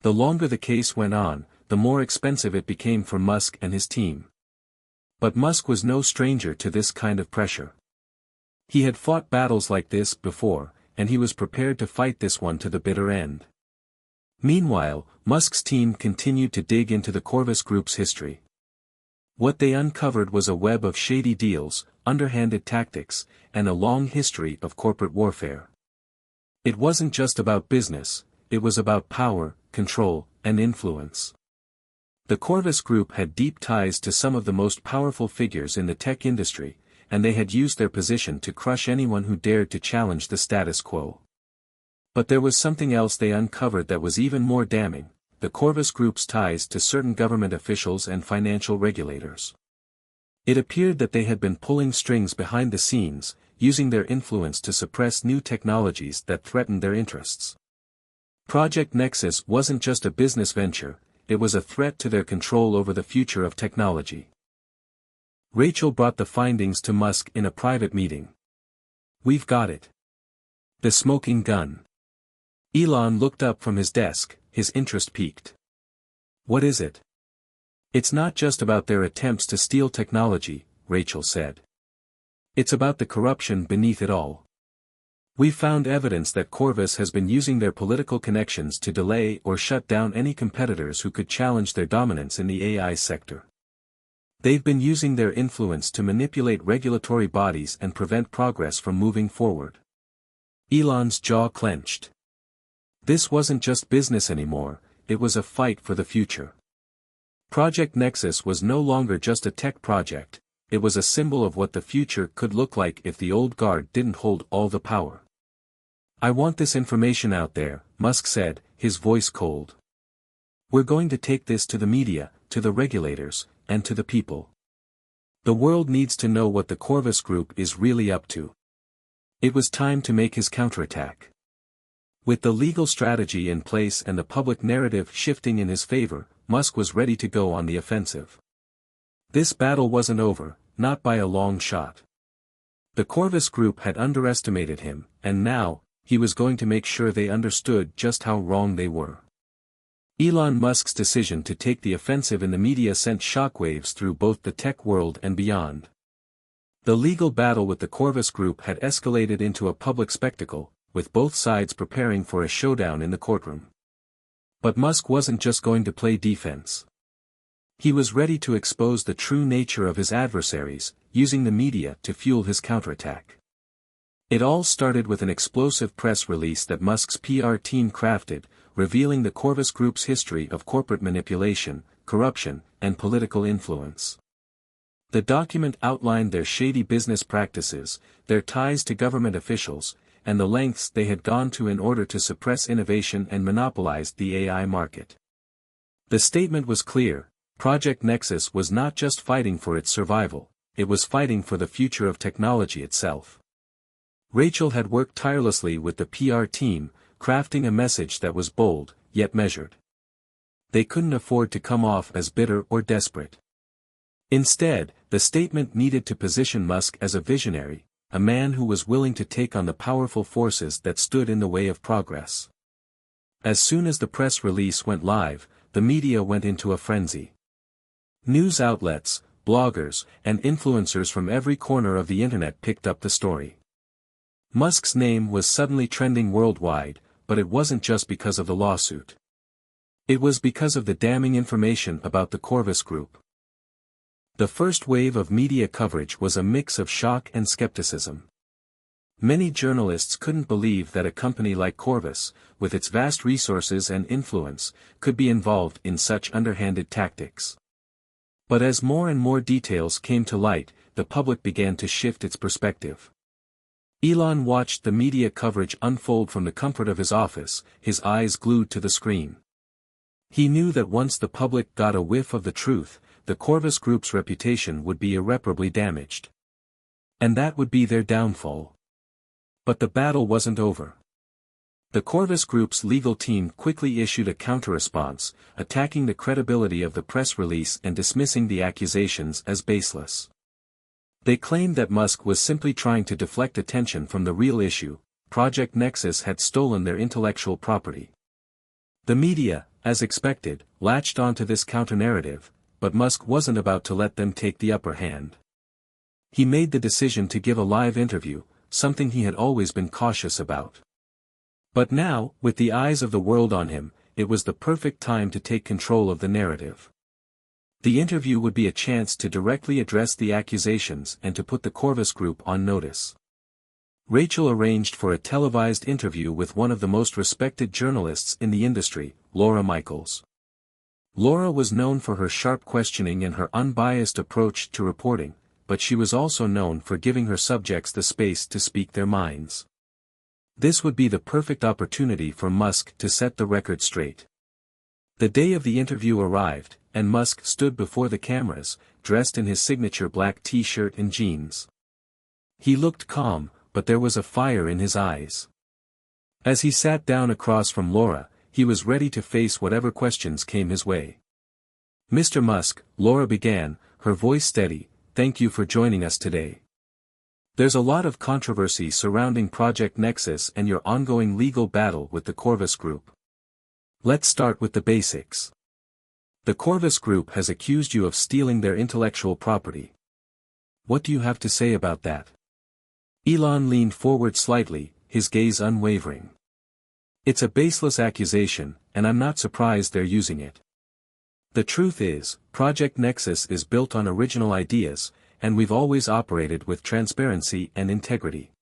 The longer the case went on, the more expensive it became for Musk and his team. But Musk was no stranger to this kind of pressure. He had fought battles like this before, and he was prepared to fight this one to the bitter end. Meanwhile, Musk's team continued to dig into the Corvus Group's history. What they uncovered was a web of shady deals, underhanded tactics, and a long history of corporate warfare. It wasn't just about business, it was about power, control, and influence. The Corvus Group had deep ties to some of the most powerful figures in the tech industry, and they had used their position to crush anyone who dared to challenge the status quo. But there was something else they uncovered that was even more damning: the Corvus Group's ties to certain government officials and financial regulators. It appeared that they had been pulling strings behind the scenes, using their influence to suppress new technologies that threatened their interests. Project Nexus wasn't just a business venture, it was a threat to their control over the future of technology. Rachel brought the findings to Musk in a private meeting. "We've got it. The smoking gun." Elon looked up from his desk, his interest piqued. "What is it?" "It's not just about their attempts to steal technology," Rachel said. "It's about the corruption beneath it all. We've found evidence that Corvus has been using their political connections to delay or shut down any competitors who could challenge their dominance in the AI sector. They've been using their influence to manipulate regulatory bodies and prevent progress from moving forward." Elon's jaw clenched. This wasn't just business anymore, it was a fight for the future. Project Nexus was no longer just a tech project, it was a symbol of what the future could look like if the old guard didn't hold all the power. "I want this information out there," Musk said, his voice cold. "We're going to take this to the media, to the regulators, and to the people. The world needs to know what the Corvus Group is really up to." It was time to make his counterattack. With the legal strategy in place and the public narrative shifting in his favor, Musk was ready to go on the offensive. This battle wasn't over, not by a long shot. The Corvus Group had underestimated him, and now, he was going to make sure they understood just how wrong they were. Elon Musk's decision to take the offensive in the media sent shockwaves through both the tech world and beyond. The legal battle with the Corvus Group had escalated into a public spectacle, with both sides preparing for a showdown in the courtroom. But Musk wasn't just going to play defense. He was ready to expose the true nature of his adversaries, using the media to fuel his counterattack. It all started with an explosive press release that Musk's PR team crafted, revealing the Corvus Group's history of corporate manipulation, corruption, and political influence. The document outlined their shady business practices, their ties to government officials, and the lengths they had gone to in order to suppress innovation and monopolize the AI market. The statement was clear: Project Nexus was not just fighting for its survival, it was fighting for the future of technology itself. Rachel had worked tirelessly with the PR team, crafting a message that was bold, yet measured. They couldn't afford to come off as bitter or desperate. Instead, The statement needed to position Musk as a visionary, a man who was willing to take on the powerful forces that stood in the way of progress. As soon as the press release went live, the media went into a frenzy. News outlets, bloggers, and influencers from every corner of the internet picked up the story. Musk's name was suddenly trending worldwide, but it wasn't just because of the lawsuit. It was because of the damning information about the Corvus Group. The first wave of media coverage was a mix of shock and skepticism. Many journalists couldn't believe that a company like Corvus, with its vast resources and influence, could be involved in such underhanded tactics. But as more and more details came to light, the public began to shift its perspective. Elon watched the media coverage unfold from the comfort of his office, his eyes glued to the screen. He knew that once the public got a whiff of the truth, the Corvus Group's reputation would be irreparably damaged. And that would be their downfall. But the battle wasn't over. The Corvus Group's legal team quickly issued a counter-response, attacking the credibility of the press release and dismissing the accusations as baseless. They claimed that Musk was simply trying to deflect attention from the real issue: Project Nexus had stolen their intellectual property. The media, as expected, latched onto this counter-narrative, but Musk wasn't about to let them take the upper hand. He made the decision to give a live interview, something he had always been cautious about. But now, with the eyes of the world on him, it was the perfect time to take control of the narrative. The interview would be a chance to directly address the accusations and to put the Corvus Group on notice. Rachel arranged for a televised interview with one of the most respected journalists in the industry, Laura Michaels. Laura was known for her sharp questioning and her unbiased approach to reporting, but she was also known for giving her subjects the space to speak their minds. This would be the perfect opportunity for Musk to set the record straight. The day of the interview arrived, and Musk stood before the cameras, dressed in his signature black t-shirt and jeans. He looked calm, but there was a fire in his eyes. As he sat down across from Laura, he was ready to face whatever questions came his way. "Mr. Musk," Laura began, her voice steady, "thank you for joining us today. There's a lot of controversy surrounding Project Nexus and your ongoing legal battle with the Corvus Group. Let's start with the basics. The Corvus Group has accused you of stealing their intellectual property. What do you have to say about that?" Elon leaned forward slightly, his gaze unwavering. "It's a baseless accusation, and I'm not surprised they're using it. The truth is, Project Nexus is built on original ideas, and we've always operated with transparency and integrity.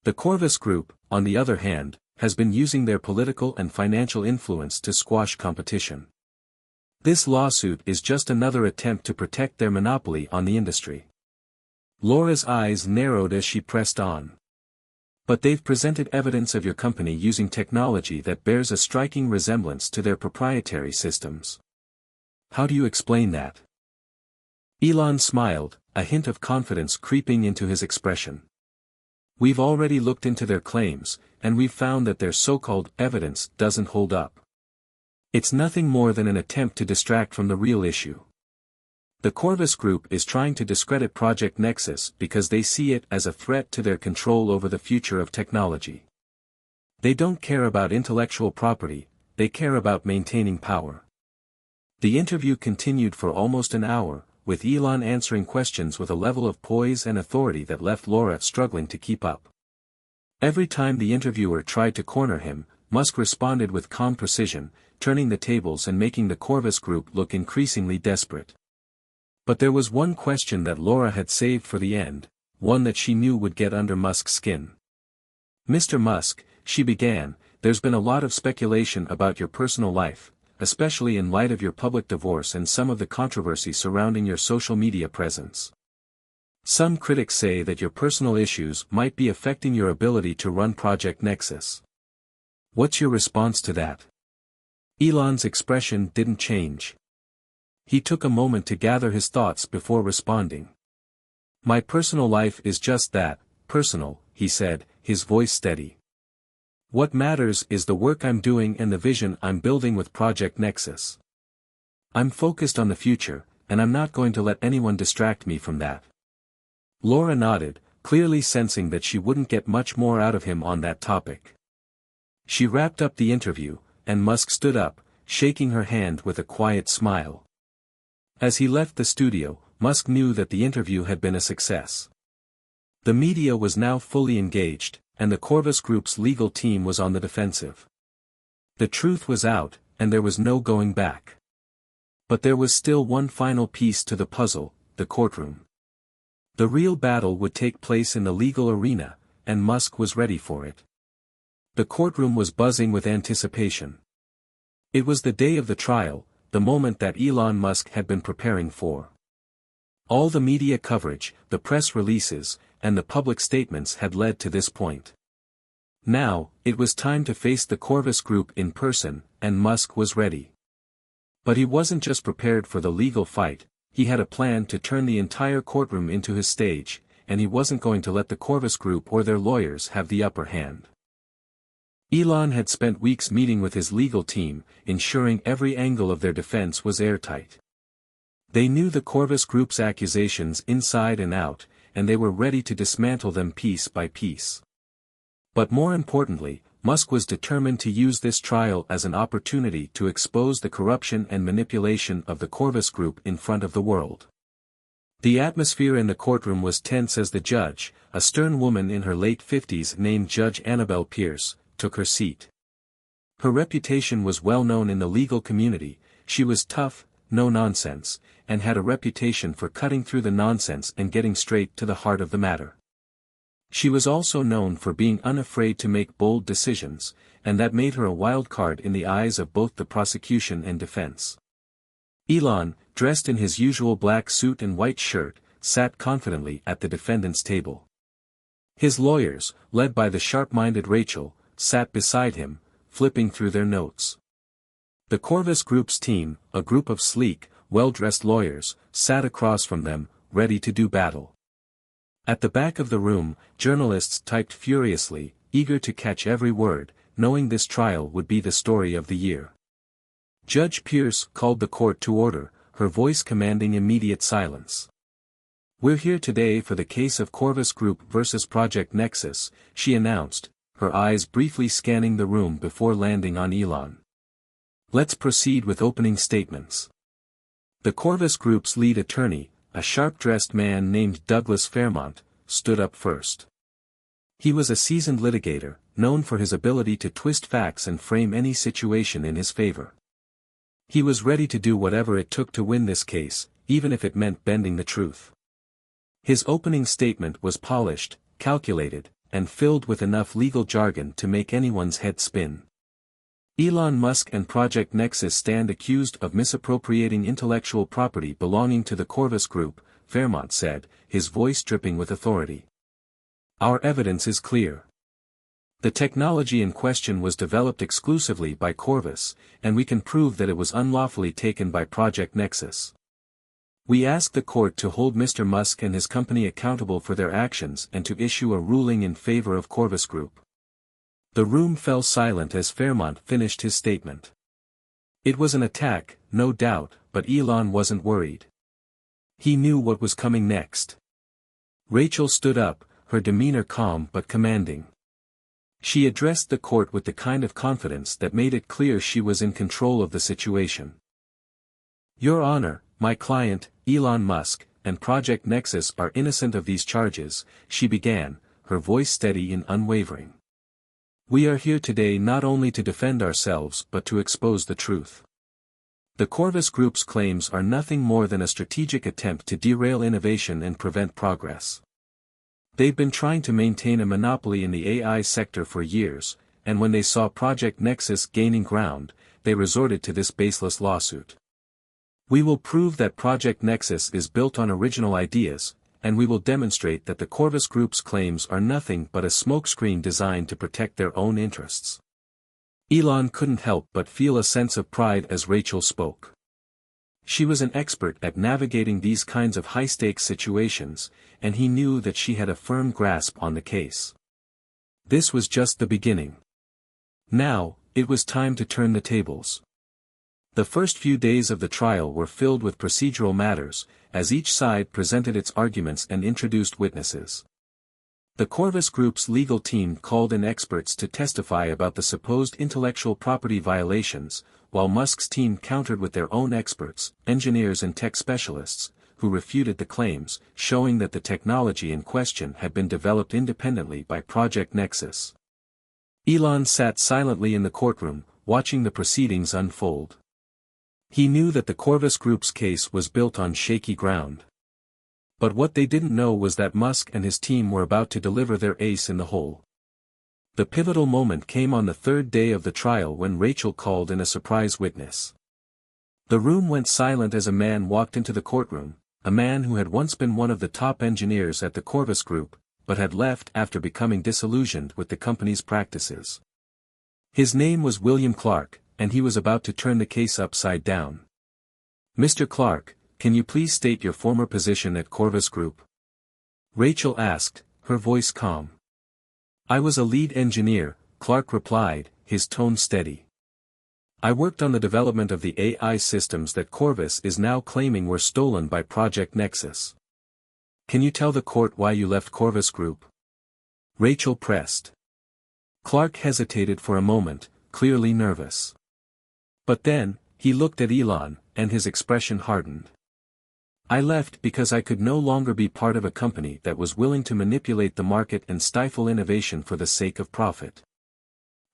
The Corvus Group, on the other hand, has been using their political and financial influence to squash competition. This lawsuit is just another attempt to protect their monopoly on the industry." Laura's eyes narrowed as she pressed on. "But they've presented evidence of your company using technology that bears a striking resemblance to their proprietary systems. How do you explain that?" Elon smiled, a hint of confidence creeping into his expression. "We've already looked into their claims, and we've found that their so-called evidence doesn't hold up. It's nothing more than an attempt to distract from the real issue. The Corvus Group is trying to discredit Project Nexus because they see it as a threat to their control over the future of technology. They don't care about intellectual property, they care about maintaining power." The interview continued for almost an hour, with Elon answering questions with a level of poise and authority that left Laura struggling to keep up. Every time the interviewer tried to corner him, Musk responded with calm precision, turning the tables and making the Corvus Group look increasingly desperate. But there was one question that Laura had saved for the end, one that she knew would get under Musk's skin. "Mr. Musk," she began, "there's been a lot of speculation about your personal life, especially in light of your public divorce and some of the controversy surrounding your social media presence. Some critics say that your personal issues might be affecting your ability to run Project Nexus. What's your response to that?" Elon's expression didn't change. He took a moment to gather his thoughts before responding. "My personal life is just that, personal," he said, his voice steady. "What matters is the work I'm doing and the vision I'm building with Project Nexus. I'm focused on the future, and I'm not going to let anyone distract me from that. Laura nodded, clearly sensing that she wouldn't get much more out of him on that topic. She wrapped up the interview, and Musk stood up, shaking her hand with a quiet smile. As he left the studio, Musk knew that the interview had been a success. The media was now fully engaged, and the Corvus Group's legal team was on the defensive. The truth was out, and there was no going back. But there was still one final piece to the puzzle, the courtroom. The real battle would take place in the legal arena, and Musk was ready for it. The courtroom was buzzing with anticipation. It was the day of the trial, the moment that Elon Musk had been preparing for. All the media coverage, the press releases, and the public statements had led to this point. Now, it was time to face the Corvus Group in person, and Musk was ready. But he wasn't just prepared for the legal fight, he had a plan to turn the entire courtroom into his stage, and he wasn't going to let the Corvus Group or their lawyers have the upper hand. Elon had spent weeks meeting with his legal team, ensuring every angle of their defense was airtight. They knew the Corvus Group's accusations inside and out, and they were ready to dismantle them piece by piece. But more importantly, Musk was determined to use this trial as an opportunity to expose the corruption and manipulation of the Corvus Group in front of the world. The atmosphere in the courtroom was tense as the judge, a stern woman in her late 50s named Judge Annabelle Pierce, took her seat. Her reputation was well known in the legal community. She was tough, no nonsense, and had a reputation for cutting through the nonsense and getting straight to the heart of the matter. She was also known for being unafraid to make bold decisions, and that made her a wild card in the eyes of both the prosecution and defense. Elon, dressed in his usual black suit and white shirt, sat confidently at the defendant's table. His lawyers, led by the sharp-minded Rachel, sat beside him, flipping through their notes. The Corvus Group's team, a group of sleek, well-dressed lawyers, sat across from them, ready to do battle. At the back of the room, journalists typed furiously, eager to catch every word, knowing this trial would be the story of the year. Judge Pierce called the court to order, her voice commanding immediate silence. "We're here today for the case of Corvus Group versus Project Nexus," she announced, her eyes briefly scanning the room before landing on Elon. "Let's proceed with opening statements." The Corvus Group's lead attorney, a sharp-dressed man named Douglas Fairmont, stood up first. He was a seasoned litigator, known for his ability to twist facts and frame any situation in his favor. He was ready to do whatever it took to win this case, even if it meant bending the truth. His opening statement was polished, calculated, and filled with enough legal jargon to make anyone's head spin. Elon Musk and Project Nexus stand accused of misappropriating intellectual property belonging to the Corvus Group, Fairmont said, his voice dripping with authority. "Our evidence is clear. The technology in question was developed exclusively by Corvus, and we can prove that it was unlawfully taken by Project Nexus. We ask the court to hold Mr. Musk and his company accountable for their actions and to issue a ruling in favor of Corvus Group." The room fell silent as Fairmont finished his statement. It was an attack, no doubt, but Elon wasn't worried. He knew what was coming next. Rachel stood up, her demeanor calm but commanding. She addressed the court with the kind of confidence that made it clear she was in control of the situation. "Your Honor, my client, Elon Musk, and Project Nexus are innocent of these charges," she began, her voice steady and unwavering. "We are here today not only to defend ourselves but to expose the truth. The Corvus Group's claims are nothing more than a strategic attempt to derail innovation and prevent progress. They've been trying to maintain a monopoly in the AI sector for years, and when they saw Project Nexus gaining ground, they resorted to this baseless lawsuit. We will prove that Project Nexus is built on original ideas, and we will demonstrate that the Corvus Group's claims are nothing but a smokescreen designed to protect their own interests." Elon couldn't help but feel a sense of pride as Rachel spoke. She was an expert at navigating these kinds of high-stakes situations, and he knew that she had a firm grasp on the case. This was just the beginning. Now, it was time to turn the tables. The first few days of the trial were filled with procedural matters, as each side presented its arguments and introduced witnesses. The Corvus Group's legal team called in experts to testify about the supposed intellectual property violations, while Musk's team countered with their own experts, engineers and tech specialists, who refuted the claims, showing that the technology in question had been developed independently by Project Nexus. Elon sat silently in the courtroom, watching the proceedings unfold. He knew that the Corvus Group's case was built on shaky ground. But what they didn't know was that Musk and his team were about to deliver their ace in the hole. The pivotal moment came on the third day of the trial when Rachel called in a surprise witness. The room went silent as a man walked into the courtroom, a man who had once been one of the top engineers at the Corvus Group, but had left after becoming disillusioned with the company's practices. His name was William Clark, and he was about to turn the case upside down. "Mr. Clark, can you please state your former position at Corvus Group?" Rachel asked, her voice calm. "I was a lead engineer," Clark replied, his tone steady. "I worked on the development of the AI systems that Corvus is now claiming were stolen by Project Nexus." "Can you tell the court why you left Corvus Group?" Rachel pressed. Clark hesitated for a moment, clearly nervous. But then, he looked at Elon, and his expression hardened. "I left because I could no longer be part of a company that was willing to manipulate the market and stifle innovation for the sake of profit.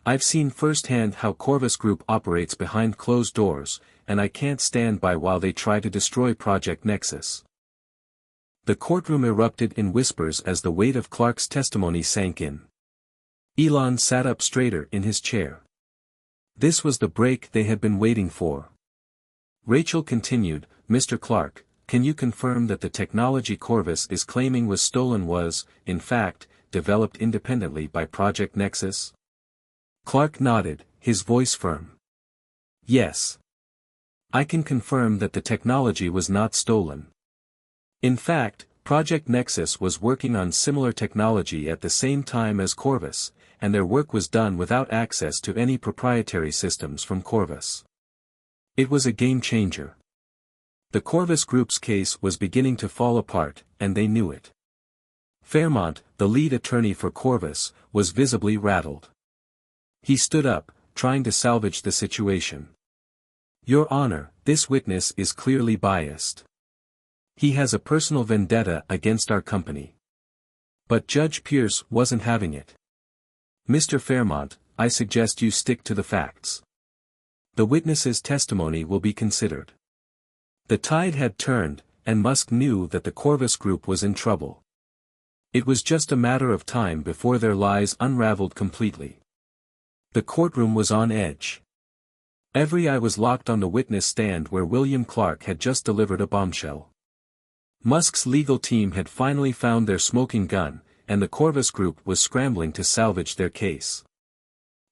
I've seen firsthand how Corvus Group operates behind closed doors, and I can't stand by while they try to destroy Project Nexus." The courtroom erupted in whispers as the weight of Clark's testimony sank in. Elon sat up straighter in his chair. This was the break they had been waiting for. Rachel continued, "Mr. Clark, can you confirm that the technology Corvus is claiming was stolen was, in fact, developed independently by Project Nexus?" Clark nodded, his voice firm. "Yes. I can confirm that the technology was not stolen. In fact, Project Nexus was working on similar technology at the same time as Corvus, and their work was done without access to any proprietary systems from Corvus. It was a game changer. The Corvus Group's case was beginning to fall apart, and they knew it." Fairmont, the lead attorney for Corvus, was visibly rattled. He stood up, trying to salvage the situation. "Your Honor, this witness is clearly biased. He has a personal vendetta against our company." But Judge Pierce wasn't having it. "Mr. Fairmont, I suggest you stick to the facts. The witness's testimony will be considered." The tide had turned, and Musk knew that the Corvus Group was in trouble. It was just a matter of time before their lies unraveled completely. The courtroom was on edge. Every eye was locked on the witness stand where William Clark had just delivered a bombshell. Musk's legal team had finally found their smoking gun, and the Corvus Group was scrambling to salvage their case.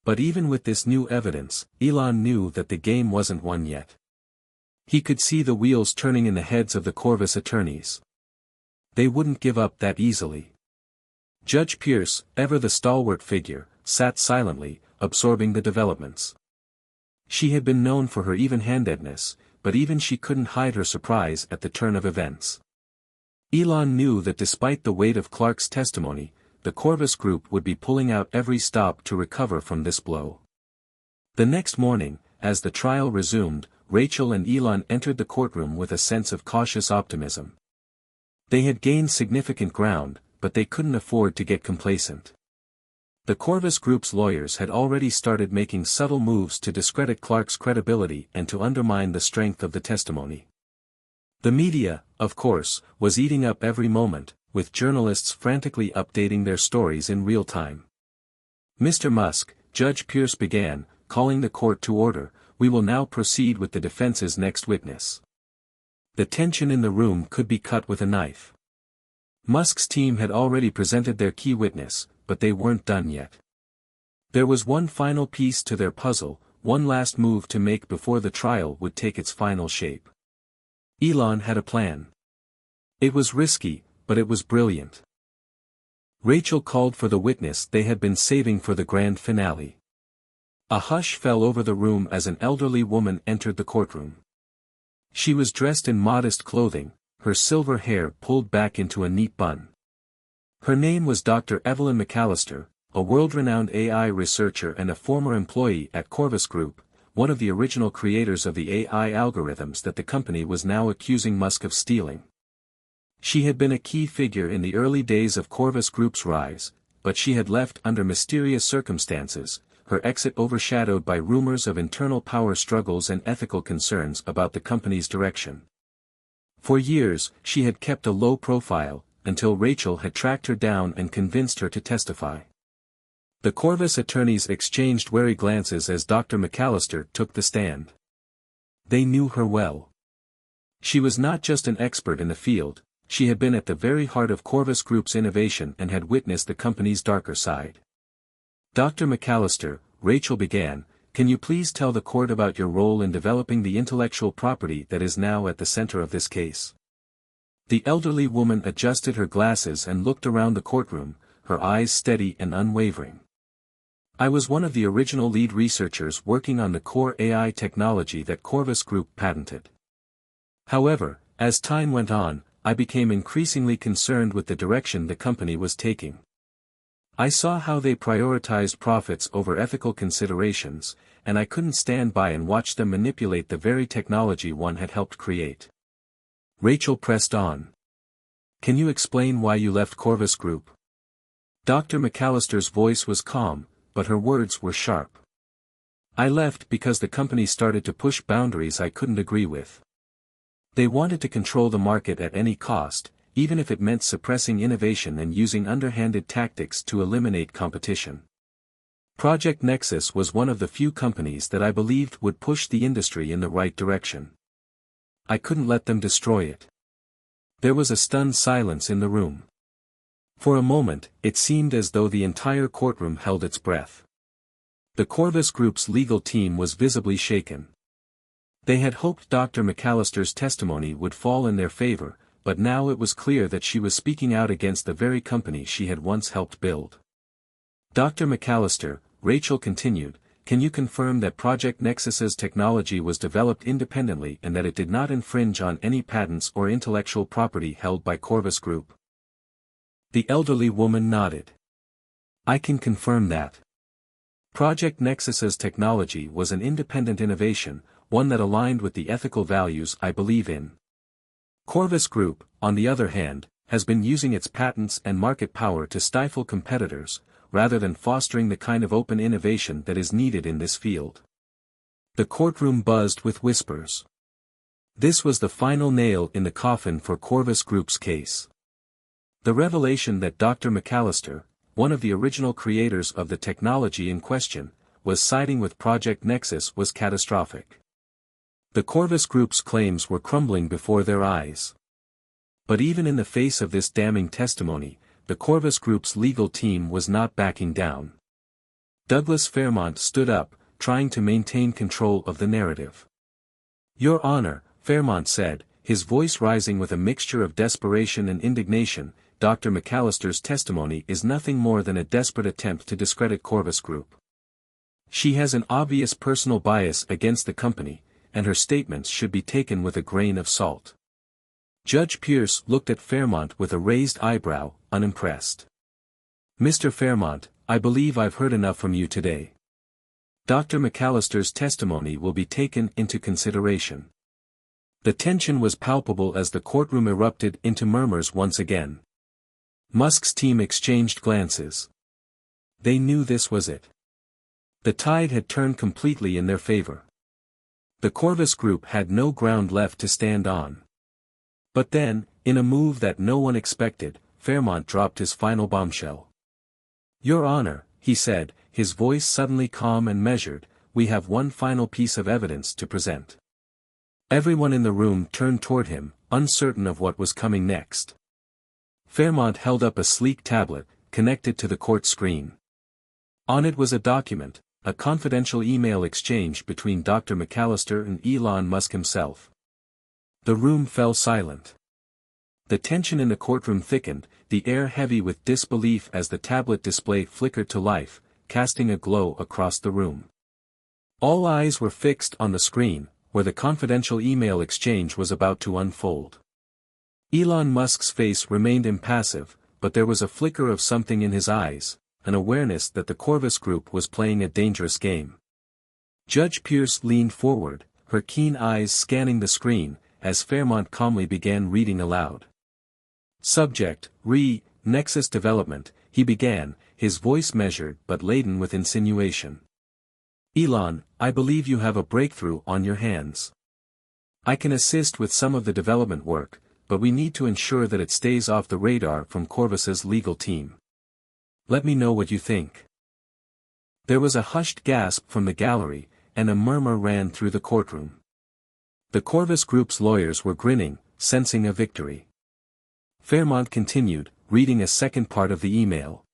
But even with this new evidence, Elon knew that the game wasn't won yet. He could see the wheels turning in the heads of the Corvus attorneys. They wouldn't give up that easily. Judge Pierce, ever the stalwart figure, sat silently, absorbing the developments. She had been known for her even-handedness, but even she couldn't hide her surprise at the turn of events. Elon knew that despite the weight of Clark's testimony, the Corvus Group would be pulling out every stop to recover from this blow. The next morning, as the trial resumed, Rachel and Elon entered the courtroom with a sense of cautious optimism. They had gained significant ground, but they couldn't afford to get complacent. The Corvus Group's lawyers had already started making subtle moves to discredit Clark's credibility and to undermine the strength of the testimony. The media, of course, was eating up every moment, with journalists frantically updating their stories in real time. "Mr. Musk," Judge Pierce began, calling the court to order, "we will now proceed with the defense's next witness." The tension in the room could be cut with a knife. Musk's team had already presented their key witness, but they weren't done yet. There was one final piece to their puzzle, one last move to make before the trial would take its final shape. Elon had a plan. It was risky, but it was brilliant. Rachel called for the witness they had been saving for the grand finale. A hush fell over the room as an elderly woman entered the courtroom. She was dressed in modest clothing, her silver hair pulled back into a neat bun. Her name was Dr. Evelyn McAllister, a world-renowned AI researcher and a former employee at Corvus Group, one of the original creators of the AI algorithms that the company was now accusing Musk of stealing. She had been a key figure in the early days of Corvus Group's rise, but she had left under mysterious circumstances, her exit overshadowed by rumors of internal power struggles and ethical concerns about the company's direction. For years, she had kept a low profile, until Rachel had tracked her down and convinced her to testify. The Corvus attorneys exchanged wary glances as Dr. McAllister took the stand. They knew her well. She was not just an expert in the field, she had been at the very heart of Corvus Group's innovation and had witnessed the company's darker side. Dr. McAllister, Rachel began, can you please tell the court about your role in developing the intellectual property that is now at the center of this case? The elderly woman adjusted her glasses and looked around the courtroom, her eyes steady and unwavering. I was one of the original lead researchers working on the core AI technology that Corvus Group patented. However, as time went on, I became increasingly concerned with the direction the company was taking. I saw how they prioritized profits over ethical considerations, and I couldn't stand by and watch them manipulate the very technology one had helped create. Rachel pressed on. Can you explain why you left Corvus Group? Dr. McAllister's voice was calm, but her words were sharp. I left because the company started to push boundaries I couldn't agree with. They wanted to control the market at any cost, even if it meant suppressing innovation and using underhanded tactics to eliminate competition. Project Nexus was one of the few companies that I believed would push the industry in the right direction. I couldn't let them destroy it. There was a stunned silence in the room. For a moment, it seemed as though the entire courtroom held its breath. The Corvus Group's legal team was visibly shaken. They had hoped Dr. McAllister's testimony would fall in their favor, but now it was clear that she was speaking out against the very company she had once helped build. Dr. McAllister, Rachel continued, can you confirm that Project Nexus's technology was developed independently and that it did not infringe on any patents or intellectual property held by Corvus Group? The elderly woman nodded. I can confirm that. Project Nexus's technology was an independent innovation, one that aligned with the ethical values I believe in. Corvus Group, on the other hand, has been using its patents and market power to stifle competitors, rather than fostering the kind of open innovation that is needed in this field. The courtroom buzzed with whispers. This was the final nail in the coffin for Corvus Group's case. The revelation that Dr. McAllister, one of the original creators of the technology in question, was siding with Project Nexus was catastrophic. The Corvus Group's claims were crumbling before their eyes. But even in the face of this damning testimony, the Corvus Group's legal team was not backing down. Douglas Fairmont stood up, trying to maintain control of the narrative. Your Honor, Fairmont said, his voice rising with a mixture of desperation and indignation, Dr. McAllister's testimony is nothing more than a desperate attempt to discredit Corvus Group. She has an obvious personal bias against the company, and her statements should be taken with a grain of salt. Judge Pierce looked at Fairmont with a raised eyebrow, unimpressed. Mr. Fairmont, I believe I've heard enough from you today. Dr. McAllister's testimony will be taken into consideration. The tension was palpable as the courtroom erupted into murmurs once again. Musk's team exchanged glances. They knew this was it. The tide had turned completely in their favor. The Corvus Group had no ground left to stand on. But then, in a move that no one expected, Fairmont dropped his final bombshell. Your Honor, he said, his voice suddenly calm and measured, we have one final piece of evidence to present. Everyone in the room turned toward him, uncertain of what was coming next. Fairmont held up a sleek tablet, connected to the court screen. On it was a document, a confidential email exchange between Dr. McAllister and Elon Musk himself. The room fell silent. The tension in the courtroom thickened, the air heavy with disbelief as the tablet display flickered to life, casting a glow across the room. All eyes were fixed on the screen, where the confidential email exchange was about to unfold. Elon Musk's face remained impassive, but there was a flicker of something in his eyes, an awareness that the Corvus Group was playing a dangerous game. Judge Pierce leaned forward, her keen eyes scanning the screen, as Fairmont calmly began reading aloud. Subject, Nexus development, he began, his voice measured but laden with insinuation. Elon, I believe you have a breakthrough on your hands. I can assist with some of the development work, but we need to ensure that it stays off the radar from Corvus's legal team. Let me know what you think. There was a hushed gasp from the gallery, and a murmur ran through the courtroom. The Corvus Group's lawyers were grinning, sensing a victory. Fairmont continued, reading a second part of the email.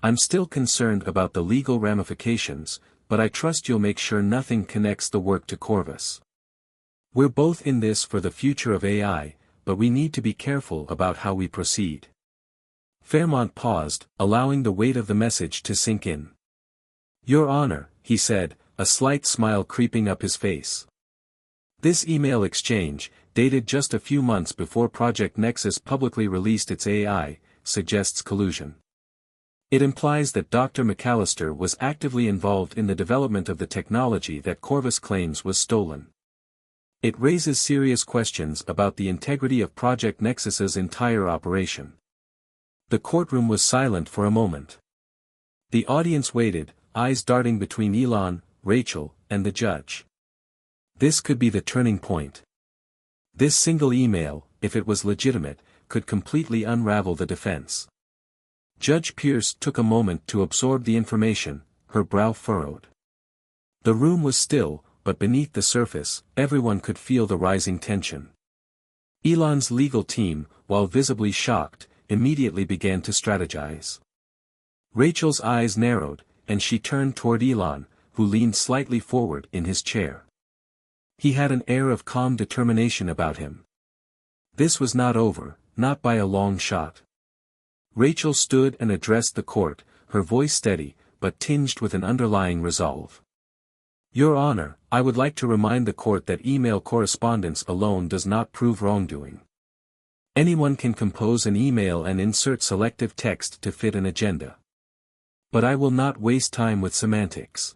I'm still concerned about the legal ramifications, but I trust you'll make sure nothing connects the work to Corvus. We're both in this for the future of AI, but we need to be careful about how we proceed. Fairmont paused, allowing the weight of the message to sink in. Your Honor, he said, a slight smile creeping up his face. This email exchange, dated just a few months before Project Nexus publicly released its AI, suggests collusion. It implies that Dr. MacAllister was actively involved in the development of the technology that Corvus claims was stolen. It raises serious questions about the integrity of Project Nexus's entire operation. The courtroom was silent for a moment. The audience waited, eyes darting between Elon, Rachel, and the judge. This could be the turning point. This single email, if it was legitimate, could completely unravel the defense. Judge Pierce took a moment to absorb the information, her brow furrowed. The room was still, but beneath the surface, everyone could feel the rising tension. Elon's legal team, while visibly shocked, immediately began to strategize. Rachel's eyes narrowed, and she turned toward Elon, who leaned slightly forward in his chair. He had an air of calm determination about him. This was not over, not by a long shot. Rachel stood and addressed the court, her voice steady, but tinged with an underlying resolve. Your Honor, I would like to remind the court that email correspondence alone does not prove wrongdoing. Anyone can compose an email and insert selective text to fit an agenda. But I will not waste time with semantics.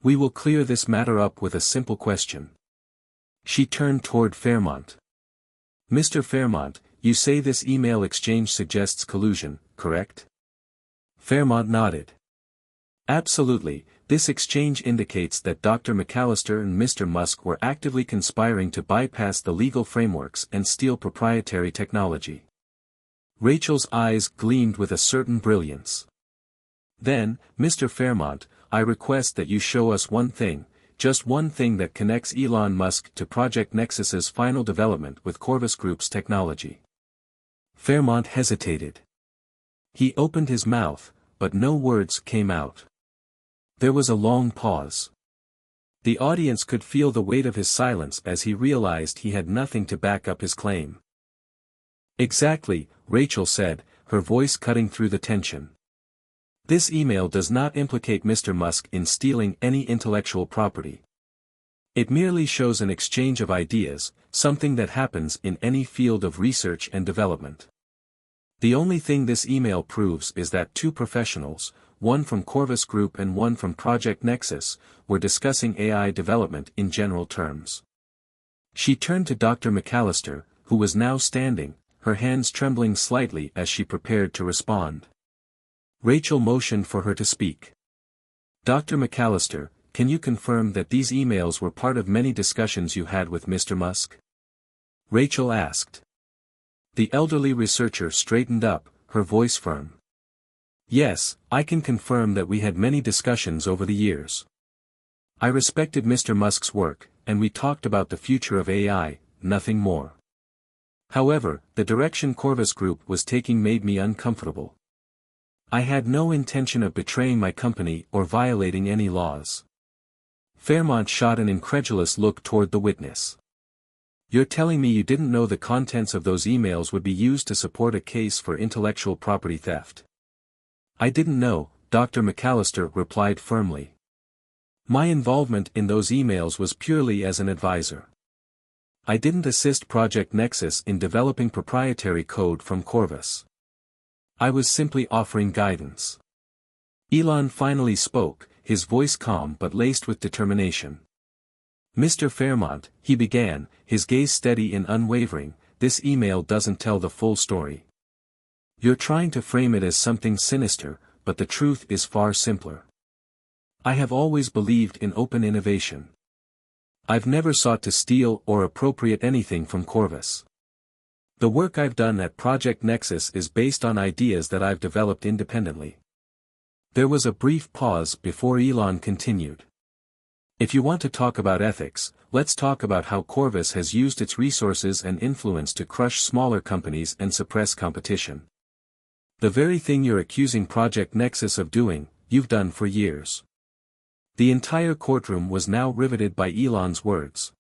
We will clear this matter up with a simple question. She turned toward Fairmont. Mr. Fairmont, you say this email exchange suggests collusion, correct? Fairmont nodded. Absolutely, this exchange indicates that Dr. MacAllister and Mr. Musk were actively conspiring to bypass the legal frameworks and steal proprietary technology. Rachel's eyes gleamed with a certain brilliance. Then, Mr. Fairmont, I request that you show us one thing, just one thing that connects Elon Musk to Project Nexus's final development with Corvus Group's technology. Fairmont hesitated. He opened his mouth, but no words came out. There was a long pause. The audience could feel the weight of his silence as he realized he had nothing to back up his claim. Exactly, Rachel said, her voice cutting through the tension. This email does not implicate Mr. Musk in stealing any intellectual property. It merely shows an exchange of ideas, something that happens in any field of research and development. The only thing this email proves is that two professionals, one from Corvus Group and one from Project Nexus, were discussing AI development in general terms. She turned to Dr. MacAllister, who was now standing, her hands trembling slightly as she prepared to respond. Rachel motioned for her to speak. Dr. MacAllister, can you confirm that these emails were part of many discussions you had with Mr. Musk? Rachel asked. The elderly researcher straightened up, her voice firm. Yes, I can confirm that we had many discussions over the years. I respected Mr. Musk's work, and we talked about the future of AI, nothing more. However, the direction Corvus Group was taking made me uncomfortable. I had no intention of betraying my company or violating any laws. Fairmont shot an incredulous look toward the witness. You're telling me you didn't know the contents of those emails would be used to support a case for intellectual property theft? I didn't know, Dr. MacAllister replied firmly. My involvement in those emails was purely as an advisor. I didn't assist Project Nexus in developing proprietary code from Corvus. I was simply offering guidance. Elon finally spoke, his voice calm but laced with determination. Mr. Fairmont, he began, his gaze steady and unwavering, this email doesn't tell the full story. You're trying to frame it as something sinister, but the truth is far simpler. I have always believed in open innovation. I've never sought to steal or appropriate anything from Corvus. The work I've done at Project Nexus is based on ideas that I've developed independently. There was a brief pause before Elon continued. If you want to talk about ethics, let's talk about how Corvus has used its resources and influence to crush smaller companies and suppress competition. The very thing you're accusing Project Nexus of doing, you've done for years. The entire courtroom was now riveted by Elon's words.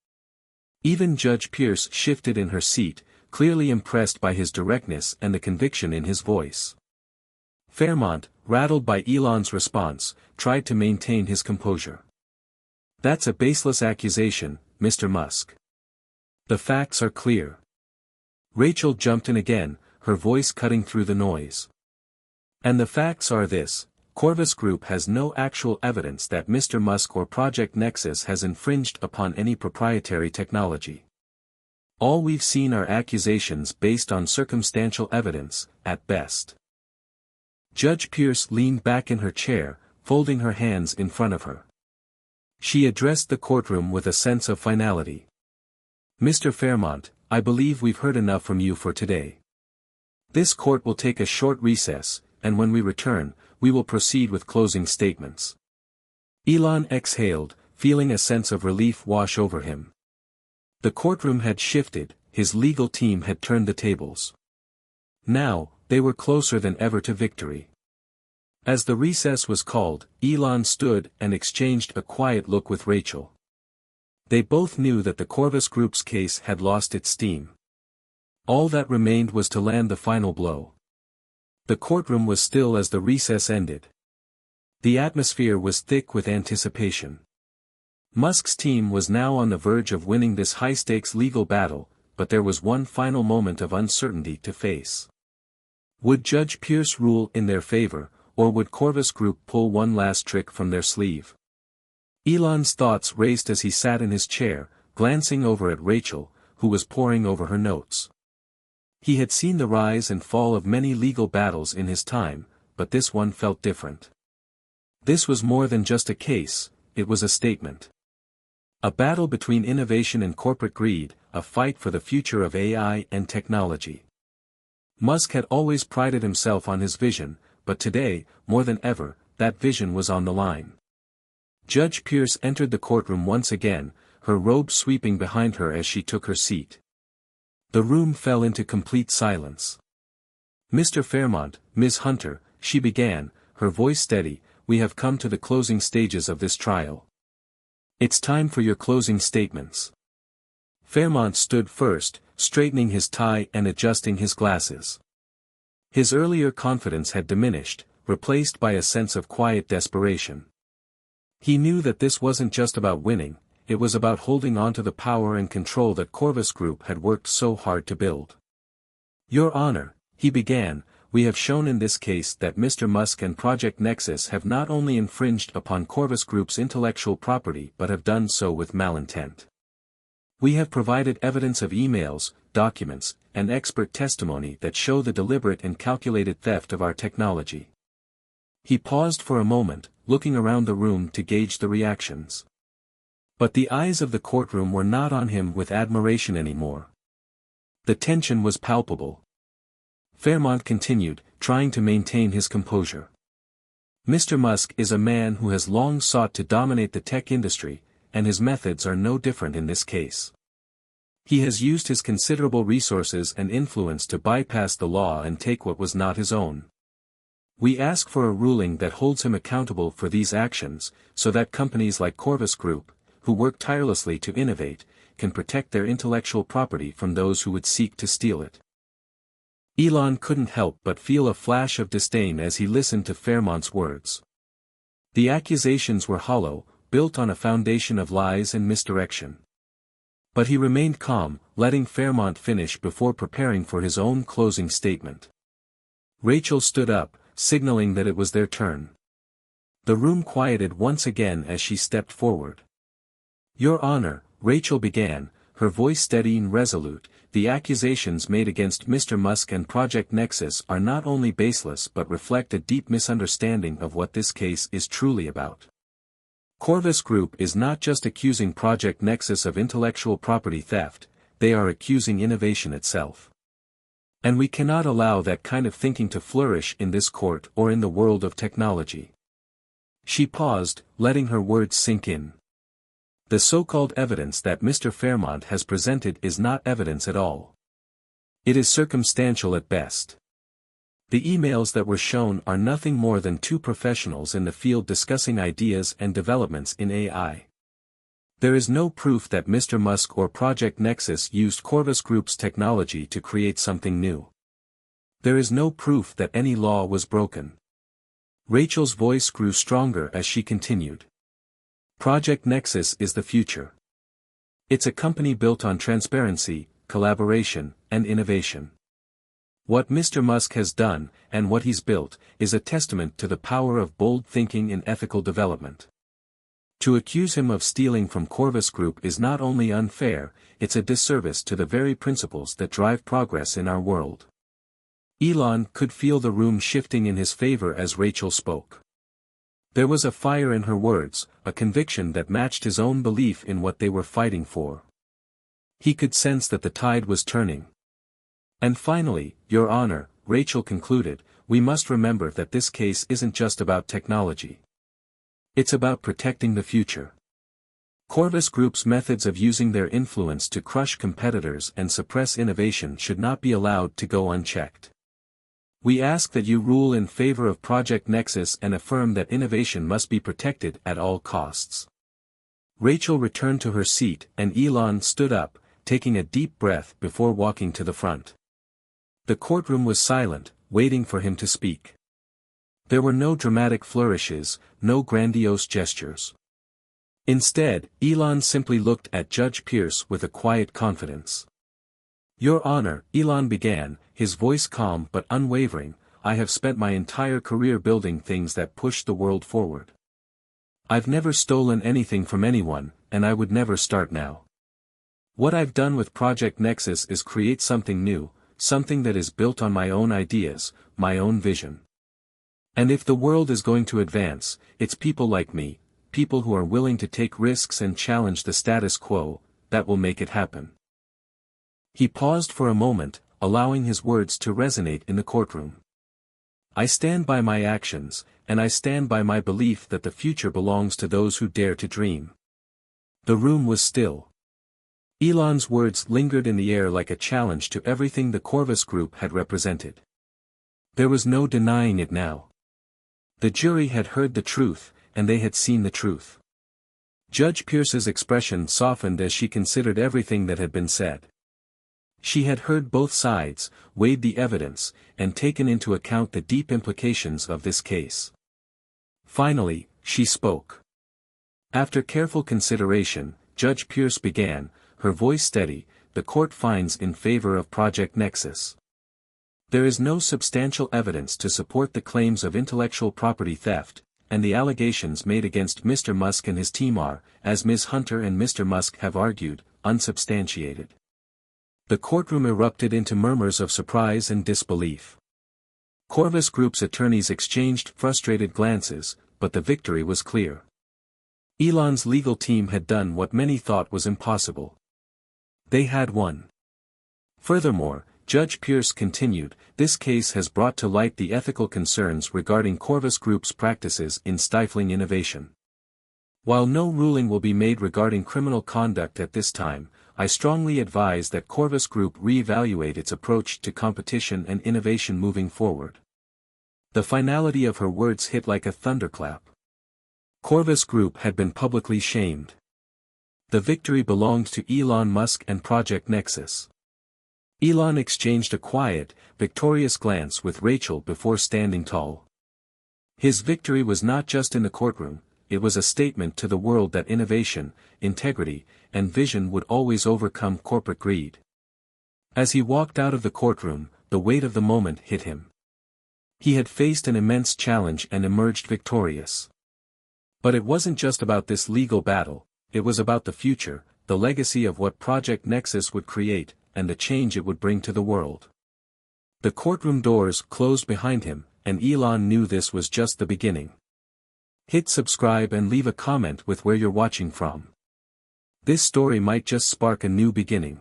Even Judge Pierce shifted in her seat, clearly impressed by his directness and the conviction in his voice. Fairmont, rattled by Elon's response, tried to maintain his composure. That's a baseless accusation, Mr. Musk. The facts are clear. Rachel jumped in again, her voice cutting through the noise. And the facts are this. Corvus Group has no actual evidence that Mr. Musk or Project Nexus has infringed upon any proprietary technology. All we've seen are accusations based on circumstantial evidence, at best. Judge Pierce leaned back in her chair, folding her hands in front of her. She addressed the courtroom with a sense of finality. Mr. Fairmont, I believe we've heard enough from you for today. This court will take a short recess, and when we return, we will proceed with closing statements. Elon exhaled, feeling a sense of relief wash over him. The courtroom had shifted, his legal team had turned the tables. Now, they were closer than ever to victory. As the recess was called, Elon stood and exchanged a quiet look with Rachel. They both knew that the Corvus Group's case had lost its steam. All that remained was to land the final blow. The courtroom was still as the recess ended. The atmosphere was thick with anticipation. Musk's team was now on the verge of winning this high-stakes legal battle, but there was one final moment of uncertainty to face. Would Judge Pierce rule in their favor, or would Corvus Group pull one last trick from their sleeve? Elon's thoughts raced as he sat in his chair, glancing over at Rachel, who was poring over her notes. He had seen the rise and fall of many legal battles in his time, but this one felt different. This was more than just a case, it was a statement. A battle between innovation and corporate greed, a fight for the future of AI and technology. Musk had always prided himself on his vision, but today, more than ever, that vision was on the line. Judge Pierce entered the courtroom once again, her robe sweeping behind her as she took her seat. The room fell into complete silence. Mr. Fairmont, Ms. Hunter, she began, her voice steady, we have come to the closing stages of this trial. It's time for your closing statements. Fairmont stood first, straightening his tie and adjusting his glasses. His earlier confidence had diminished, replaced by a sense of quiet desperation. He knew that this wasn't just about winning, it was about holding on to the power and control that Corvus Group had worked so hard to build. Your Honor, he began, we have shown in this case that Mr. Musk and Project Nexus have not only infringed upon Corvus Group's intellectual property but have done so with malintent. We have provided evidence of emails, documents, and expert testimony that show the deliberate and calculated theft of our technology. He paused for a moment, looking around the room to gauge the reactions. But the eyes of the courtroom were not on him with admiration anymore. The tension was palpable. Fairmont continued, trying to maintain his composure. Mr. Musk is a man who has long sought to dominate the tech industry, and his methods are no different in this case. He has used his considerable resources and influence to bypass the law and take what was not his own. We ask for a ruling that holds him accountable for these actions, so that companies like Corvus Group, who work tirelessly to innovate, can protect their intellectual property from those who would seek to steal it. Elon couldn't help but feel a flash of disdain as he listened to Fairmont's words. The accusations were hollow, built on a foundation of lies and misdirection. But he remained calm, letting Fairmont finish before preparing for his own closing statement. Rachel stood up, signaling that it was their turn. The room quieted once again as she stepped forward. "Your Honor," Rachel began, her voice steady and resolute, "the accusations made against Mr. Musk and Project Nexus are not only baseless but reflect a deep misunderstanding of what this case is truly about. Corvus Group is not just accusing Project Nexus of intellectual property theft, they are accusing innovation itself. And we cannot allow that kind of thinking to flourish in this court or in the world of technology." She paused, letting her words sink in. The so-called evidence that Mr. Fairmont has presented is not evidence at all. It is circumstantial at best. The emails that were shown are nothing more than two professionals in the field discussing ideas and developments in AI. There is no proof that Mr. Musk or Project Nexus used Corvus Group's technology to create something new. There is no proof that any law was broken. Rachel's voice grew stronger as she continued. Project Nexus is the future. It's a company built on transparency, collaboration, and innovation. What Mr. Musk has done, and what he's built, is a testament to the power of bold thinking and ethical development. To accuse him of stealing from Corvus Group is not only unfair, it's a disservice to the very principles that drive progress in our world. Elon could feel the room shifting in his favor as Rachel spoke. There was a fire in her words, a conviction that matched his own belief in what they were fighting for. He could sense that the tide was turning. "And finally, Your Honor," Rachel concluded, "we must remember that this case isn't just about technology. It's about protecting the future. Corvus Group's methods of using their influence to crush competitors and suppress innovation should not be allowed to go unchecked. We ask that you rule in favor of Project Nexus and affirm that innovation must be protected at all costs." Rachel returned to her seat and Elon stood up, taking a deep breath before walking to the front. The courtroom was silent, waiting for him to speak. There were no dramatic flourishes, no grandiose gestures. Instead, Elon simply looked at Judge Pierce with a quiet confidence. "Your Honor," Elon began, his voice calm but unwavering, "I have spent my entire career building things that push the world forward. I've never stolen anything from anyone, and I would never start now. What I've done with Project Nexus is create something new, something that is built on my own ideas, my own vision. And if the world is going to advance, it's people like me, people who are willing to take risks and challenge the status quo, that will make it happen." He paused for a moment, allowing his words to resonate in the courtroom. "I stand by my actions, and I stand by my belief that the future belongs to those who dare to dream." The room was still. Elon's words lingered in the air like a challenge to everything the Corvus Group had represented. There was no denying it now. The jury had heard the truth, and they had seen the truth. Judge Pierce's expression softened as she considered everything that had been said. She had heard both sides, weighed the evidence, and taken into account the deep implications of this case. Finally, she spoke. After careful consideration, Judge Pierce began, her voice steady, "The court finds in favor of Project Nexus. There is no substantial evidence to support the claims of intellectual property theft, and the allegations made against Mr. Musk and his team are, as Ms. Hunter and Mr. Musk have argued, unsubstantiated." The courtroom erupted into murmurs of surprise and disbelief. Corvus Group's attorneys exchanged frustrated glances, but the victory was clear. Elon's legal team had done what many thought was impossible. They had won. Furthermore, Judge Pierce continued, "This case has brought to light the ethical concerns regarding Corvus Group's practices in stifling innovation. While no ruling will be made regarding criminal conduct at this time, I strongly advise that Corvus Group re-evaluate its approach to competition and innovation moving forward." The finality of her words hit like a thunderclap. Corvus Group had been publicly shamed. The victory belonged to Elon Musk and Project Nexus. Elon exchanged a quiet, victorious glance with Rachel before standing tall. His victory was not just in the courtroom, it was a statement to the world that innovation, integrity, and vision would always overcome corporate greed. As he walked out of the courtroom, the weight of the moment hit him. He had faced an immense challenge and emerged victorious. But it wasn't just about this legal battle, it was about the future, the legacy of what Project Nexus would create, and the change it would bring to the world. The courtroom doors closed behind him, and Elon knew this was just the beginning. Hit subscribe and leave a comment with where you're watching from. This story might just spark a new beginning.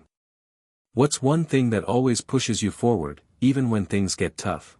What's one thing that always pushes you forward, even when things get tough?